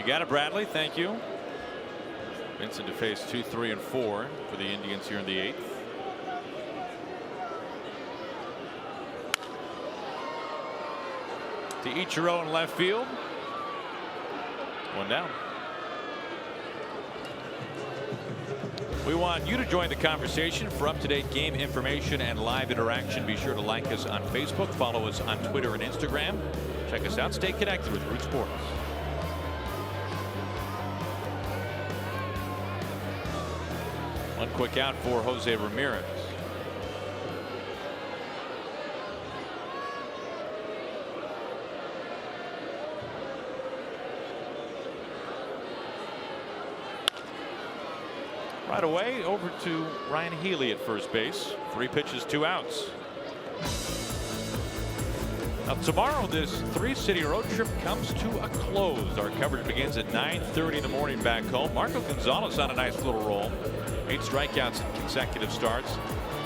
You got it, Bradley. Thank you. Vincent to face 2, 3, and 4 for the Indians here in the 8th. to Ichiro in left field. One down. We want you to join the conversation. For up-to-date game information and live interaction, be sure to like us on Facebook, follow us on Twitter and Instagram. Check us out. Stay connected with Root Sports. One quick out for Jose Ramirez. Right away, over to Ryan Healy at first base. 3 pitches, 2 outs. Now tomorrow, this 3-city road trip comes to a close. Our coverage begins at 9:30 in the morning back home. Marco Gonzalez on a nice little roll. 8 strikeouts in consecutive starts.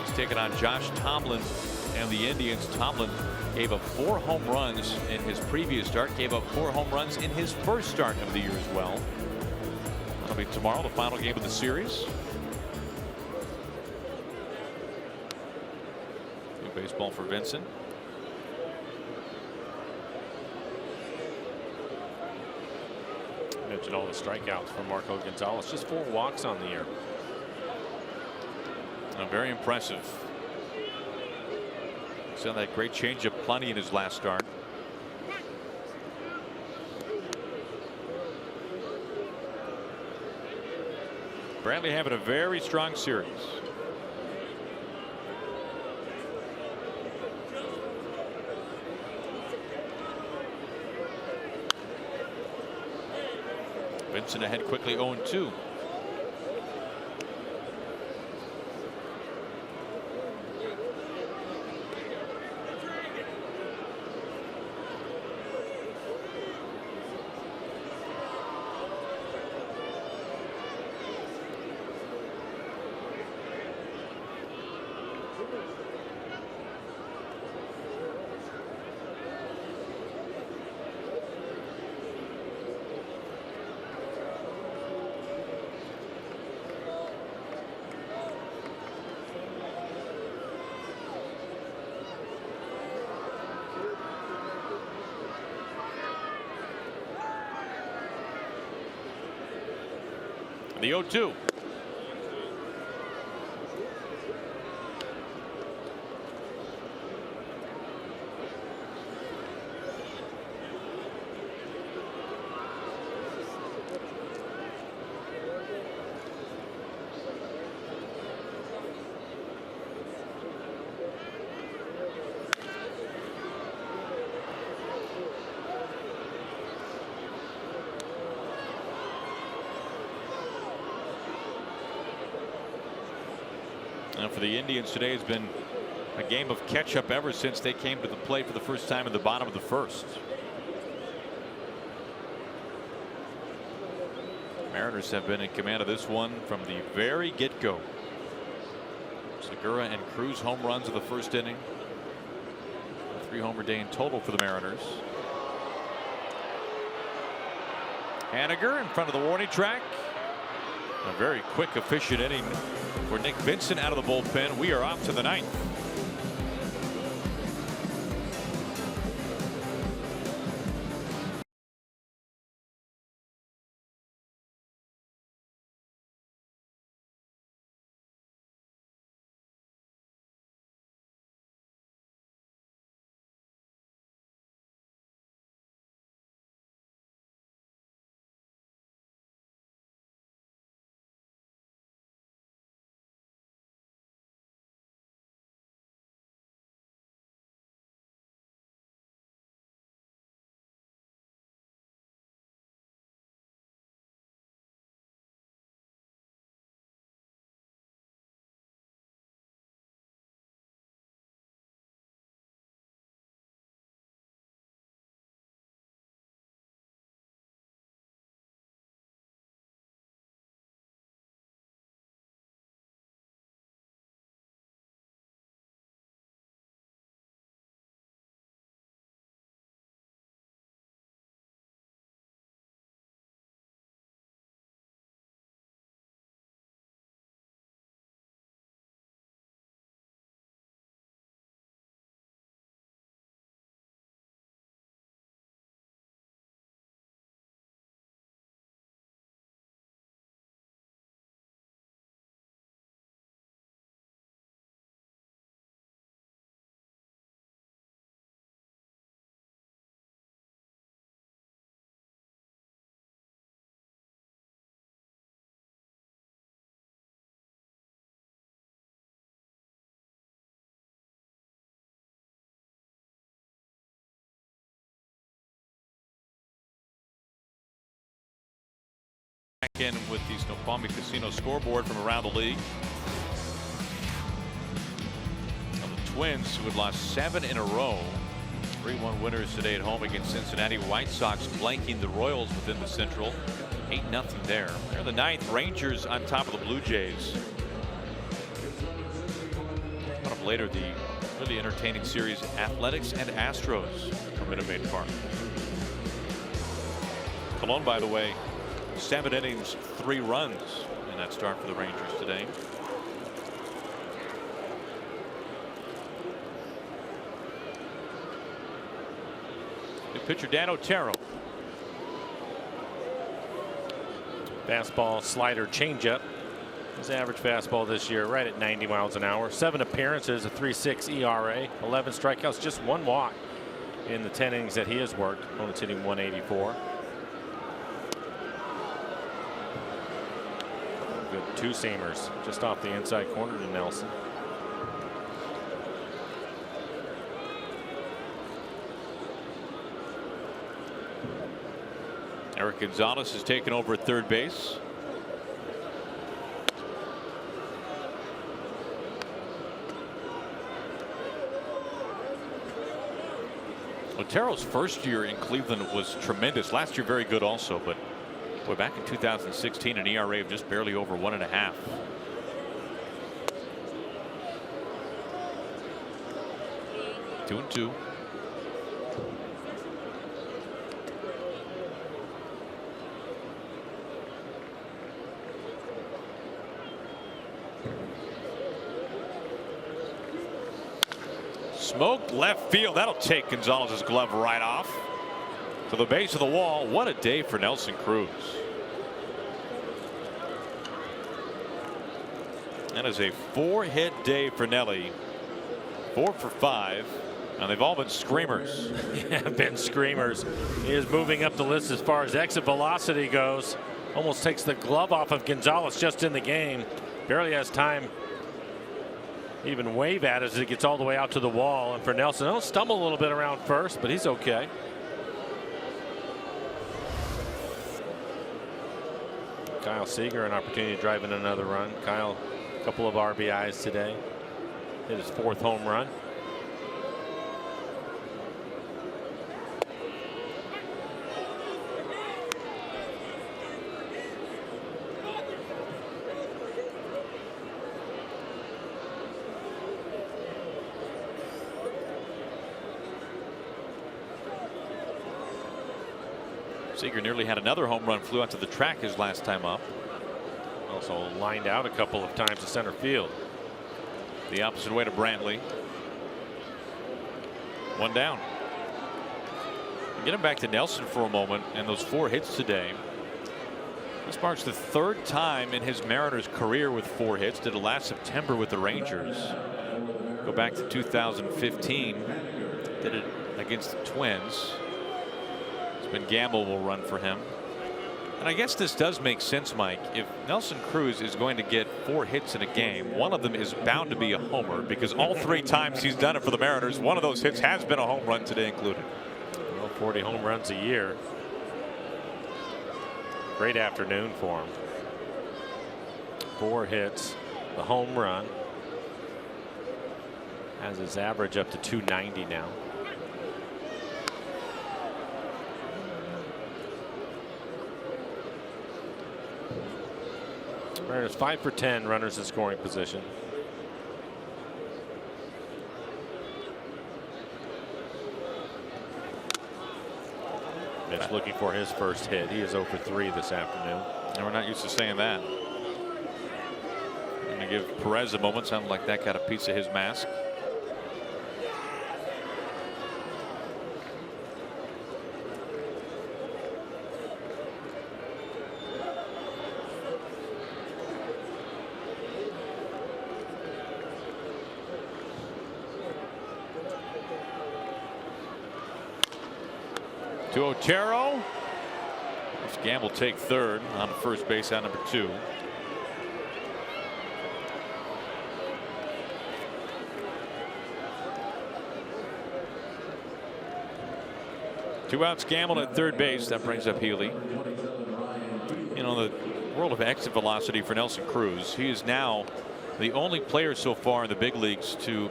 He's taken on Josh Tomlin and the Indians. Tomlin gave up 4 home runs in his previous start. Gave up 4 home runs in his first start of the year as well. That'll be tomorrow, the final game of the series. New baseball for Vincent. Mentioned all the strikeouts from Marco Gonzalez. Just 4 walks on the year. Very impressive. Saw that great changeup plenty in his last start. Bradley having a very strong series. Vincent ahead quickly, 0-2. The 0-2. Now for the Indians today has been a game of catch up ever since they came to the plate for the first time in the bottom of the first. Mariners have been in command of this one from the very get-go. Segura and Cruz home runs of the first inning. A 3-homer day in total for the Mariners. Haniger in front of the warning track. A very quick, efficient inning for Nick Vincent out of the bullpen. We are off to the 9th. In with the Snoqualmie Casino scoreboard from around the league. Now the Twins, who had lost 7 in a row, 3-1 winners today at home against Cincinnati. White Sox blanking the Royals within the Central. 8-0 there. They're the 9th. Rangers on top of the Blue Jays. Coming up later, the really entertaining series, Athletics and Astros from Minute Maid Park. Colon, by the way, 7 innings, 3 runs in that start for the Rangers today. The pitcher, Dan Otero. Fastball, slider, changeup. His average fastball this year right at 90 miles an hour. 7 appearances, a 3.6 ERA, 11 strikeouts, just 1 walk in the 10 innings that he has worked. Opponent's hitting 184. Good 2-seamers just off the inside corner to Nelson. Eric Gonzalez has taken over at third base. Otero's first year in Cleveland was tremendous. Last year very good also, but boy, back in 2016 an ERA of just barely over 1.5. Two and two. Smoke left field. That'll take Gonzalez's glove right off to the base of the wall. What a day for Nelson Cruz. That is a 4-hit day for Nelly. 4 for 5. And they've all been screamers. Yeah, been screamers. He is moving up the list as far as exit velocity goes. Almost takes the glove off of Gonzalez just in the game. Barely has time even wave at it as it gets all the way out to the wall. And for Nelson, he'll stumble a little bit around first, but he's okay. Kyle Seager, an opportunity to drive in another run. Kyle, a couple of RBIs today. Hit his 4th home run. Seager nearly had another home run, flew out to the track his last time up. Also lined out a couple of times to center field. The opposite way to Brantley. 1 down. Get him back to Nelson for a moment, and those 4 hits today. This marks the 3rd time in his Mariners career with 4 hits. Did it last September with the Rangers. Go back to 2015. Did it against the Twins. Ben Gamble will run for him. And I guess this does make sense, Mike. If Nelson Cruz is going to get 4 hits in a game, one of them is bound to be a homer, because all 3 times he's done it for the Mariners, one of those hits has been a home run today included. Well, 40 home runs a year. Great afternoon for him. 4 hits, the home run. Has his average up to 290 now. Mariners 5 for 10 runners in scoring position. Mitch looking for his first hit. He is 0 for 3 this afternoon. And we're not used to saying that. Going to give Perez a moment. Sounded like that got a piece of his mask. To Otero. Gamble take third on first base out number 2. Two outs, Gamble at third base. That brings up Healy. You know, the world of exit velocity for Nelson Cruz. He is now the only player so far in the big leagues to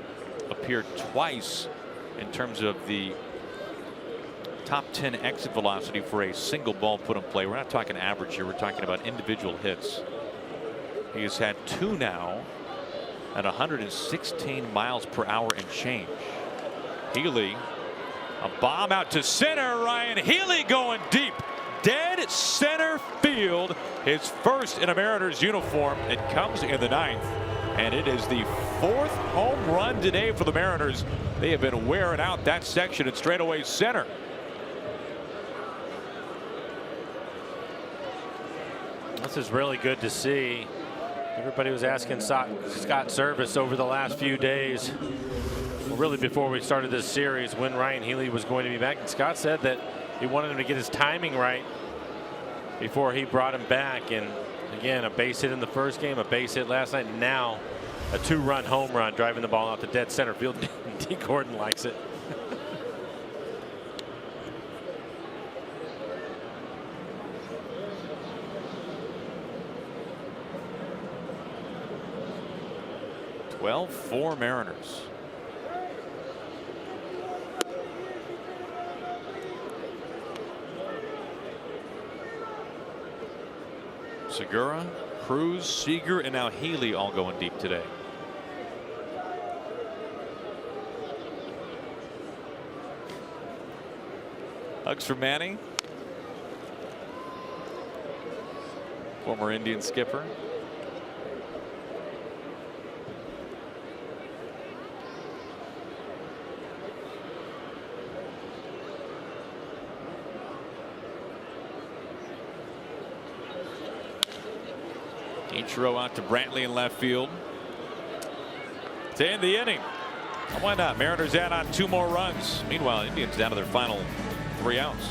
appear twice in terms of the top 10 exit velocity for a single ball put in play. We're not talking average here. We're talking about individual hits. He has had 2 now at 116 miles per hour and change. Healy, a bomb out to center. Ryan Healy going deep. Dead center field. His first in a Mariners uniform. It comes in the 9th. And it is the 4th home run today for the Mariners. They have been wearing out that section at straightaway center. This is really good to see. Everybody was asking Scott Service over the last few days, well, really before we started this series, when Ryan Healy was going to be back. And Scott said that he wanted him to get his timing right before he brought him back. And again, a base hit in the first game, a base hit last night, and now a 2-run home run driving the ball out to dead center field. D. Gordon likes it. Well, 4 Mariners. Segura, Cruz, Seager, and now Healy all going deep today. Hugs for Manny, former Indian skipper. Ichiro out to Brantley in left field to end the inning. Why not? Mariners add on 2 more runs. Meanwhile, Indians down to their final 3 outs.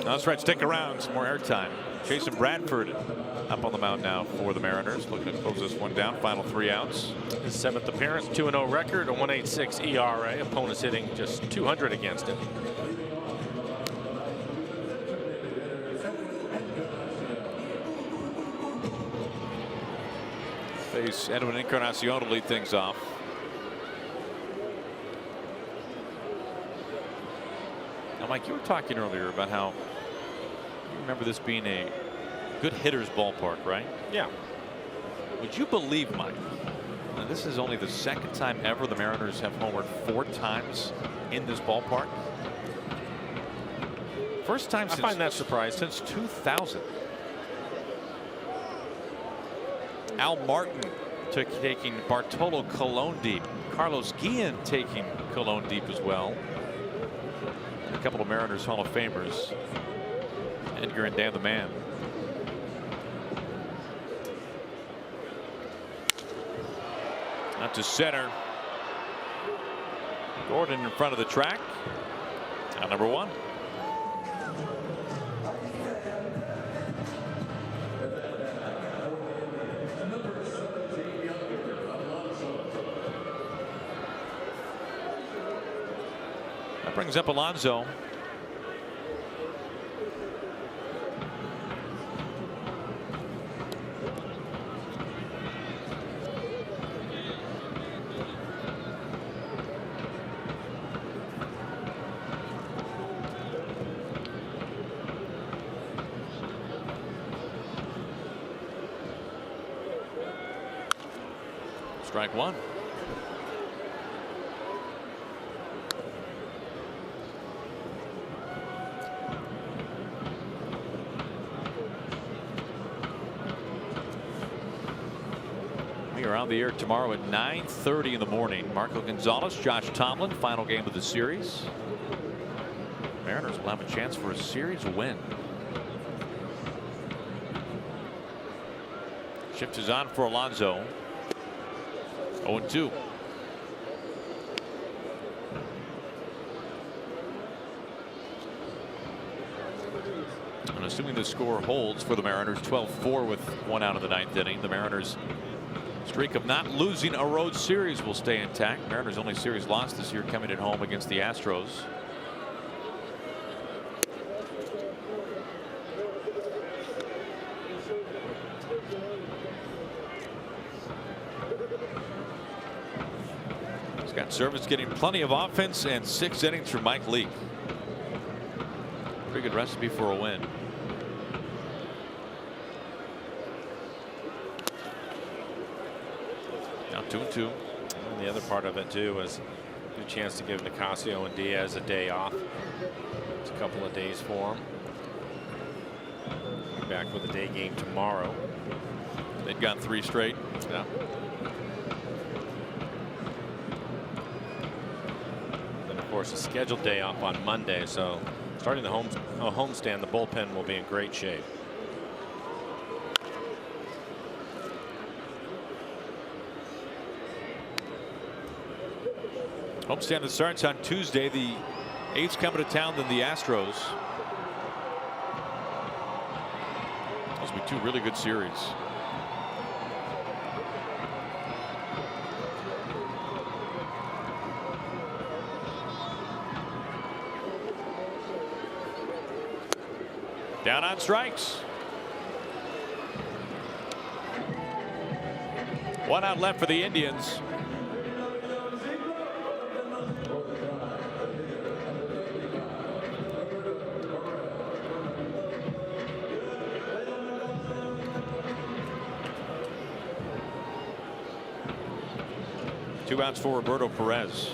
That's right. Stick around. Some more airtime. Jason Bradford up on the mound now for the Mariners. Looking to close this one down. Final 3 outs. His 7th appearance, 2-0 record, a 1.86 ERA. Opponents hitting just 200 against him. Face Edwin Encarnacion to lead things off. Now, Mike, you were talking earlier about how you remember this being a good hitter's ballpark, right? Yeah. Would you believe, Mike? Now, this is only the second time ever the Mariners have homered 4 times in this ballpark. First time I find that surprising. since 2000. Al Martin taking Bartolo Colon deep. Carlos Guillen taking Colon deep as well. A couple of Mariners Hall of Famers. Edgar and Dan the Man. Out to center. Gordon in front of the track. Out number 1. That brings up Alonso. Strike 1. We are on the air tomorrow at 9:30 in the morning. Marco Gonzalez, Josh Tomlin, final game of the series. Mariners will have a chance for a series win. Shift is on for Alonso. 0-2. And assuming the score holds for the Mariners, 12-4 with 1 out of the 9th inning, the Mariners' streak of not losing a road series will stay intact. Mariners' only series lost this year coming at home against the Astros. Scott Servais getting plenty of offense and 6 innings from Mike Leake. Pretty good recipe for a win. Now 2-2. And the other part of it too was a good chance to give Nicasio and Diaz a day off. It's a couple of days for them. Back with a day game tomorrow. They've got 3 straight. Yeah. Then of course a scheduled day off on Monday. So starting the homestand, the bullpen will be in great shape. Homestand that starts on Tuesday. The A's coming to town, then the Astros. Those will be 2 really good series. Down on strikes. 1 out left for the Indians. Two outs for Roberto Perez.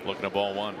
Looking at ball 1.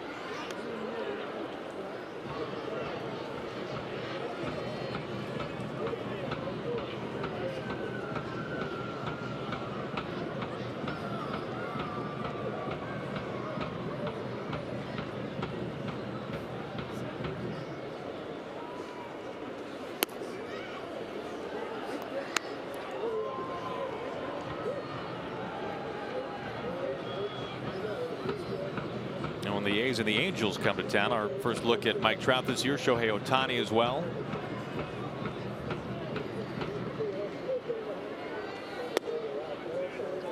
The A's and the Angels come to town. Our first look at Mike Trout this year. Shohei Ohtani as well.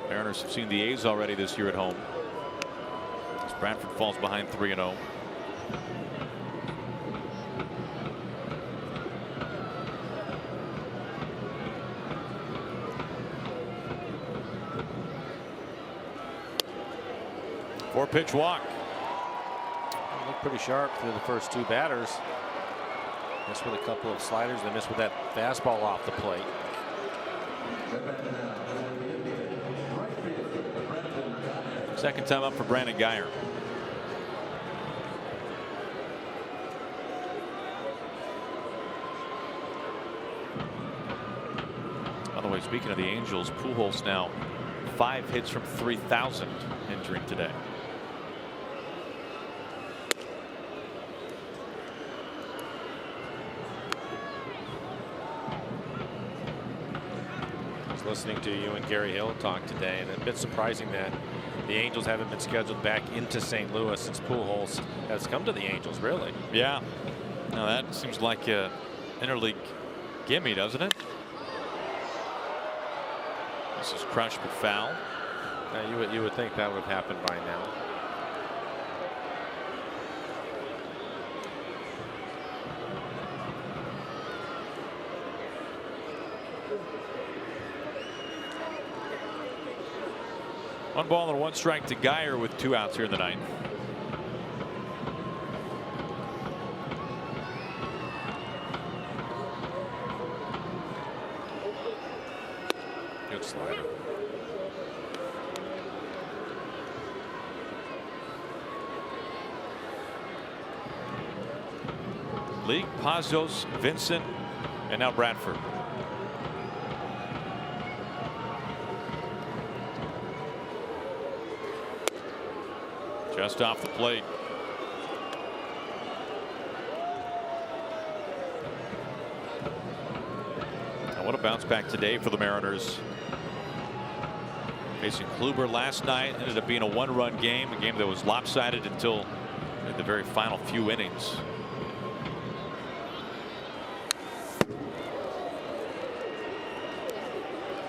Mariners have seen the A's already this year at home. As Bradford falls behind 3-0. 4-pitch walk. Looked pretty sharp through the first two batters. Missed with a couple of sliders. They missed with that fastball off the plate. Second time up for Brandon Guyer. By the way, speaking of the Angels, Pujols now 5 hits from 3,000 entering today. I was listening to you and Gary Hill talk today, and a bit surprising that the Angels haven't been scheduled back into St. Louis since Pujols has come to the Angels, really. Yeah. Now that seems like a interleague gimme, doesn't it? This is crushed but foul. You would think that would have happened by now. One ball and 1 strike to Guyer with 2 outs here in the ninth. Good slider. League, Pazos, Vincent, and now Bradford. Just off the plate. And what a bounce back today for the Mariners. Facing Kluber last night, ended up being a 1-run game, a game that was lopsided until the very final few innings.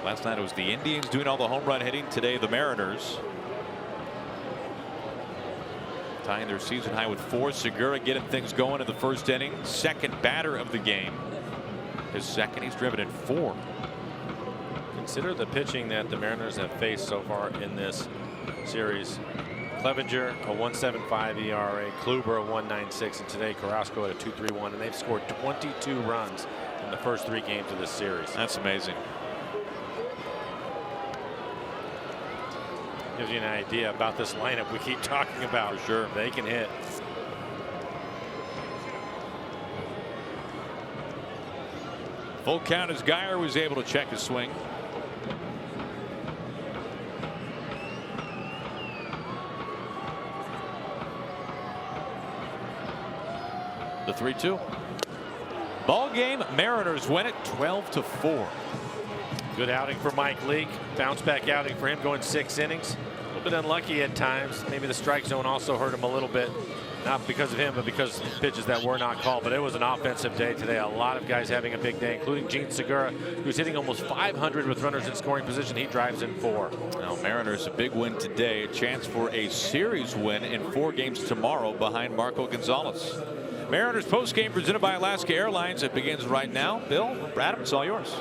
Last night it was the Indians doing all the home run hitting. Today the Mariners tying their season high with 4. Segura getting things going in the first inning. Second batter of the game. His second. He's driven in 4. Consider the pitching that the Mariners have faced so far in this series. Clevenger a 1.75 ERA, Kluber a 1.96, and today Carrasco at a 2.31, and they've scored 22 runs in the first 3 games of this series. That's amazing. Gives you an idea about this lineup we keep talking about. For sure. They can hit. Full count as Guyer was able to check his swing. The 3-2. Ball game. Mariners win it 12-4. Good outing for Mike Leake. Bounce back outing for him, going 6 innings. A little bit unlucky at times. Maybe the strike zone also hurt him a little bit. Not because of him, but because of pitches that were not called. But it was an offensive day today. A lot of guys having a big day, including Gene Segura, who's hitting almost 500 with runners in scoring position. He drives in 4. Now Mariners a big win today. A chance for a series win in 4 games tomorrow behind Marco Gonzalez. Mariners postgame presented by Alaska Airlines. It begins right now. Bill, Adam, it's all yours.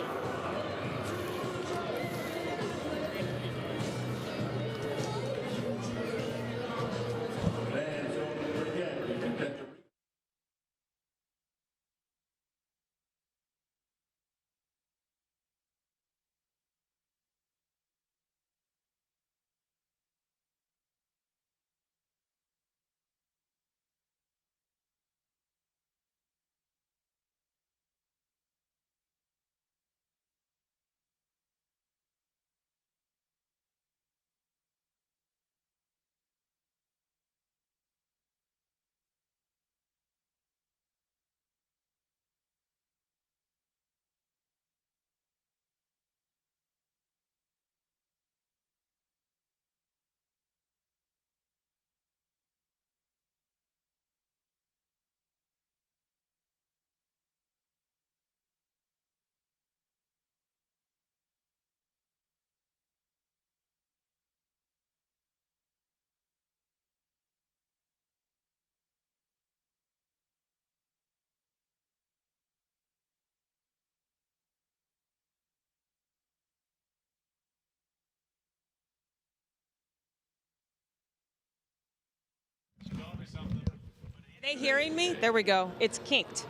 Are they hearing me? There we go. It's kinked.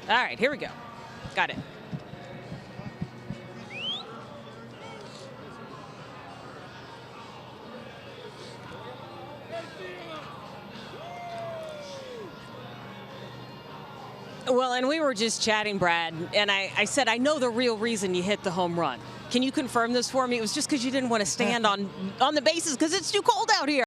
All right, here we go. Got it. Well, and we were just chatting, Brad, and I said, I know the real reason you hit the home run. Can you confirm this for me? It was just because you didn't want to stand on the bases because it's too cold out here.